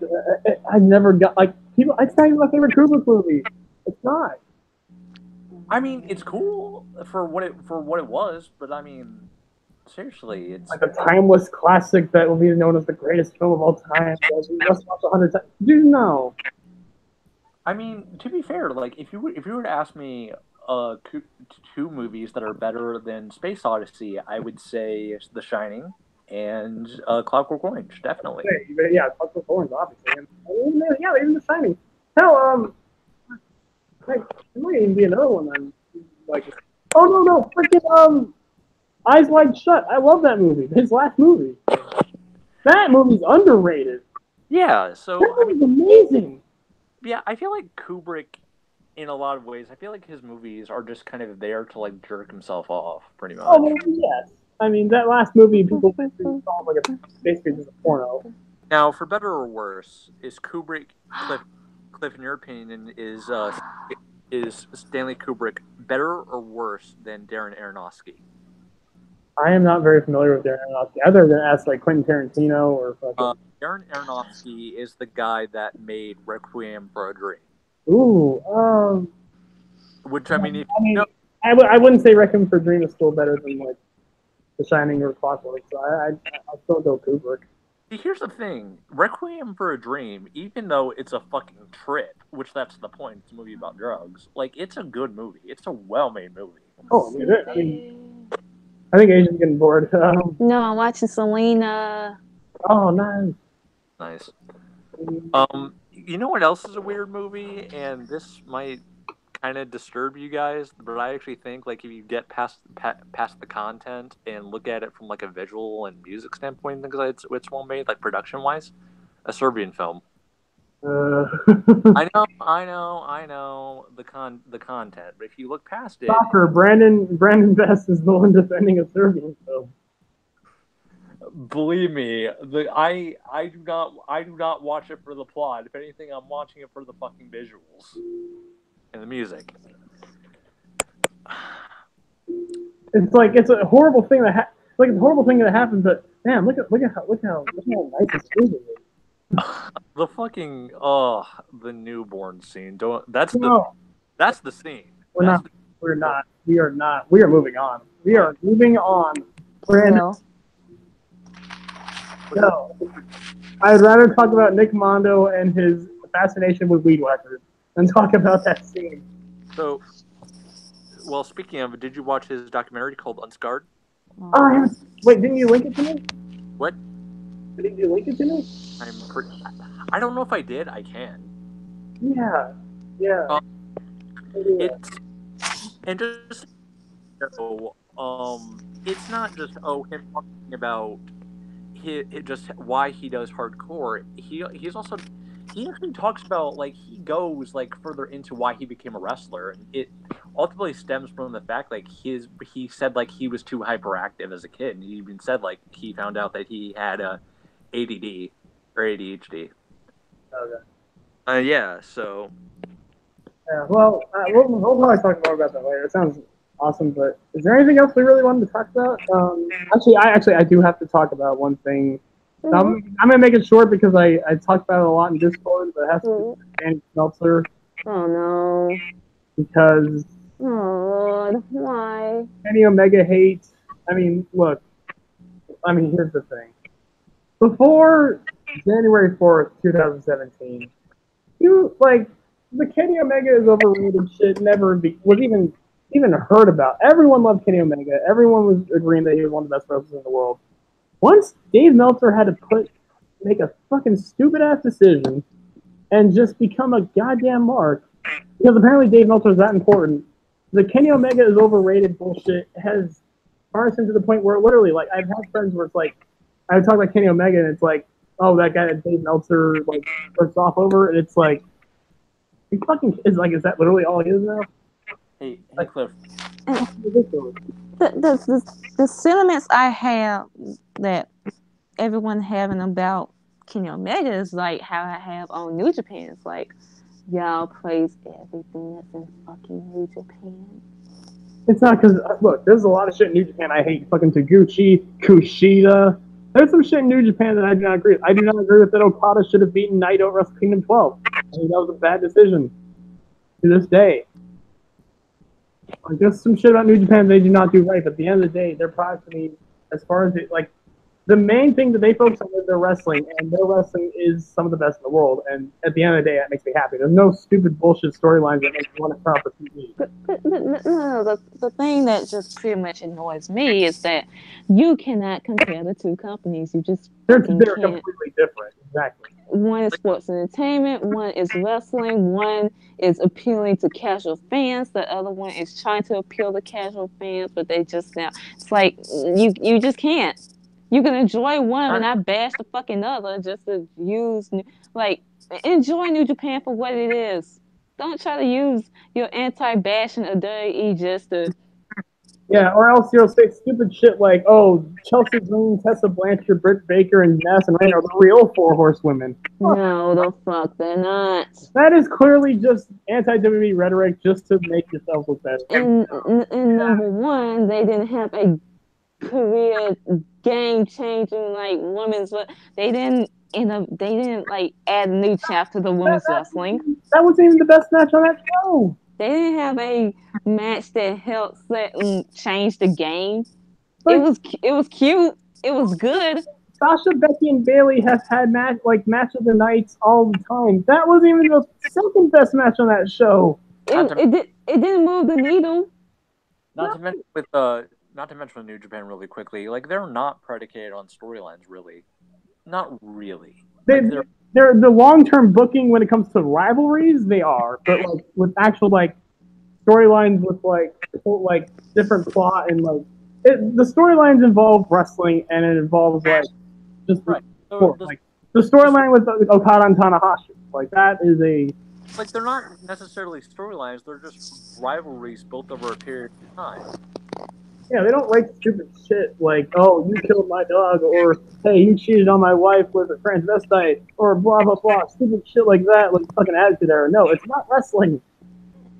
A: I never got like people. It's not even my favorite Kubrick movie. It's not.
B: I mean, it's cool for what it was, but I mean, seriously, it's
A: like a timeless classic that will be known as the greatest film of all time. You must watch 100 times. Dude, no.
B: I mean, to be fair, like if you were to ask me two movies that are better than Space Odyssey, I would say The Shining and Clockwork Orange, definitely.
A: Yeah, Clockwork Orange, obviously. And, even The Shining. Hell, there might even be another one then. Like, oh no, freaking Eyes Wide Shut. I love that movie. His last movie. That movie's underrated.
B: Yeah, so
A: that movie's amazing.
B: Yeah, I feel like Kubrick, in a lot of ways, I feel like his movies are just kind of there to like jerk himself off, pretty much.
A: Oh, well, yes. I mean, that last movie, people saw like basically just a porno.
B: Now, for better or worse, is Kubrick, Cliff, in your opinion, is Stanley Kubrick better or worse than Darren Aronofsky?
A: I am not very familiar with Darren Aronofsky. Other than ask like Quentin Tarantino or.
B: Darren Aronofsky is the guy that made Requiem for a Dream.
A: Ooh,
B: Which I mean, if
A: I
B: you know,
A: mean, I wouldn't say Requiem for a Dream is still better than like The Shining or Clockwork, so I'll still go Kubrick.
B: here's the thing: Requiem for a Dream, even though it's a fucking trip, which that's the point. It's a movie about drugs. Like, it's a good movie. It's a well-made movie.
A: Oh, I mean, I think Asian's getting bored.
E: No, I'm watching Selena.
A: Oh, nice.
B: Nice. You know what else is a weird movie, and this might kind of disturb you guys, but I actually think like if you get past the content and look at it from like a visual and music standpoint, because it's well made, like production wise, a Serbian film.
A: Uh,
B: I know the content, but if you look past it,
A: soccer. Brandon Best is the one defending a Serbian film.
B: believe me, I do not watch it for the plot. If anything, I'm watching it for the fucking visuals and the music.
A: It's a horrible thing like it's a horrible thing that happened, but man, look how nice this movie is.
B: The fucking the newborn scene. Don't
A: No,
B: that's the scene.
A: we're
B: That's
A: not. We're not. We are not. We are moving on. We are moving on. Brandon,
E: No.
A: no. I'd rather talk about Nick Mondo and his fascination with weed whackers than talk about that scene.
B: so. Well, speaking of, did you watch his documentary called Unscarred?
A: Oh, I haven't. Wait, didn't you link it to me?
B: What?
A: Didn't you link it to me?
B: I don't know if I did. I can.
A: Yeah. Yeah.
B: It's and just so, it's not just him talking about just why he does hardcore. He actually talks about like he goes like further into why he became a wrestler, and it ultimately stems from the fact like he said like he was too hyperactive as a kid, and he even said like he found out that he had a ADD or ADHD.
A: Okay.
B: Yeah, so
A: Yeah. Well, we'll probably talk more about that later. It sounds awesome, but is there anything else we really wanted to talk about? I do have to talk about one thing. I'm gonna make it short because I talked about it a lot in Discord, but it has to do with Danny Meltzer
E: Oh no.
A: because
E: Oh Lord, why?
A: Kenny Omega hates. I mean, look. I mean, here's the thing. Before January 4th, 2017, you like the Kenny Omega is overrated shit was even heard about. Everyone loved Kenny Omega. Everyone was agreeing that he was one of the best wrestlers in the world. Once Dave Meltzer had to make a fucking stupid ass decision and just become a goddamn mark, because apparently Dave Meltzer is that important. The Kenny Omega is overrated bullshit has arson to the point where literally, like, I've had friends where it's like, I would talk about Kenny Omega and it's like, oh, that guy that Dave Meltzer like starts off over, and it's like, he fucking is like, is that literally all he is now?
B: hey Cliff,
A: Ridiculous.
E: The sentiments I have that everyone having about Kenny Omega is like how I have on New Japan. It's like y'all praise everything that's in fucking New Japan.
A: It's not because look, there's a lot of shit in New Japan I hate. Fucking Taguchi, Kushida. There's some shit in New Japan that I do not agree with. I do not agree with that Okada should have beaten Naito at Wrestle Kingdom 12. I think that was a bad decision to this day. Like, there's some shit about New Japan they do not do right, but at the end of the day, their product to me, as far as it, like, the main thing that they focus on is their wrestling, and their wrestling is some of the best in the world. And at the end of the day, that makes me happy. There's no stupid bullshit storylines that make me want to turn off the TV.
E: But no, the thing that just pretty much annoys me is that you cannot compare the two companies. You just
A: They're
E: fucking can't.
A: completely different. Exactly.
E: One is sports entertainment, one is wrestling, one is appealing to casual fans, the other one is trying to appeal to casual fans, but they just now it's like you just can't. You can enjoy one and not bash the fucking other just to use like enjoy New Japan for what it is. Don't try to use your anti-bashing of WWE just to
A: Yeah, or else you'll say stupid shit like, "Oh, Chelsea Green, Tessa Blanchard, Britt Baker, and Madison Rain are the real four horsewomen."
E: no, the fuck they're not.
A: That is clearly just anti-WWE rhetoric just to make yourself look better.
E: And number one, they didn't have a career game changing like women's, but they didn't they didn't like add a new chapter to women's wrestling.
A: That wasn't even the best match on that show.
E: They didn't have a match that helped set and change the game.
A: But
E: It was cute. It was good.
A: Sasha, Becky, and Bailey have had match of the nights all the time. That wasn't even the second best match on that show.
E: It didn't move the needle.
B: Not to mention with New Japan really quickly, like they're not predicated on storylines really. Not really.
A: They're the long-term booking when it comes to rivalries, they are, but like with actual like storylines with like different plot and like the storylines involve wrestling and it involves like just
B: Right.
A: like the storyline with Okada and Tanahashi, like that is a
B: like they're not necessarily storylines; they're just rivalries built over a period of time.
A: yeah, they don't write stupid shit like, oh, you killed my dog, or hey, you cheated on my wife with a transvestite, or blah blah blah, stupid shit like that, like fucking attitude error. No, it's not wrestling.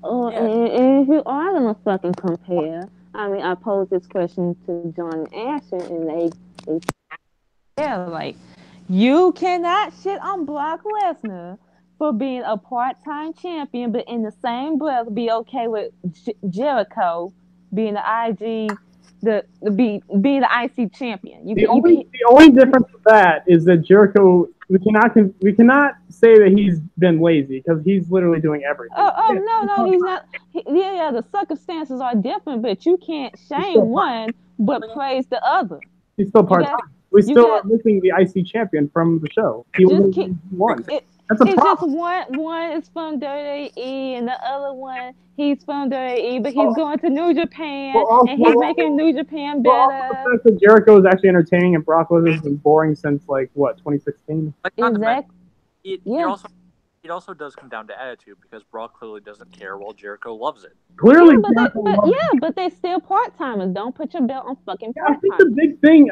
E: Oh,
B: Yeah.
E: and if you are gonna fucking compare, I mean, I posed this question to John and Ashton, and they're like, you cannot shit on Brock Lesnar for being a part-time champion, but in the same breath be okay with Jericho being being the IC champion.
A: The only difference with that is that Jericho, we cannot say that he's been lazy because he's literally doing everything.
E: No, he's not. Yeah, the circumstances are different, but you can't shame one but praise the other.
A: He's still part-time. We still are missing the IC champion from the show. He won. That's a problem.
E: Just one is from WWE and the other one he's from WWE, but he's going to New Japan and he's making New Japan better.
A: The fact that Jericho is actually entertaining and Brock Lesnar has been boring since like what 2016.
E: Exactly.
B: It also does come down to attitude because Brock clearly doesn't care while Jericho loves it.
A: Clearly,
E: but they're still part timers. Don't put your belt on fucking part
A: timers.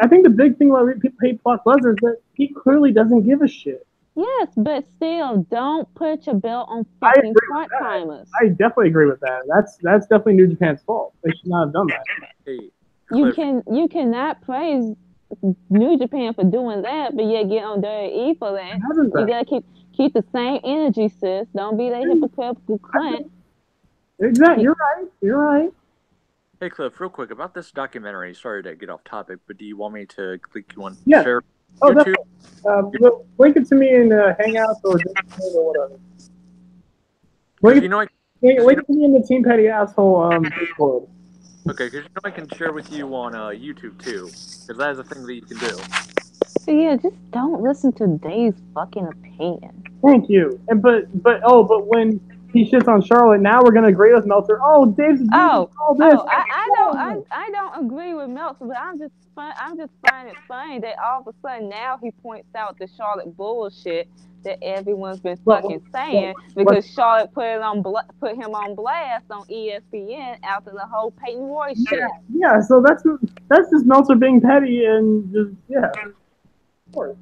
A: I think the big thing why people hate Brock Lesnar is that he clearly doesn't give a shit.
E: Yes, but still, don't put your belt on fucking part timers.
A: I definitely agree with that. That's definitely New Japan's fault. They should not have done that.
B: Hey,
E: you cannot praise New Japan for doing that, but yet get on WWE for that. You gotta keep the same energy, sis. Don't be that hypocritical cunt.
A: Exactly. You're right.
B: Hey, Cliff, real quick about this documentary. Sorry to get off topic, but do you want me to click you on share?
A: Oh, definitely. Link it to me in Hangouts or Discord or whatever. Link it to me in the Team Petty Asshole Discord.
B: Okay, because I can share with you on YouTube too, because that is a thing that you can do.
E: So yeah, just don't listen to Dave's fucking opinion.
A: Thank you. But when he shits on Charlotte, now we're gonna agree with Meltzer. Oh, Dave's all this.
E: I don't agree with Meltzer, but I'm just finding it funny that all of a sudden now he points out the Charlotte bullshit that everyone's been fucking saying because Charlotte put him on blast on ESPN after the whole Peyton Royce shit.
A: Yeah, so that's just Meltzer being petty and just of course.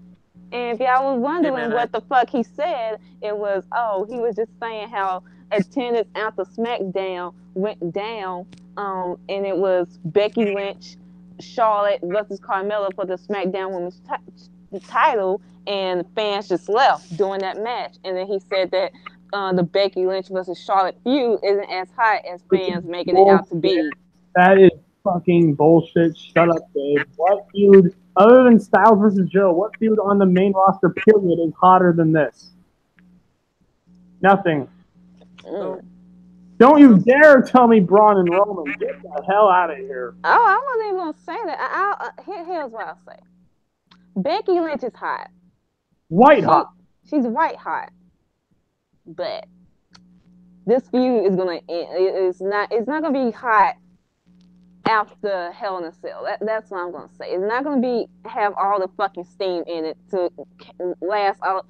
E: And if y'all was wondering what the fuck he said, it was, he was just saying how attendance after SmackDown went down, and it was Becky Lynch, Charlotte versus Carmella for the SmackDown Women's title, and fans just left during that match. And then he said that the Becky Lynch versus Charlotte feud isn't as hot as fans making it out to be.
A: That is fucking bullshit. Shut up, Dave. What feud? Other than Styles versus Joe, what feud on the main roster period is hotter than this? Nothing. Don't you dare tell me Braun and Roman. Get the hell out of here.
E: Oh, I wasn't even going to say that. Here's what I'll say. Becky Lynch is hot.
A: White hot.
E: She's white hot. But this feud is going to it's not going to be hot after Hell in a Cell. That's what I'm gonna say. It's not gonna have all the fucking steam in it to last all.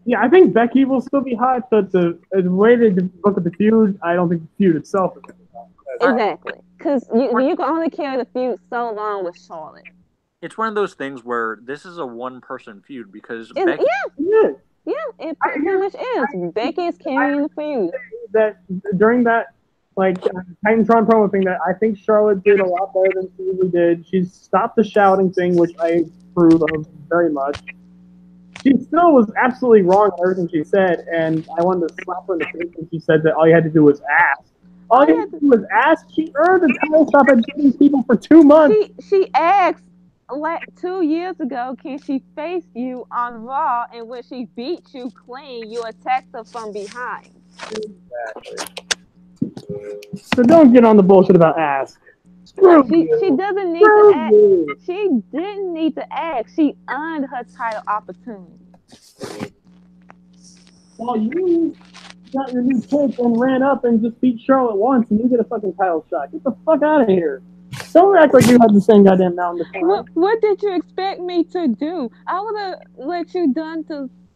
A: Yeah, I think Becky will still be hot, but the way they look at the feud, I don't think the feud itself is gonna be hot.
E: Exactly, because you can only carry the feud so long with Charlotte.
B: It's one of those things where this is a one-person feud because
E: Becky. Yeah, it pretty much is. Becky is carrying the feud.
A: That during that. Like Titantron promo thing that I think Charlotte did a lot better than she usually did. She stopped the shouting thing, which I approve of very much. she still was absolutely wrong in everything she said, and I wanted to slap her in the face when she said that all you had to do was ask. All you had to do was ask. She earned a title shot by beating people for 2 months.
E: She asked 2 years ago, can she face you on Raw? And when she beat you clean, you attacked her from behind.
A: Exactly. So don't get on the bullshit about ask.
E: Like she doesn't need to ask.
A: You.
E: She didn't need to ask. She earned her title opportunity.
A: Well, you got your new pick and ran up and just beat Charlotte once, and you get a fucking title shot. Get the fuck out of here. Don't act like you had the same goddamn mountain to climb.
E: What did you expect me to do? I would have let you done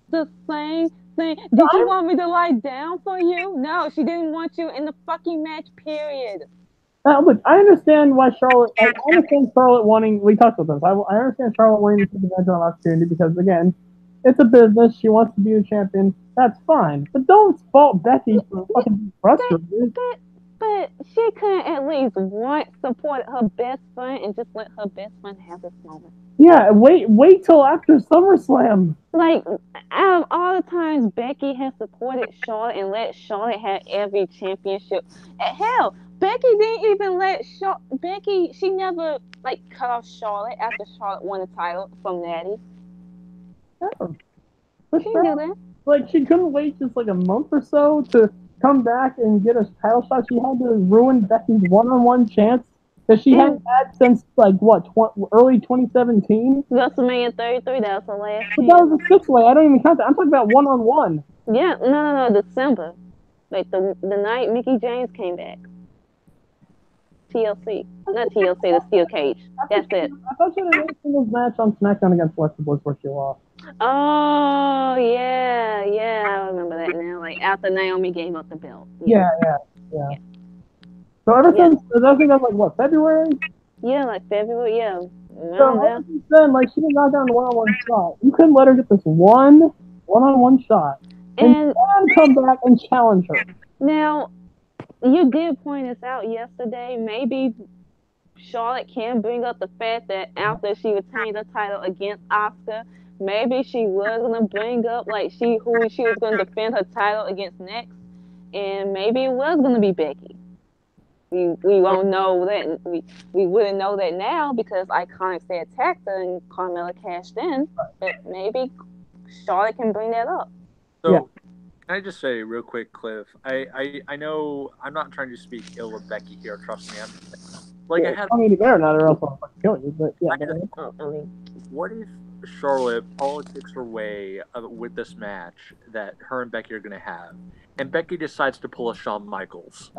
E: the same thing. Did you want me to lie down for you? No, she didn't want you in the fucking match, period.
A: Look, I understand why Charlotte. I understand Charlotte wanting. We talked about this. I understand Charlotte wanting to take advantage of an opportunity because, again, it's a business. She wants to be the champion. That's fine. But don't fault Becky for fucking being frustrated.
E: But she couldn't at least once support her best friend and just let her best friend have this moment.
A: Yeah, wait till after SummerSlam.
E: Like, out of all the times Becky has supported Charlotte and let Charlotte have every championship, hell, Becky didn't even let Becky. She never cut off Charlotte after Charlotte won the title from Natty.
A: Oh.
E: She didn't do that.
A: Like, she couldn't wait just a month or so to come back and get a title shot. She had to ruin Becky's one-on-one chance that she hadn't had since early 2017.
E: WrestleMania 33. That was the last.
A: But that was a 6-way. I don't even count that. I'm talking about one-on-one.
E: Yeah, no, December, the night Mickey James came back. TLC, not TLC, the Steel Cage. That's it.
A: I thought she had a singles match on SmackDown against Alexa Bliss where she lost.
E: Oh yeah, I remember that now. After Naomi gave up the belt.
A: Yeah. So ever since, I think that's February?
E: Yeah, February, yeah.
A: So ever since then, she did not down the one-on-one shot. You couldn't let her get this one-on-one shot and come back and challenge her.
E: Now, you did point us out yesterday. Maybe Charlotte can bring up the fact that after she retained the title against Asuka, maybe she was gonna bring up who she was gonna defend her title against next, and maybe it was gonna be Becky. We won't know that. We wouldn't know that now because Iconics they attacked her and Carmella cashed in. But maybe Charlotte can bring that up.
B: So, can I just say real quick, Cliff? I know I'm not trying to speak ill of Becky here. Trust me.
A: I mean, you better not, or else I'll fucking kill you. But
B: what if Charlotte politics her way with this match that her and Becky are going to have, and Becky decides to pull a Shawn Michaels?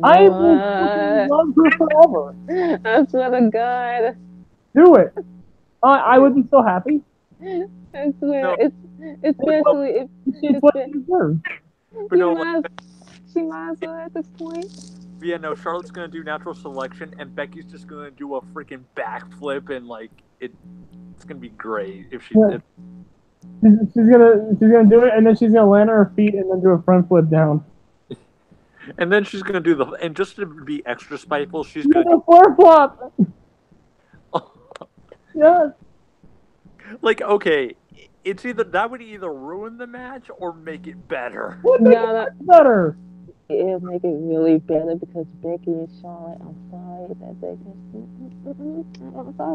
A: I would love her forever.
E: I swear to God.
A: Do it. I would be so happy.
E: I swear, especially if
A: it's what she deserves.
E: She might as well at this point.
B: Yeah, no, Charlotte's gonna do natural selection, and Becky's just gonna do a freaking backflip, and it's gonna be great if she did.
A: She's gonna do it, and then she's gonna land on her feet, and then do a front flip down.
B: And then she's gonna do and just to be extra spiteful, she's gonna
A: do a flip flop. Yes.
B: Okay, it's that would either ruin the match or make it better.
A: Better.
E: It'll make it really better because Becky and Charlotte, I'm sorry that they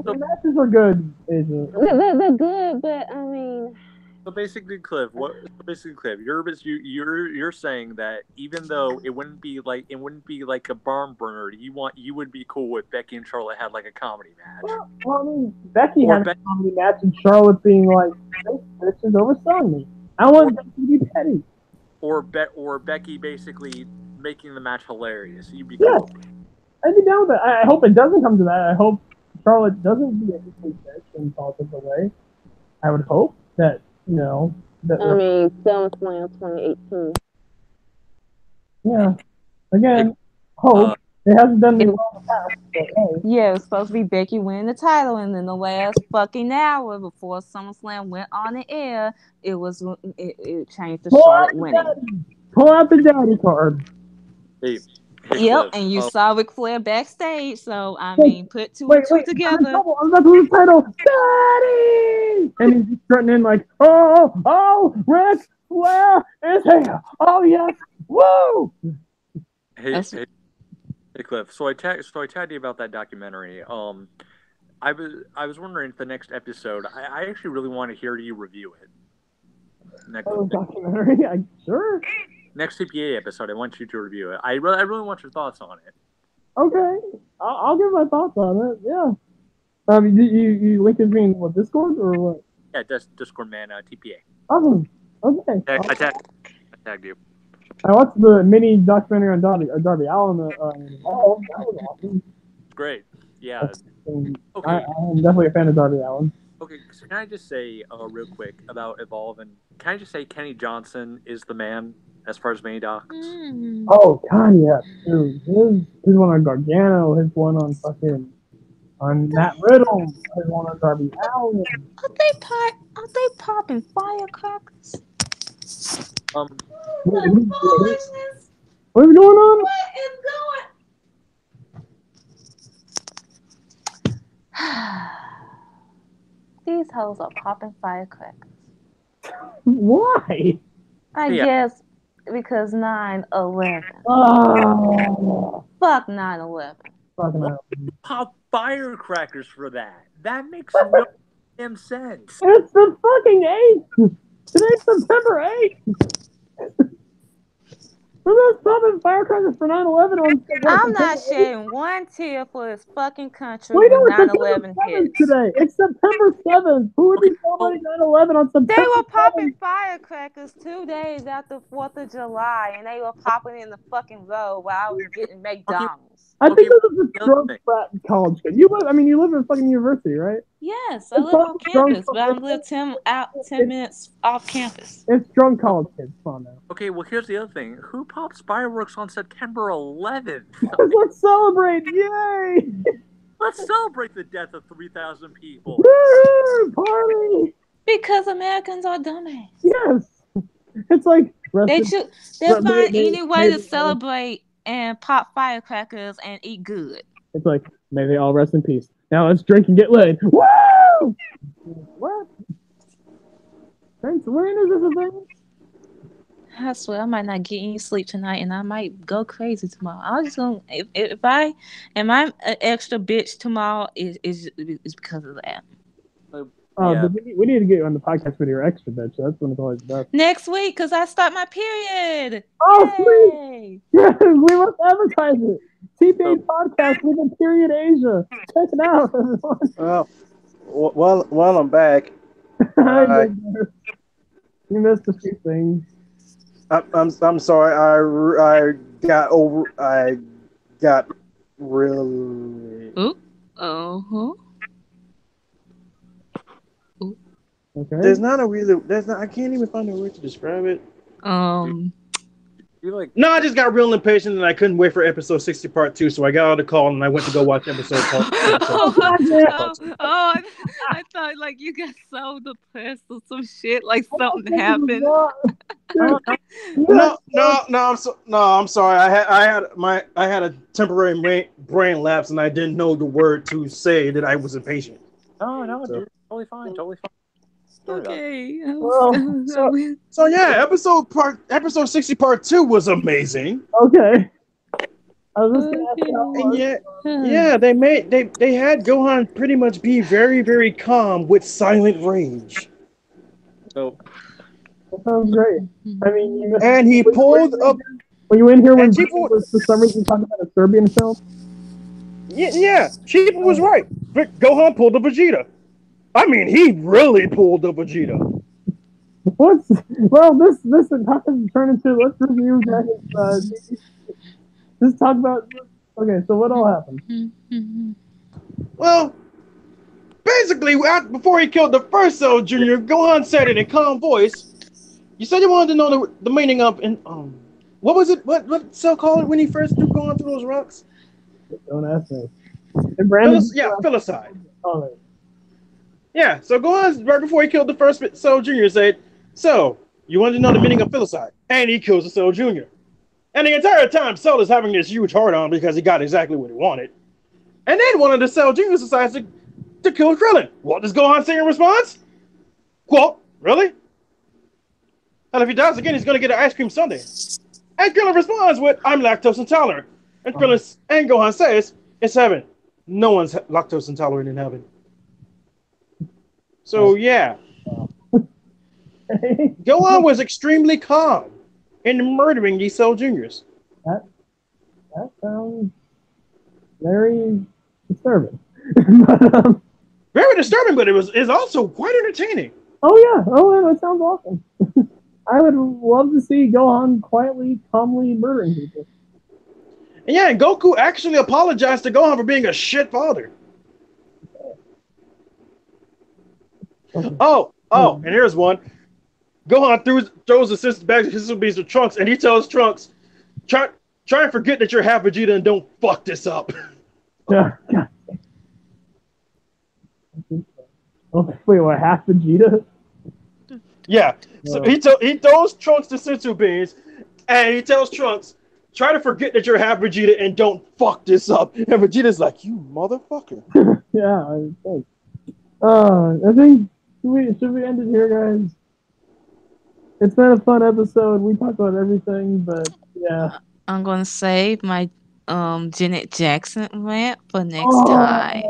A: the matches are good, Asia.
E: They're good, but I mean.
B: So basically, Cliff, you're saying that even though it wouldn't be like a barn burner, you would be cool with Becky and Charlotte had a comedy match.
A: Well, I mean, Becky had a comedy match, and Charlotte being this is overselling me. I want Becky to be petty.
B: Or Becky basically making the match hilarious. You'd be cool.
A: I'd be down with that. I hope it doesn't come to that. I hope Charlotte doesn't get bitch and politics away. I would hope that,
E: SummerSlam 2018.
A: Yeah. Again, hope. It hasn't done me well in the past, but hey.
E: Yeah, it was supposed to be Becky winning the title, and then the last fucking hour before SummerSlam went on the air, it changed to Charlotte winning.
A: Pull out the daddy card.
B: Hey,
E: Yep, and you saw Ric Flair backstage, so I
A: Wait,
E: mean, put two and two
A: I'm in
E: together.
A: trouble. I'm about to lose the title. Daddy! And he's just strutting in like, oh, Ric Flair is here. Oh, yes. Woo!
B: Hey, Cliff. So I tagged you about that documentary. I was wondering if the next episode, I actually really want to hear you review it.
A: Documentary? Sure.
B: Next TPA episode, I want you to review it. I really want your thoughts on it.
A: Okay, I'll give my thoughts on it. Yeah. You link it in what, Discord or what?
B: Yeah, Discord man, TPA.
A: Awesome. Okay.
B: I tagged you.
A: I watched the mini documentary on Darby Allin. That was awesome.
B: It's great. Yeah.
A: Okay. I'm definitely a fan of Darby Allin.
B: Okay, so can I just say real quick about Evolve, and can I just say Kenny Johnson is the man as far as mini docs?
A: Oh God, yeah, dude. His one on Gargano, his one on Matt Riddle, his one on Darby Allin.
E: Are they popping firecrackers?
A: What is going on?
E: What is going? These hoes are popping firecrackers.
A: Why?
E: I guess because 9/11.
A: Oh.
E: Fuck 9/11.
A: Fuck 9/11.
B: Pop firecrackers for that. That makes no damn sense.
A: It's the fucking 8th. Today's September 8th. We're not stopping firecrackers for 9/11 on.
E: I'm not shedding one tear for this fucking country
A: Wait,
E: when
A: no,
E: 9/11 hits.
A: Today. It's September 7th. Who would be celebrating 9/11 on September 7th?
E: They were popping firecrackers 2 days after 4th of July, and they were popping in the fucking road while I was getting McDonald's.
A: I think this is a drunk frat college kid. You live in fucking university, right?
E: Yes, I live on campus, but I live 10 minutes off campus.
A: It's drunk college kids. Come on now.
B: Okay, well here's the other thing. Who pops fireworks on September 11th?
A: Let's celebrate! Yay!
B: Let's celebrate the death of 3,000 people.
A: Woo! Party!
E: Because Americans are dumbass.
A: Yes. It's like
E: they find any way to celebrate and pop firecrackers and eat good.
A: It's like, may they all rest in peace. Now let's drink and get laid. Woo! What? Thanks. When is this a thing?
E: I swear I might not get any sleep tonight, and I might go crazy tomorrow. I was just gonna if I'm an extra bitch tomorrow is because of that.
A: Yeah. We need to get you on the podcast with your extra bitch. That's when it's always best.
E: Next week, because I start my period.
A: Oh, sweet! Yeah, we must advertise it. TPA podcast with a period Asia. Check it out.
C: Well, I'm back.
A: You missed a few things.
C: I'm sorry. I got really.
E: Ooh.
A: Okay.
C: I can't even find a word to describe it.
B: You like?
C: No, I just got real impatient and I couldn't wait for episode 60 part 2, so I got on the call and I went to go watch episode part 2.
E: I thought like you got so depressed or some shit, like something happened.
C: No, I'm sorry. I had a temporary brain lapse and I didn't know the word to say that I was impatient.
B: No, dude, totally fine.
E: Okay.
C: So yeah, episode 60 part 2 was amazing.
A: Okay. I was just gonna ask
C: they had Gohan pretty much be very, very calm with silent rage.
B: So
A: that sounds great. I mean,
C: and he pulled up.
A: Were you in here when people was for some reason talking about a Serbian film?
C: Yeah, Chief was right. But Gohan pulled a Vegeta. I mean, he really pulled a Vegeta.
A: This has turned into let's review just talk about. Okay, so what all happened?
C: Well, basically, before he killed the first Cell Jr., Gohan said in a calm voice, "You said you wanted to know the meaning of what was it? What Cell called it when he first threw Gohan through those rocks?
A: Don't ask me." And Brandon,
C: Filicide.
A: Oh,
C: yeah, so Gohan, right before he killed the first Cell Jr., said, "So, you wanted to know the meaning of Filicide?" And he kills the Cell Jr. And the entire time, Cell is having this huge hard on because he got exactly what he wanted. And then one of the Cell Juniors decides to kill Krillin. What does Gohan say in response? Quote, really? And if he dies again, he's going to get an ice cream sundae. And Krillin responds with, I'm lactose intolerant. And Gohan says, it's heaven. No one's lactose intolerant in heaven. So, yeah. Gohan was extremely calm in murdering these Cell Juniors.
A: That sounds very disturbing.
C: Very disturbing, but it's also quite entertaining.
A: Oh yeah, that sounds awesome. I would love to see Gohan quietly, calmly murdering people.
C: And yeah, and Goku actually apologized to Gohan for being a shit father. Oh, and here's one. Gohan throws the sister back to his beast with Trunks, and he tells Trunks, try and forget that you're half Vegeta and don't fuck this up.
A: Yeah. Oh, wait, what, half Vegeta?
C: Yeah. So he throws Trunks the sensu beans, and he tells Trunks, try to forget that you're half Vegeta and don't fuck this up. And Vegeta's like, you motherfucker.
A: Yeah, I think. I think should we end it here, guys? It's been a fun episode. We talked about everything, but yeah.
E: I'm gonna save my Janet Jackson rant for next time.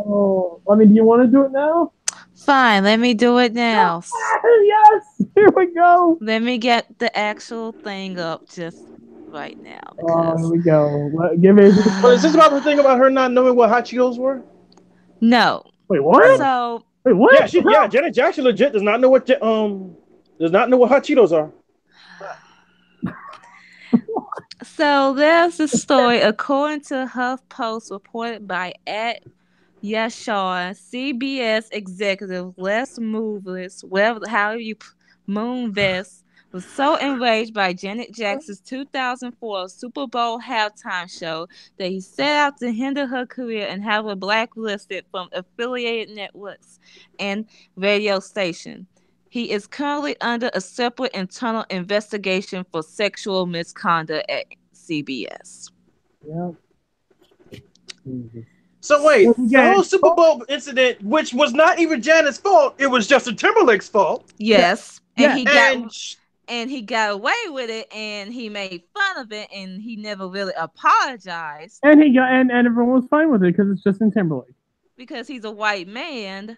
A: I mean, do you want to do it now?
E: Fine, let me do it now.
A: Yes, here we go.
E: Let me get the actual thing up just right now.
A: Here we go. Give me.
C: But is this about the thing about her not knowing what hot Cheetos were?
E: No.
A: Wait, what?
E: So.
A: Wait, what?
C: Yeah, Janet Jackson legit does not know what hot Cheetos are.
E: So there's a story, according to HuffPost, reported by @Yashar, CBS executive Les Moonves, Moonves, was so enraged by Janet Jackson's 2004 Super Bowl halftime show that he set out to hinder her career and have her blacklisted from affiliated networks and radio stations. He is currently under a separate internal investigation for sexual misconduct at CBS.
A: Yeah.
C: So wait, the whole Super Bowl incident, which was not even Janet's fault, it was Justin Timberlake's fault.
E: Yes,
A: yeah.
E: And he got away with it, and he made fun of it, and he never really apologized.
A: And and everyone was fine with it because it's Justin Timberlake.
E: Because he's a white man,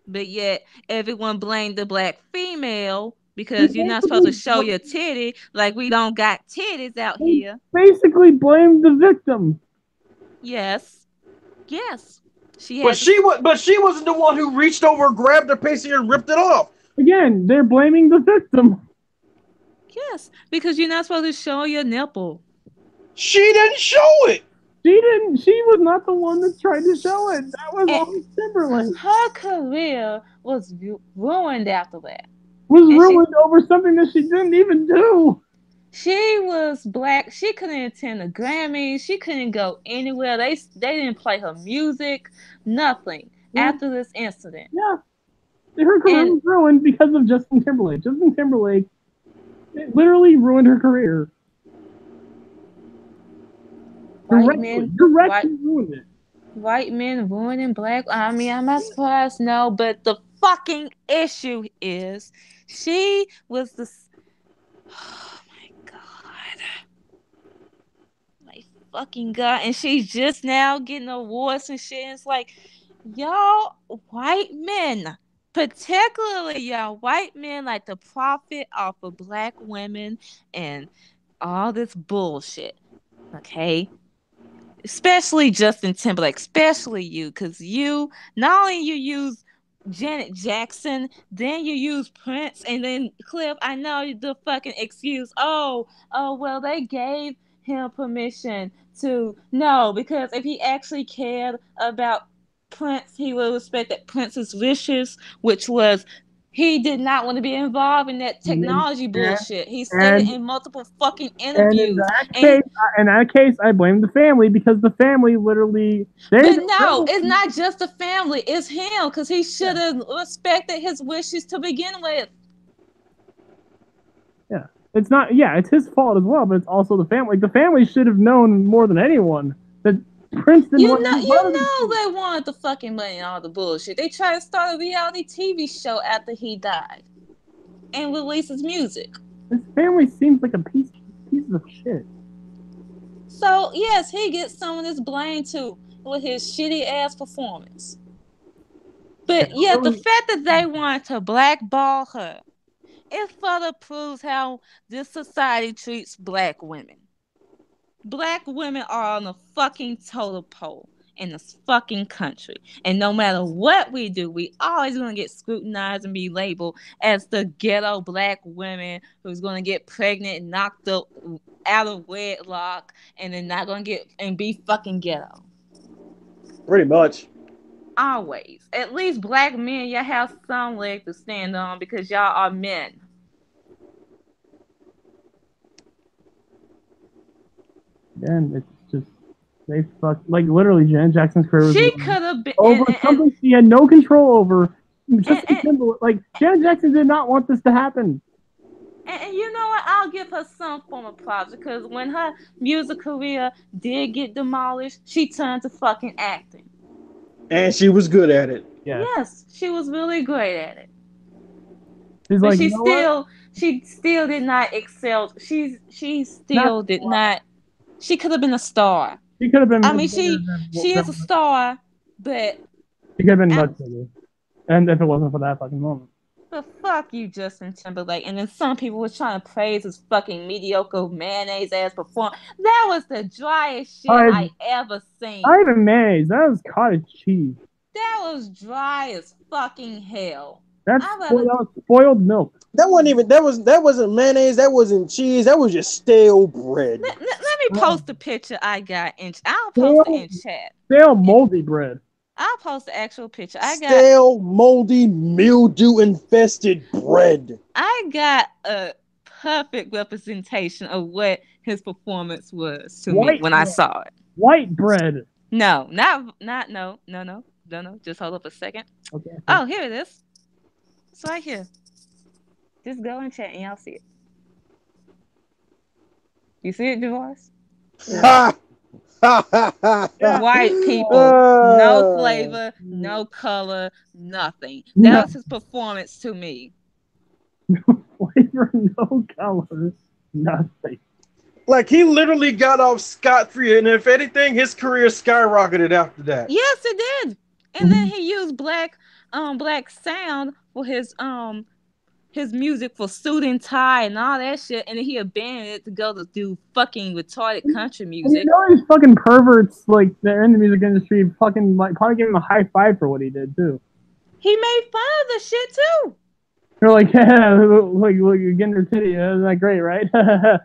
E: but yet everyone blamed the black female because you're not supposed to show your titty, like we don't got titties out here.
A: Basically blamed the victim.
E: Yes.
C: But she wasn't the one who reached over, grabbed her pasty, and ripped it off.
A: Again, they're blaming the victim.
E: Yes, because you're not supposed to show your nipple.
C: She didn't show it.
A: She was not the one that tried to show it. That was all Timberlake.
E: Her career was ruined after that.
A: Ruined over something that she didn't even do.
E: She was black. She couldn't attend the Grammys. She couldn't go anywhere. They didn't play her music. Nothing after this incident.
A: Yeah. Her career was ruined because of Justin Timberlake. Justin Timberlake literally ruined her career. Directly ruined it.
E: White men ruining black. I mean, I'm not surprised, no, but the fucking issue is she was the. Oh my god. My fucking god. And she's just now getting awards and shit. And it's like, y'all white men, particularly y'all white men, like to profit off of black women and all this bullshit. Okay? Especially Justin Timberlake, especially you, because you, not only you use Janet Jackson, then you use Prince, and then Cliff, I know the fucking excuse, well, they gave him permission to, no, because if he actually cared about Prince, he would respect that Prince's wishes, which was he did not want to be involved in that technology bullshit. He said it in multiple fucking interviews.
A: In that case, I blame the family because the family literally.
E: But no, it's not just the family. It's him because he should have respected his wishes to begin with.
A: Yeah, it's not. Yeah, it's his fault as well, but it's also the family. Like, the family should have known more than anyone that Prince didn't want to be part of this.
E: They wanted the fucking money and all the bullshit. They tried to start a reality TV show after he died and release his music.
A: His family seems like a piece of shit.
E: So yes, he gets some of this blame too with his shitty ass performance. But yeah, the fact that they wanted to blackball her, it further proves how this society treats black women. Black women are on a fucking totem pole in this fucking country. And no matter what we do, we always gonna get scrutinized and be labeled as the ghetto black women who's gonna get pregnant and knocked up out of wedlock and then not gonna get and be fucking ghetto.
C: Pretty much.
E: Always. At least black men, y'all have some leg to stand on because y'all are men.
A: And it's just they fucked, like, literally Janet Jackson's career was
E: She could have been
A: over something she had no control over. Like, Janet Jackson did not want this to happen.
E: And you know what? I'll give her some form of props because when her music career did get demolished, she turned to fucking acting.
C: And she was good at it.
A: Yeah.
E: Yes, she was really great at it.
A: She's
E: but
A: like,
E: she still did not excel. She still did not. She could have been a star.
A: She could have been.
E: I mean, she is a star, but
A: she could have been much bigger. And if it wasn't for that fucking moment.
E: But fuck you, Justin Timberlake. And then some people was trying to praise his fucking mediocre mayonnaise ass performance. That was the driest shit I ever seen.
A: Not even mayonnaise. That was cottage cheese.
E: That was dry as fucking hell.
A: That was spoiled milk.
C: That wasn't mayonnaise. That wasn't cheese. That was just stale bread.
E: Let me post the picture I got I'll post it in chat.
A: Stale moldy bread.
E: I'll post the actual picture. I got
C: stale, moldy, mildew-infested bread.
E: I got a perfect representation of what his performance was to me when I saw it.
A: White bread.
E: No. Just hold up a second.
A: Okay.
E: Oh, here it is. It's right here. Just go and chat and y'all see it. You see it, Divorce?
C: Yeah.
E: White people, no flavor, no color, nothing. That was his performance to me.
A: No flavor, no color, nothing.
C: Like, he literally got off scot-free, and if anything, his career skyrocketed after that.
E: Yes, it did. And then he used black sound for his music for Suit and Tie and all that shit, and then he abandoned it to go to do fucking retarded country music.
A: You know these fucking perverts, like, they're in the music industry, fucking, like, probably give him a high five for what he did too.
E: He made fun of the shit too.
A: They're like, yeah, like you're getting her titty. Isn't that great, right?
E: And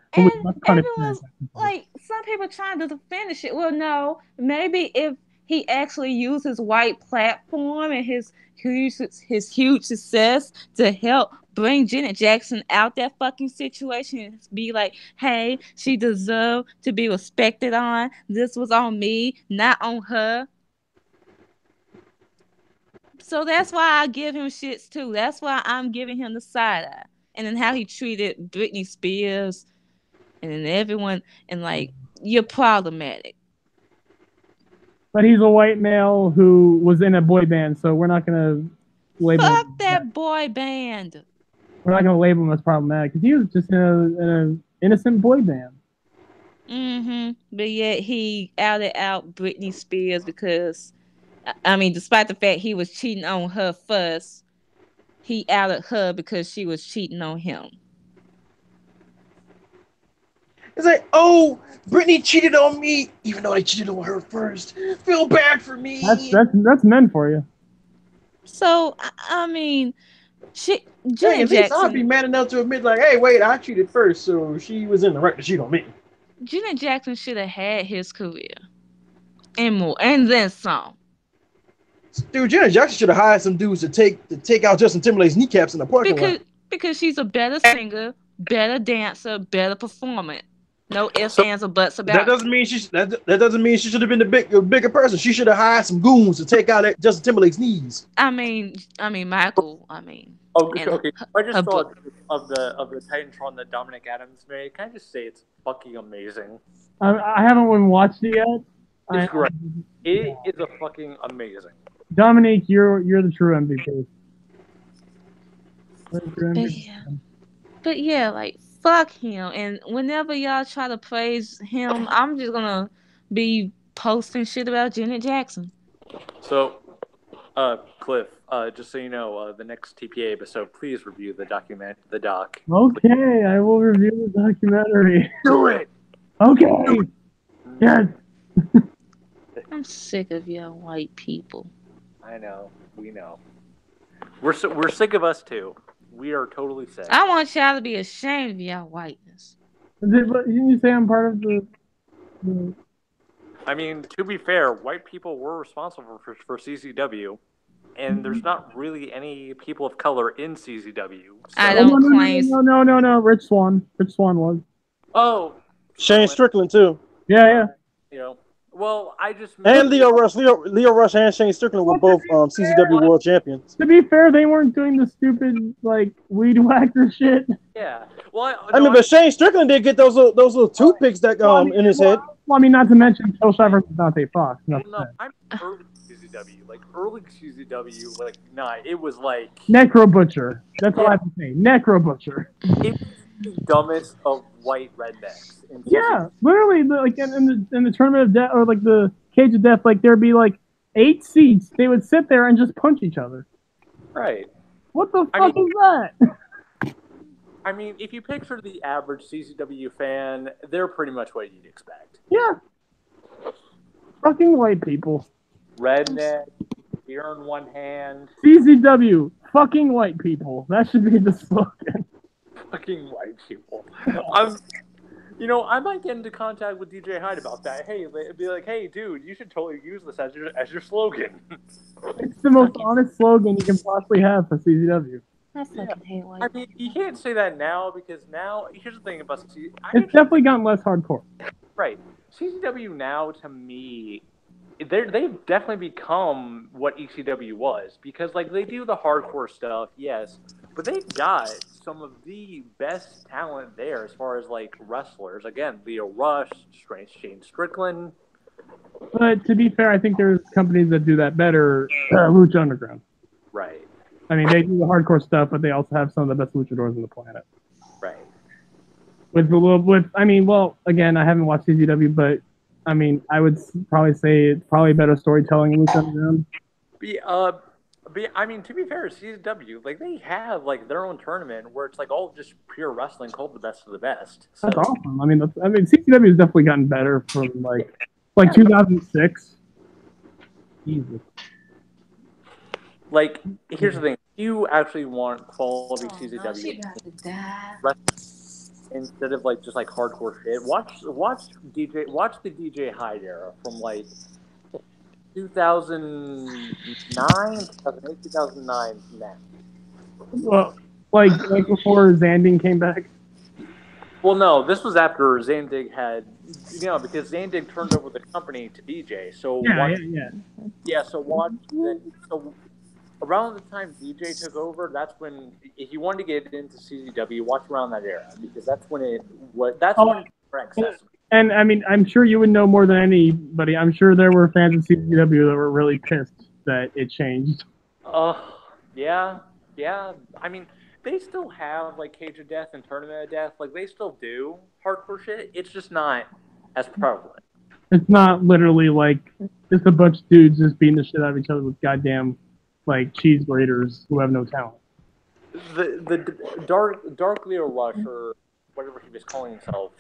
E: everyone's like, some people trying to defend the shit. Well, no, maybe if he actually used his white platform and his huge success to help bring Janet Jackson out that fucking situation and be like, hey, she deserved to be respected on. This was on me, not on her. So that's why I give him shits too. That's why I'm giving him the side eye. And then how he treated Britney Spears and then everyone, and like, you're problematic.
A: But he's a white male who was in a boy band, so we're not gonna label him.
E: Fuck that boy band.
A: We're not gonna label him as problematic because he was just in an innocent boy band.
E: But yet he outed out Britney Spears because, I mean, despite the fact he was cheating on her first, he outed her because she was cheating on him.
C: It's like, oh, Britney cheated on me, even though I cheated on her first. Feel bad for me.
A: That's men for you.
E: So, I mean,
C: Janet Jackson, I'd be man enough to admit, like, hey, wait, I cheated first, so she was in the right to cheat on me.
E: Janet Jackson should have had his career and more, and then some.
C: Dude, Janet Jackson should have hired some dudes to take out Justin Timberlake's kneecaps in the parking lot.
E: Because she's a better singer, better dancer, better performer. No ifs, ands, or buts about
C: that. Doesn't mean that doesn't mean she should have been a bigger person. She should have hired some goons to take out Justin Timberlake's knees.
E: I mean, Michael. I mean,
B: Oh,
E: And
B: okay. I just
E: her
B: saw
E: book.
B: of the Titantron that Dominic Adams made. Can I just say it's fucking amazing?
A: I haven't even watched it yet.
B: It's great. It is a fucking amazing.
A: Dominique, you're the true MVP.
E: But yeah, like fuck him. And whenever y'all try to praise him, I'm just gonna be posting shit about Janet Jackson.
B: So, Cliff, just so you know, the next TPA episode, please review the doc.
A: Okay, I will review the documentary.
B: Do it.
A: Okay. Yes.
E: I'm sick of y'all white people.
B: I know. We know. We're sick of us too. We are totally sick.
E: I want y'all to be ashamed of y'all whiteness.
A: Didn't you say I'm part of the
B: I mean, to be fair, white people were responsible for CCW, and there's not really any people of color in CCW. So.
E: I don't claim.
A: No. Rich Swan was.
B: Oh,
C: Shane Strickland too.
A: Yeah.
B: You know, well, I just
C: And Leo Rush and Shane Strickland were both CCW World Champions.
A: To be fair, they weren't doing the stupid like weed whacker shit.
B: Yeah. Well,
C: but Shane Strickland did get those little toothpicks that in his head.
A: Well, I mean, not to mention Phil Shepard and Dante Fox.
B: No, I'm early CZW. Like early CZW, like it was like
A: Necro Butcher. That's all I have to say. Necro Butcher.
B: It was the dumbest of white rednecks.
A: Yeah, literally, like in the tournament of death or like the cage of death, like there'd be like 8 seats. They would sit there and just punch each other.
B: Right.
A: What the fuck is that?
B: I mean, if you picture the average CZW fan, they're pretty much what you'd expect.
A: Yeah. Fucking white people.
B: Redneck, beer in one hand.
A: CZW, fucking white people. That should be the slogan.
B: Fucking white people. I might get into contact with DJ Hyde about that. Hey, be like, hey, dude, you should totally use this as your slogan.
A: It's the most honest slogan you can possibly have for CZW.
E: I fucking hate white.
B: I mean, you can't say that now because now here's the thing about CZW.
A: It's definitely gotten less hardcore.
B: Right, CZW now to me, they've definitely become what ECW was because like they do the hardcore stuff, yes, but they've got some of the best talent there as far as like wrestlers. Again, Leo Rush, Shane Strickland.
A: But to be fair, I think there's companies that do that better. Lucha Underground.
B: Right.
A: I mean, they do the hardcore stuff, but they also have some of the best luchadors on the planet.
B: Right.
A: Again, I haven't watched CZW, but I mean, I would probably say it's probably better storytelling in Lucha Underground.
B: I mean, to be fair, CZW, like they have like their own tournament where it's like all just pure wrestling called the best of the best. So.
A: That's awesome. I mean, CZW has definitely gotten better from like 2006. Jesus.
B: Like, here's the thing: you actually want quality CZW instead of like just like hardcore shit. Watch the DJ Hyde era from like 2009, 2008, 2009 now.
A: Well, like before Zanding came back.
B: Well, no, this was after Zandig had, because Zandig turned over the company to DJ. So so around the time DJ took over, that's when if you wanted to get into CZW, watch around that era because that's when it was. That's when it was accessible.
A: And I mean, I'm sure you would know more than anybody. I'm sure there were fans of CZW that were really pissed that it changed.
B: Yeah. I mean, they still have like Cage of Death and Tournament of Death. Like they still do hardcore shit. It's just not as prevalent.
A: It's not literally like just a bunch of dudes just beating the shit out of each other with goddamn like cheese graters who have no talent.
B: The Dark Leo Rush or whatever he was calling himself,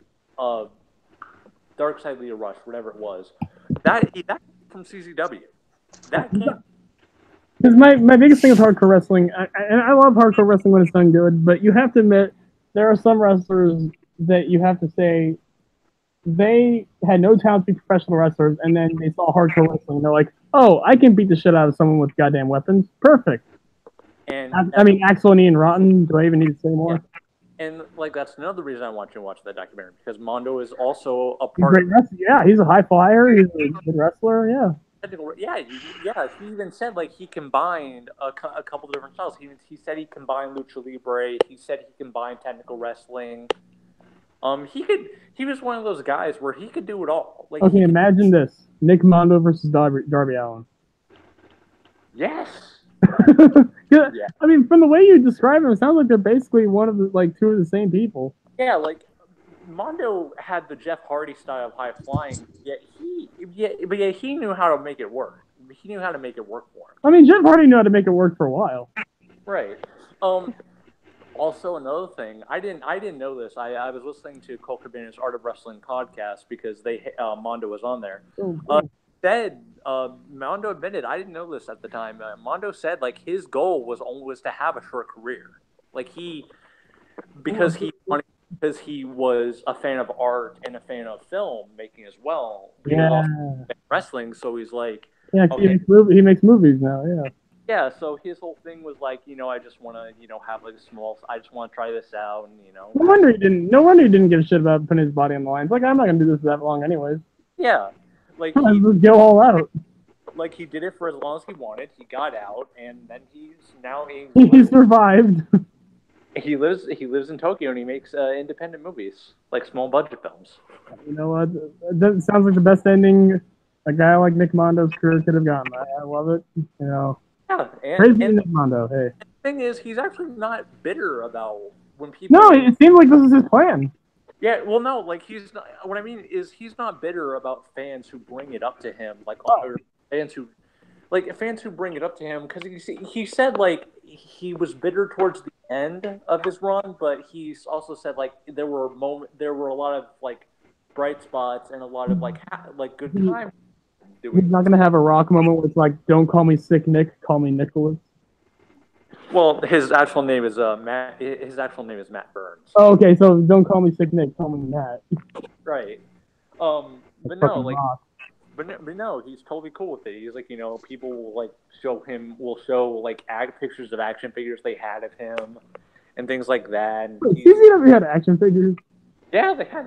B: Dark Side Leo Rush, whatever it was, that from CZW. That came.
A: Because my biggest thing with hardcore wrestling, and I love hardcore wrestling when it's done good, but you have to admit there are some wrestlers that you have to say they had no talent to be professional wrestlers, and then they saw hardcore wrestling, and they're like, "Oh, I can beat the shit out of someone with goddamn weapons. Perfect."
B: And
A: I mean, Axel and Ian Rotten. Do I even need to say more?
B: Yeah. And like that's another reason I want you to watch that documentary because Mondo is also a
A: He's
B: part.
A: he's a high flyer. He's a good wrestler. Yeah.
B: He even said like he combined a couple of different styles. He said he combined lucha libre. He said he combined technical wrestling. He was one of those guys where he could do it all. Like,
A: okay, imagine this: Nick Mondo versus Darby Allin.
B: Yes.
A: Yeah. I mean, from the way you describe them, it sounds like they're basically one of the two of the same people.
B: Yeah, like Mondo had the Jeff Hardy style of high flying, but he knew how to make it work. He knew how to make it work for him.
A: I mean, Jeff Hardy knew how to make it work for a while.
B: Right. Also, another thing, I didn't know this. I was listening to Cole Cabana's Art of Wrestling podcast because Mondo was on there.
A: Oh, cool.
B: Mondo admitted, I didn't know this at the time. Mondo said like his goal was to have a short career, like because he was a fan of art and a fan of film making as well.
A: Yeah.
B: Wrestling, so he's like,
A: yeah, okay. He makes movies now. Yeah.
B: Yeah, so his whole thing was like, I just want to, have like I just want to try this out, and
A: No wonder he didn't give a shit about putting his body on the line. It's like, I'm not gonna do this that long, anyways.
B: Yeah, like
A: let's go all out.
B: Like he did it for as long as he wanted. He got out, and then he
A: survived.
B: He lives in Tokyo, and he makes independent movies, like small budget films.
A: You know what? That sounds like the best ending a guy like Nick Mondo's career could have gotten. I love it.
B: Yeah,
A: crazy Nick Mondo. Hey.
B: The thing is, he's actually not bitter about when people.
A: No, it seems like this is his plan.
B: Yeah, well, no, like he's not. What I mean is, he's not bitter about fans who bring it up to him, or fans who bring it up to him, because he said like he was bitter towards the end of his run, but he's also said like there were a lot of like bright spots and a lot of like good times.
A: He's not gonna have a Rock moment where it's like, "Don't call me Sick Nick, call me Nicholas."
B: Well, his actual name is Matt. His actual name is Matt Burns.
A: Oh, okay, so don't call me Sick Nick, call me Matt.
B: Right. But no, like, but no, he's totally cool with it. He's like, people will show like pictures of action figures they had of him and things like that. And
A: CZ never had action figures.
B: Yeah, they had.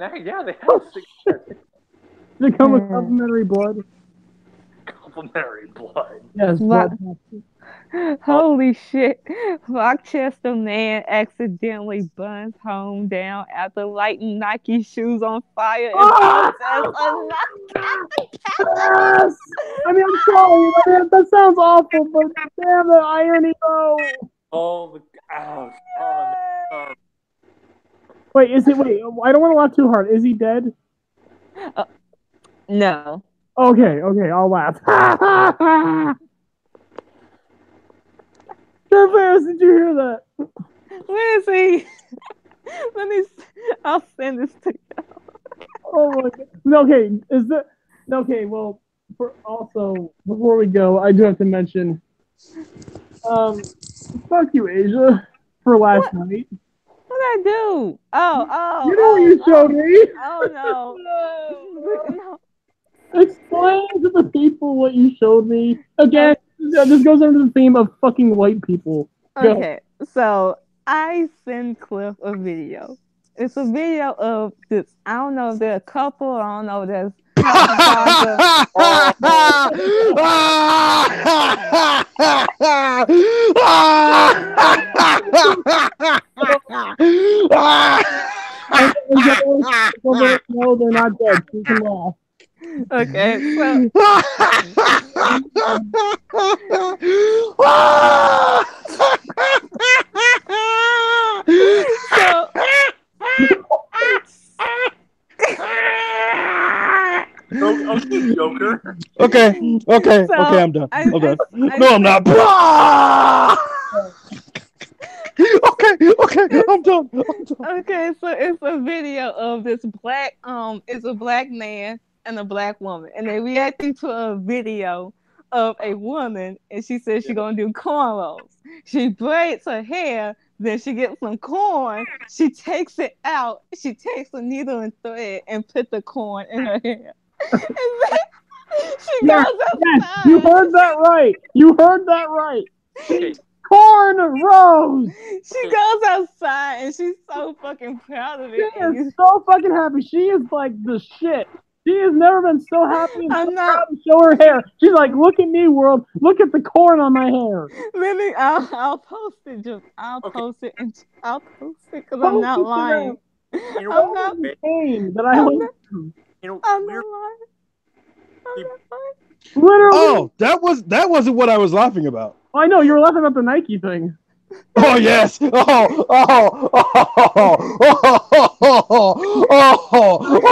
A: They come with complimentary blood.
B: Complimentary blood.
A: Yes, blood.
E: Holy shit. Rochester man accidentally burns home down after lighting Nike shoes on fire and
A: Yes! I mean, I'm sorry, that sounds awful, but damn the irony, though.
B: Oh,
A: Wait, I don't want to laugh too hard. Is he dead?
E: No.
A: Okay, I'll laugh. Travis, did you hear that?
E: Where is he? I'll send this to you.
A: Oh my god. Okay, well, before we go, I do have to mention, fuck you, Asia, for last night.
E: What did I do? Oh.
A: You know what you showed me?
E: Oh, no.
A: Explain to the people what you showed me. Again, this goes under the theme of fucking white people.
E: Okay, so I sent Cliff a video. It's a video of this. I don't know if they're a couple. I don't know if there's.
A: No, they're not dead. You can laugh.
E: Okay,
B: Joker.
C: Okay, I'm done. No, I'm not. Okay, I'm done.
E: Okay, so it's a video of this it's a black man and a black woman, and they're reacting to a video of a woman, and she says she's gonna do cornrows. She braids her hair, then she gets some corn, she takes it out, she takes a needle and thread and put the corn in her hair. And then she goes outside.
A: Yes, you heard that right. Corn rose.
E: She goes outside and she's so fucking proud of it.
A: She is so fucking happy. She is like the shit. She has never been so happy and
E: I'm
A: so
E: not-
A: proud to show her hair. She's like, look at me, world. Look at the corn on my hair.
E: Lily, I'll post it. I'll
B: Okay.
E: post it because I'm
A: Post
E: not
A: it to
E: lying.
B: You know
E: I'm
B: what?
E: not.
A: The pain that I
E: I'm
A: went
E: not-
A: through.
B: You know,
E: I'm
B: we're
E: not lying. I'm not lying.
A: Literally.
C: Oh, that wasn't what I was laughing about.
A: I know, you were laughing about the Nike thing.
C: Oh yes!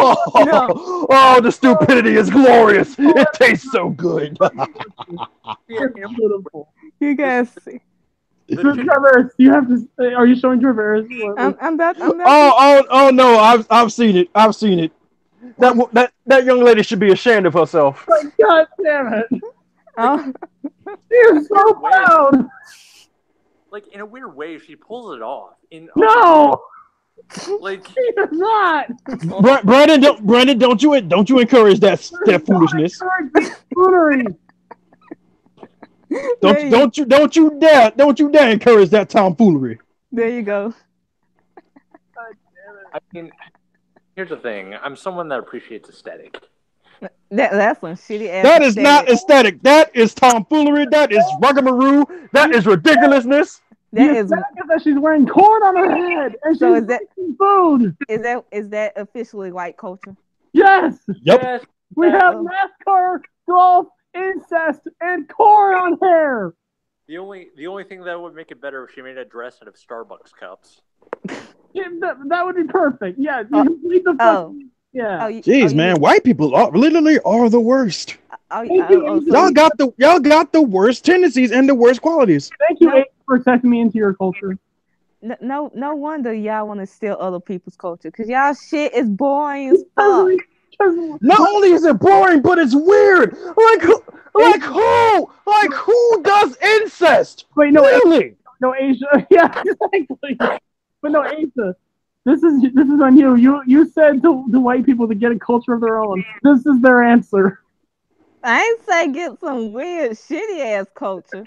C: Oh, the stupidity is glorious. It tastes so good.
B: yeah,
A: It's beautiful.
E: You guys see.
B: the
A: So,
B: chick-
A: Traverse, you have to. Are you showing Traverse?
E: I'm about.
C: Oh no! I've seen it. I've seen it. That young lady should be ashamed of herself.
A: Like, God damn it!
E: Oh,
A: You're so proud.
B: like in a weird way, she pulls it off.
A: No,
B: Like
A: she does not.
C: Brandon, don't you encourage that foolishness.
A: Foolery.
C: Don't you dare encourage that tomfoolery.
E: there you go.
B: I mean, here's the thing. I'm someone that appreciates aesthetic.
E: That's some shitty ass.
C: That is not aesthetic. That is tomfoolery. That is ruggamaroo. That is ridiculousness.
E: That
A: The
E: is.
A: fact is that she's wearing corn on her head and
E: So
A: she's
E: is that-
A: eating food.
E: Is that officially white culture?
A: Yes,
C: Yep.
B: Yes,
A: we have
E: Oh.
A: NASCAR, golf, incest, and corn on hair.
B: the only thing that would make it better if she made a dress out of Starbucks cups.
A: Yeah, that would be perfect. Yeah, you complete the fucking. Yeah.
C: Jeez, man, white people literally are the worst.
A: Thank you,
C: Y'all got the worst tendencies and the worst qualities.
A: Thank you,
E: No.
A: Ace, for taking me into your culture.
E: No wonder y'all want to steal other people's culture, cause y'all shit is boring as fuck.
C: Not only is it boring, but it's weird. Like who does incest?
A: Wait, no,
C: Really?
A: no, Asia. Yeah, exactly. But no, Asa, this is on you. You said to white people to get a culture of their own. This is their answer.
E: I ain't say get some weird shitty ass culture.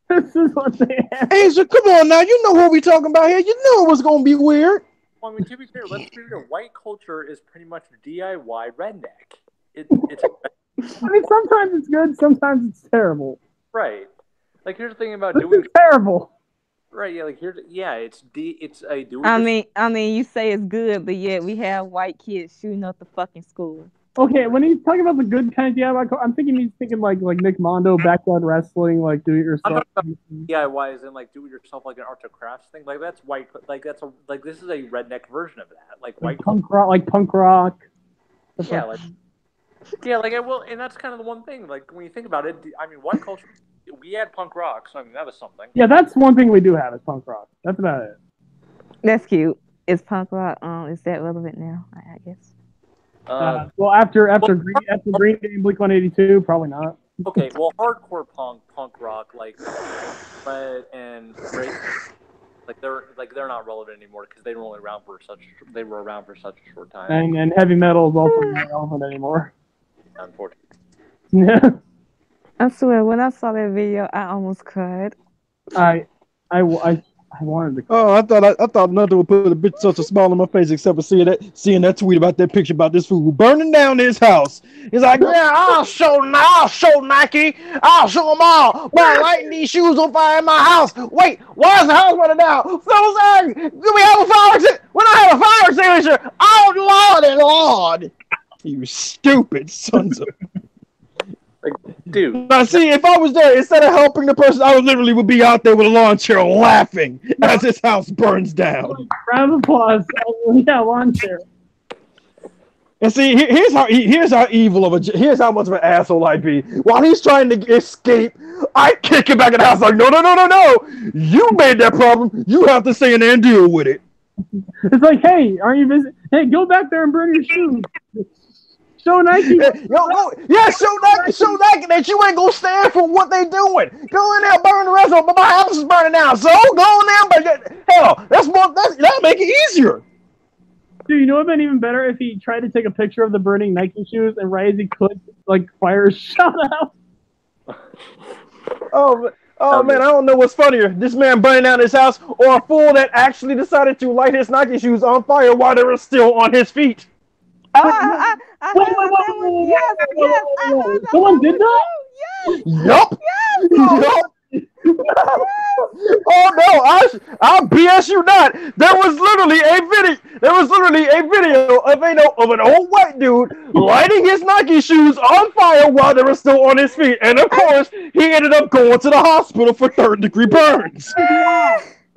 A: This is what they have.
C: Asia, come on now. You know what we talking about here. You knew it was gonna be weird.
B: Well, I mean, to be fair, let's be real. White culture is pretty much DIY redneck. It's
A: I mean, sometimes it's good, sometimes it's terrible.
B: right. Like here's the thing about
A: This
B: doing
A: is terrible.
B: right. Yeah, like it's a do.
E: I mean, you say it's good, but yet we have white kids shooting up the fucking school.
A: Okay, when he's talking about the good kind of DIY, I'm thinking he's thinking like Nick Mondo, backyard wrestling, like do it
B: I'm
A: yourself.
B: talking about DIY as in like do it yourself, like an arts and crafts thing. Like that's white. Like this is a redneck version of that. Like white.
A: Punk rock.
B: Yeah, like I will, and that's kind of the one thing. Like when you think about it, I mean, white culture. We had punk rock, so I mean that was something.
A: Yeah, that's one thing we do have is punk rock. That's about it.
E: That's cute. Is punk rock is that relevant now? I guess.
A: Well, after Green Day and Blink-182, probably not.
B: Okay, well, hardcore punk rock, like Red and Great, they're not relevant anymore because they were around for such a short time.
A: And heavy metal is also not relevant anymore.
B: Unfortunately.
A: Yeah.
E: I swear, when I saw that video, I almost cried.
A: I wanted to.
C: Oh, I thought nothing would put a bitch such a smile on my face except for seeing that tweet about that picture about this fool burning down his house. He's like, yeah, I'll show Nike, I'll show them all by lighting these shoes on fire in my house. Wait, why is the house burning down? So sorry, do we have a fire extinguisher? When I have a fire extinguisher, oh Lord. You stupid sons of.
B: Like, dude.
C: Now, see, if I was there, instead of helping the person, I would be out there with a lawn chair laughing as his house burns down.
A: Round of applause. Yeah, lawn chair.
C: And see, here's how how much of an asshole I'd be. While he's trying to escape, I kick him back in the house like, no. You made that problem. You have to stay in there and deal with it.
A: It's like, hey, aren't you busy? Hey, go back there and burn your shoes. Show Nike.
C: Show Nike that you ain't gonna stand for what they doing. Go in there, burn the rest of it, but my house is burning down. So go in there, but hell, that'll make it easier.
A: Dude, you know what would have been even better if he tried to take a picture of the burning Nike shoes and right as he could, like, fire shot out.
C: Oh man, I don't know what's funnier. This man burning down his house or a fool that actually decided to light his Nike shoes on fire while they were still on his feet.
E: I heard of that one. Yes, yes, I heard that
A: Someone
E: one
A: did that?
E: too. Yes,
C: Yup. Yup. Oh no, I BS you not. There was literally a video of an old white dude lighting his Nike shoes on fire while they were still on his feet, and of course he ended up going to the hospital for third-degree burns.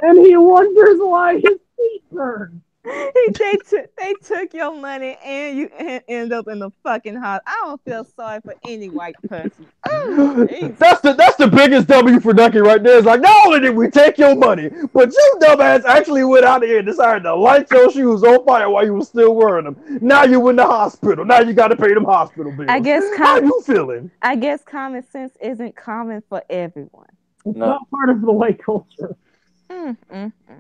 A: And he wonders why his feet burn.
E: they took your money and you end up in the fucking house. I don't feel sorry for any white person. Oh,
C: That's the biggest W for Ducky right there. It's like, not only did we take your money, but you dumbass actually went out here and decided to light your shoes on fire while you were still wearing them. Now you in the hospital. Now you got to pay them hospital bills.
E: I guess
C: how you feeling?
E: I guess common sense isn't common for everyone.
A: It's not part of the white culture.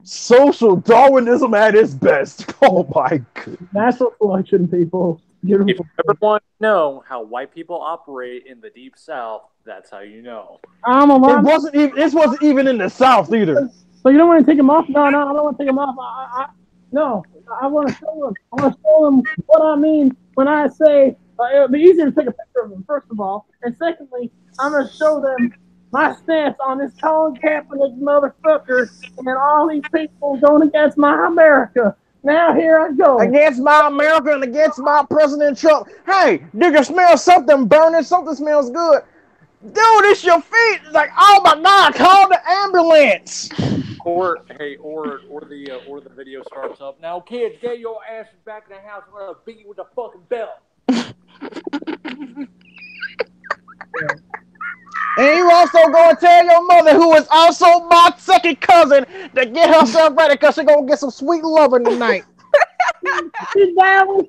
C: Social Darwinism at its best. Oh my goodness. Natural
A: selection, people. Beautiful.
B: If you ever want to know how white people operate in the deep south, that's how you know.
C: It wasn't even in the South either.
A: So you don't want to take them off? No, I don't want to take them off. No, I want to show them. I want to show them what I mean when I say it would be easier to take a picture of them, first of all. And secondly, I'm going to show them my stance on this Colin Kaepernick motherfucker and all these people going against my America. Now here I go.
C: Against my America and against my President Trump. Hey, do you smell something burning? Something smells good. Dude, it's your feet. It's like, oh my God, call the ambulance.
B: Or the video starts up. Now, kids, get your asses back in the house. I'm gonna beat you with a fucking belt.
C: And you also gonna tell your mother, who is also my second cousin, to get herself ready because she's gonna get some sweet loving tonight.
A: Did that was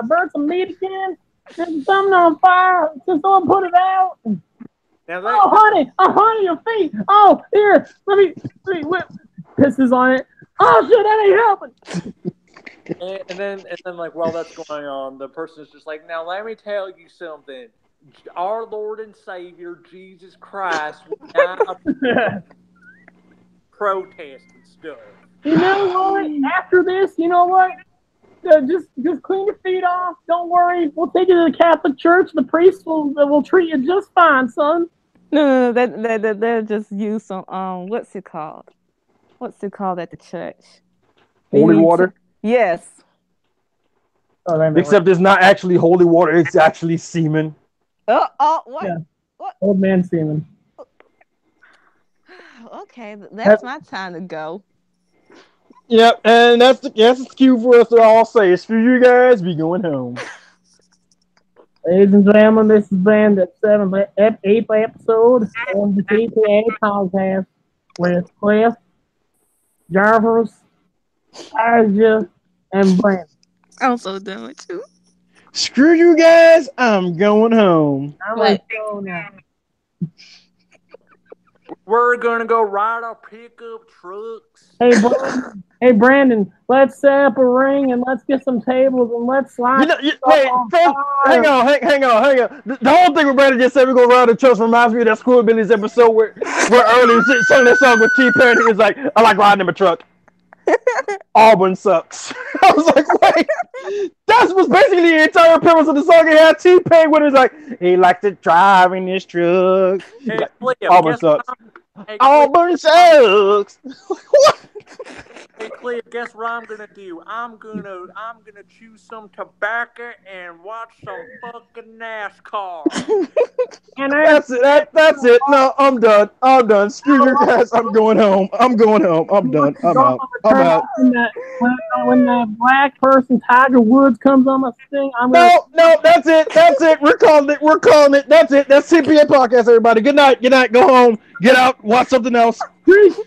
A: burn some meat again? There's something on fire. Just someone put it out.
B: Now
A: honey, your feet. Oh, here, let me whip pisses on it. Oh shit, that ain't helping.
B: And then like while that's going on, the person is just like, now let me tell you something. Our Lord and Savior Jesus Christ was not protesting stuff.
A: You know what? After this, you know what? Just clean your feet off. Don't worry. We'll take you to the Catholic Church. The priest will treat you just fine, son.
E: No. They'll just use some what's it called? What's it called at the church?
C: Holy water?
E: Yes.
C: Oh, except it's not actually holy water. It's actually semen.
E: What?
A: Yeah.
E: What?
A: Old man semen.
E: Okay, that's my time to go.
C: Yep, and that's the cue for us to all say, screw you guys, be going home.
A: Ladies and gentlemen, this has been the 8th episode of the TPA podcast with Cliff, Jarvis, Aja, and Brandon.
E: I'm so done with you.
C: Screw you guys, I'm going home.
A: I'm going to go now.
B: We're gonna go ride our pickup trucks.
A: Hey Brandon, let's set up a ring and let's get some tables and let's slide.
C: Hang on. The whole thing with Brandon just said we're gonna ride the trucks reminds me of that Squidbillies episode where earlier sang that song with T-Pain. He was like, I like riding in my truck. Auburn sucks. I was like, wait, that was basically the entire premise of the song. It had T-Pain when it was like, he likes to drive in his truck.
B: Hey,
C: like,
B: Cliff,
C: Auburn sucks.
B: Hey,
C: Auburn sucks. What?
B: Hey Cliff, guess what I'm gonna do? I'm gonna chew some tobacco and watch some fucking NASCAR.
C: That's it. No, I'm done. Screw you guys. I'm going home. I'm done. I'm out.
A: When that black person Tiger Woods comes on my thing,
C: No, that's it. We're calling it. That's it. That's TPA podcast, everybody. Good night. Go home. Get out. Watch something else.
A: Peace.